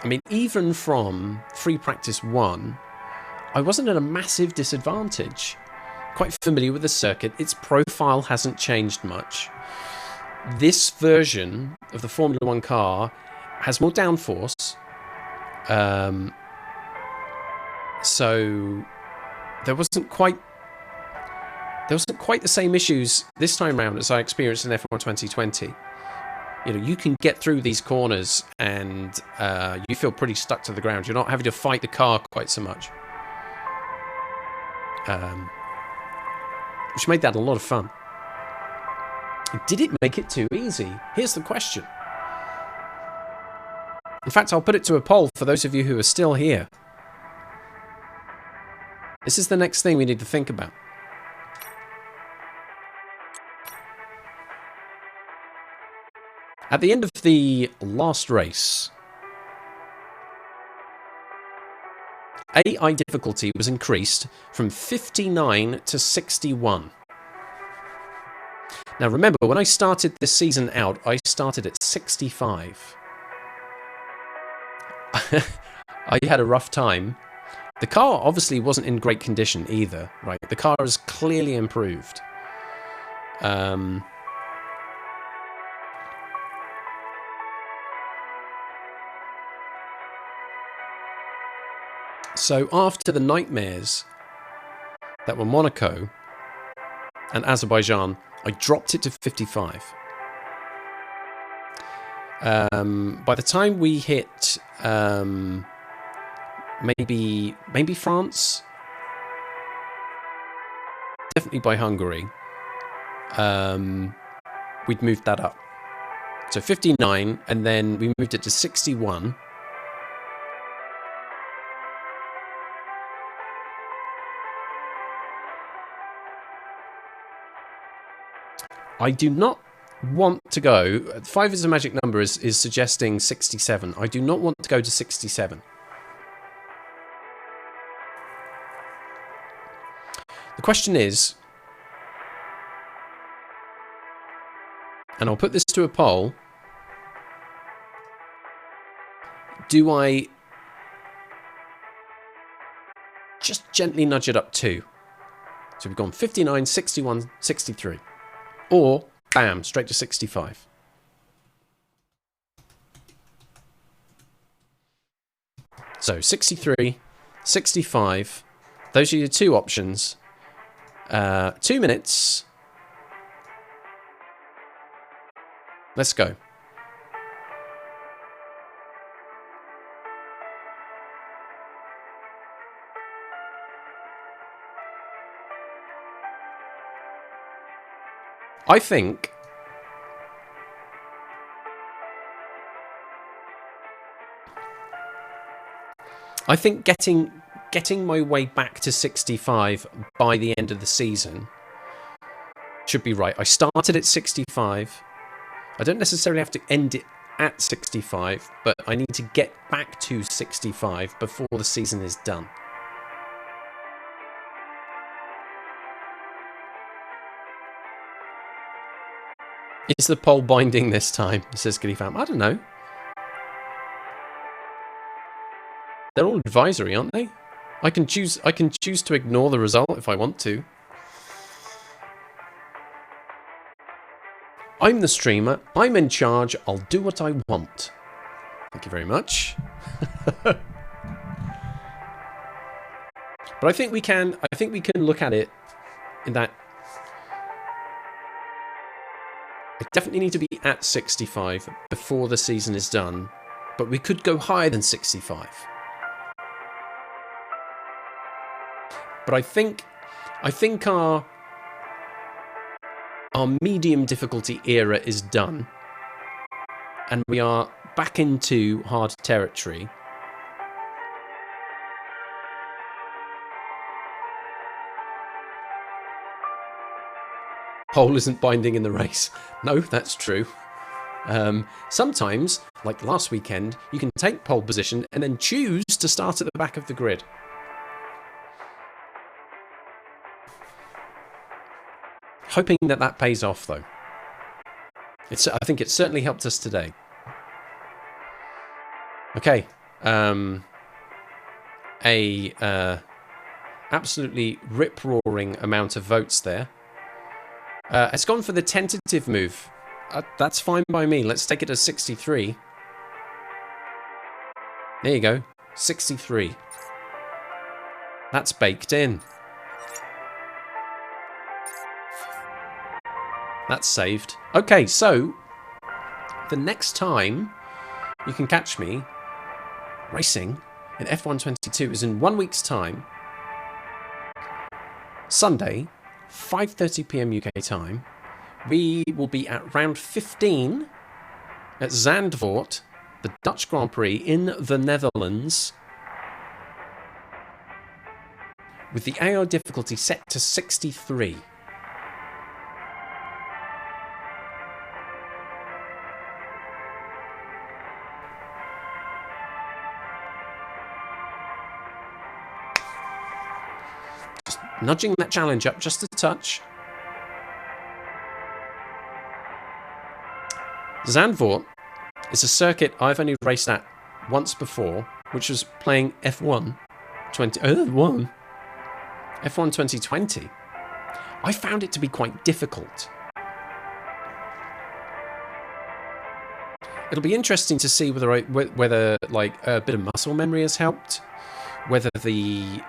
mean, even from free practice 1, I wasn't at a massive disadvantage. Quite familiar with the circuit. Its profile hasn't changed much. This version of the Formula 1 car has more downforce. So there wasn't quite the same issues this time around as I experienced in F1 2020. You know, you can get through these corners and you feel pretty stuck to the ground. You're not having to fight the car quite so much. Which made that a lot of fun. Did it make it too easy? Here's the question. In fact, I'll put it to a poll for those of you who are still here. This is the next thing we need to think about. At the end of the last race, AI difficulty was increased from 59 to 61. Now remember, when I started this season out, I started at 65. I had a rough time. The car obviously wasn't in great condition either, right? The car has clearly improved. So after the nightmares that were Monaco and Azerbaijan, I dropped it to 55. By the time we hit maybe France, definitely by Hungary, we'd moved that up. So 59, and then we moved it to 61. I do not want to go... 5 is a magic number, is suggesting 67. I do not want to go to 67. The question is... And I'll put this to a poll. Do I just gently nudge it up 2? So we've gone 59, 61, 63. Or, bam, straight to 65. So, 63, 65. Those are your two options. 2 minutes. Let's go. I think getting my way back to 65 by the end of the season should be right. I started at 65. I don't necessarily have to end it at 65, but I need to get back to 65 before the season is done. Is the poll binding this time? Says Giddy Fam. I don't know. They're all advisory, aren't they? I can choose to ignore the result if I want to. I'm the streamer. I'm in charge. I'll do what I want. Thank you very much. But I think we can look at it in that I definitely need to be at 65 before the season is done but we could go higher than 65. But I think our medium difficulty era is done, and we are back into hard territory. Pole isn't binding in the race. No, that's true. Sometimes, like last weekend, you can take pole position and then choose to start at the back of the grid. Hoping that pays off, though. I think it certainly helped us today. Okay. Absolutely rip-roaring amount of votes there. It's gone for the tentative move. That's fine by me. Let's take it as 63. There you go. 63. That's baked in. That's saved. Okay, so the next time you can catch me racing in F122 is in 1 week's time. Sunday, 5:30 PM UK time. We will be at round 15 at Zandvoort, the Dutch Grand Prix in the Netherlands, with the AO difficulty set to 63. Just nudging that challenge up just a touch. Zandvoort is a circuit I've only raced at once before, which was playing F1 2020. I found it to be quite difficult. It'll be interesting to see whether like a bit of muscle memory has helped, whether the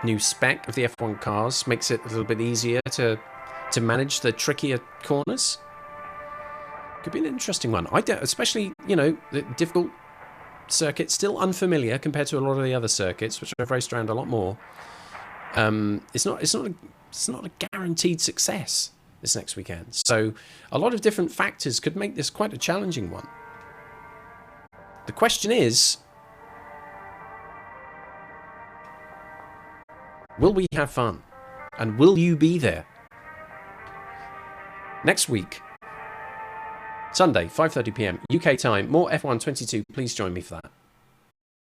new spec of the F1 cars makes it a little bit easier to manage the trickier corners. Could be an interesting one. Especially, the difficult circuit, still unfamiliar compared to a lot of the other circuits, which I've raced around a lot more. It's not a guaranteed success this next weekend. So a lot of different factors could make this quite a challenging one. The question is, will we have fun? And will you be there? Next week, Sunday, 5:30 PM UK time, more F1 22. Please join me for that.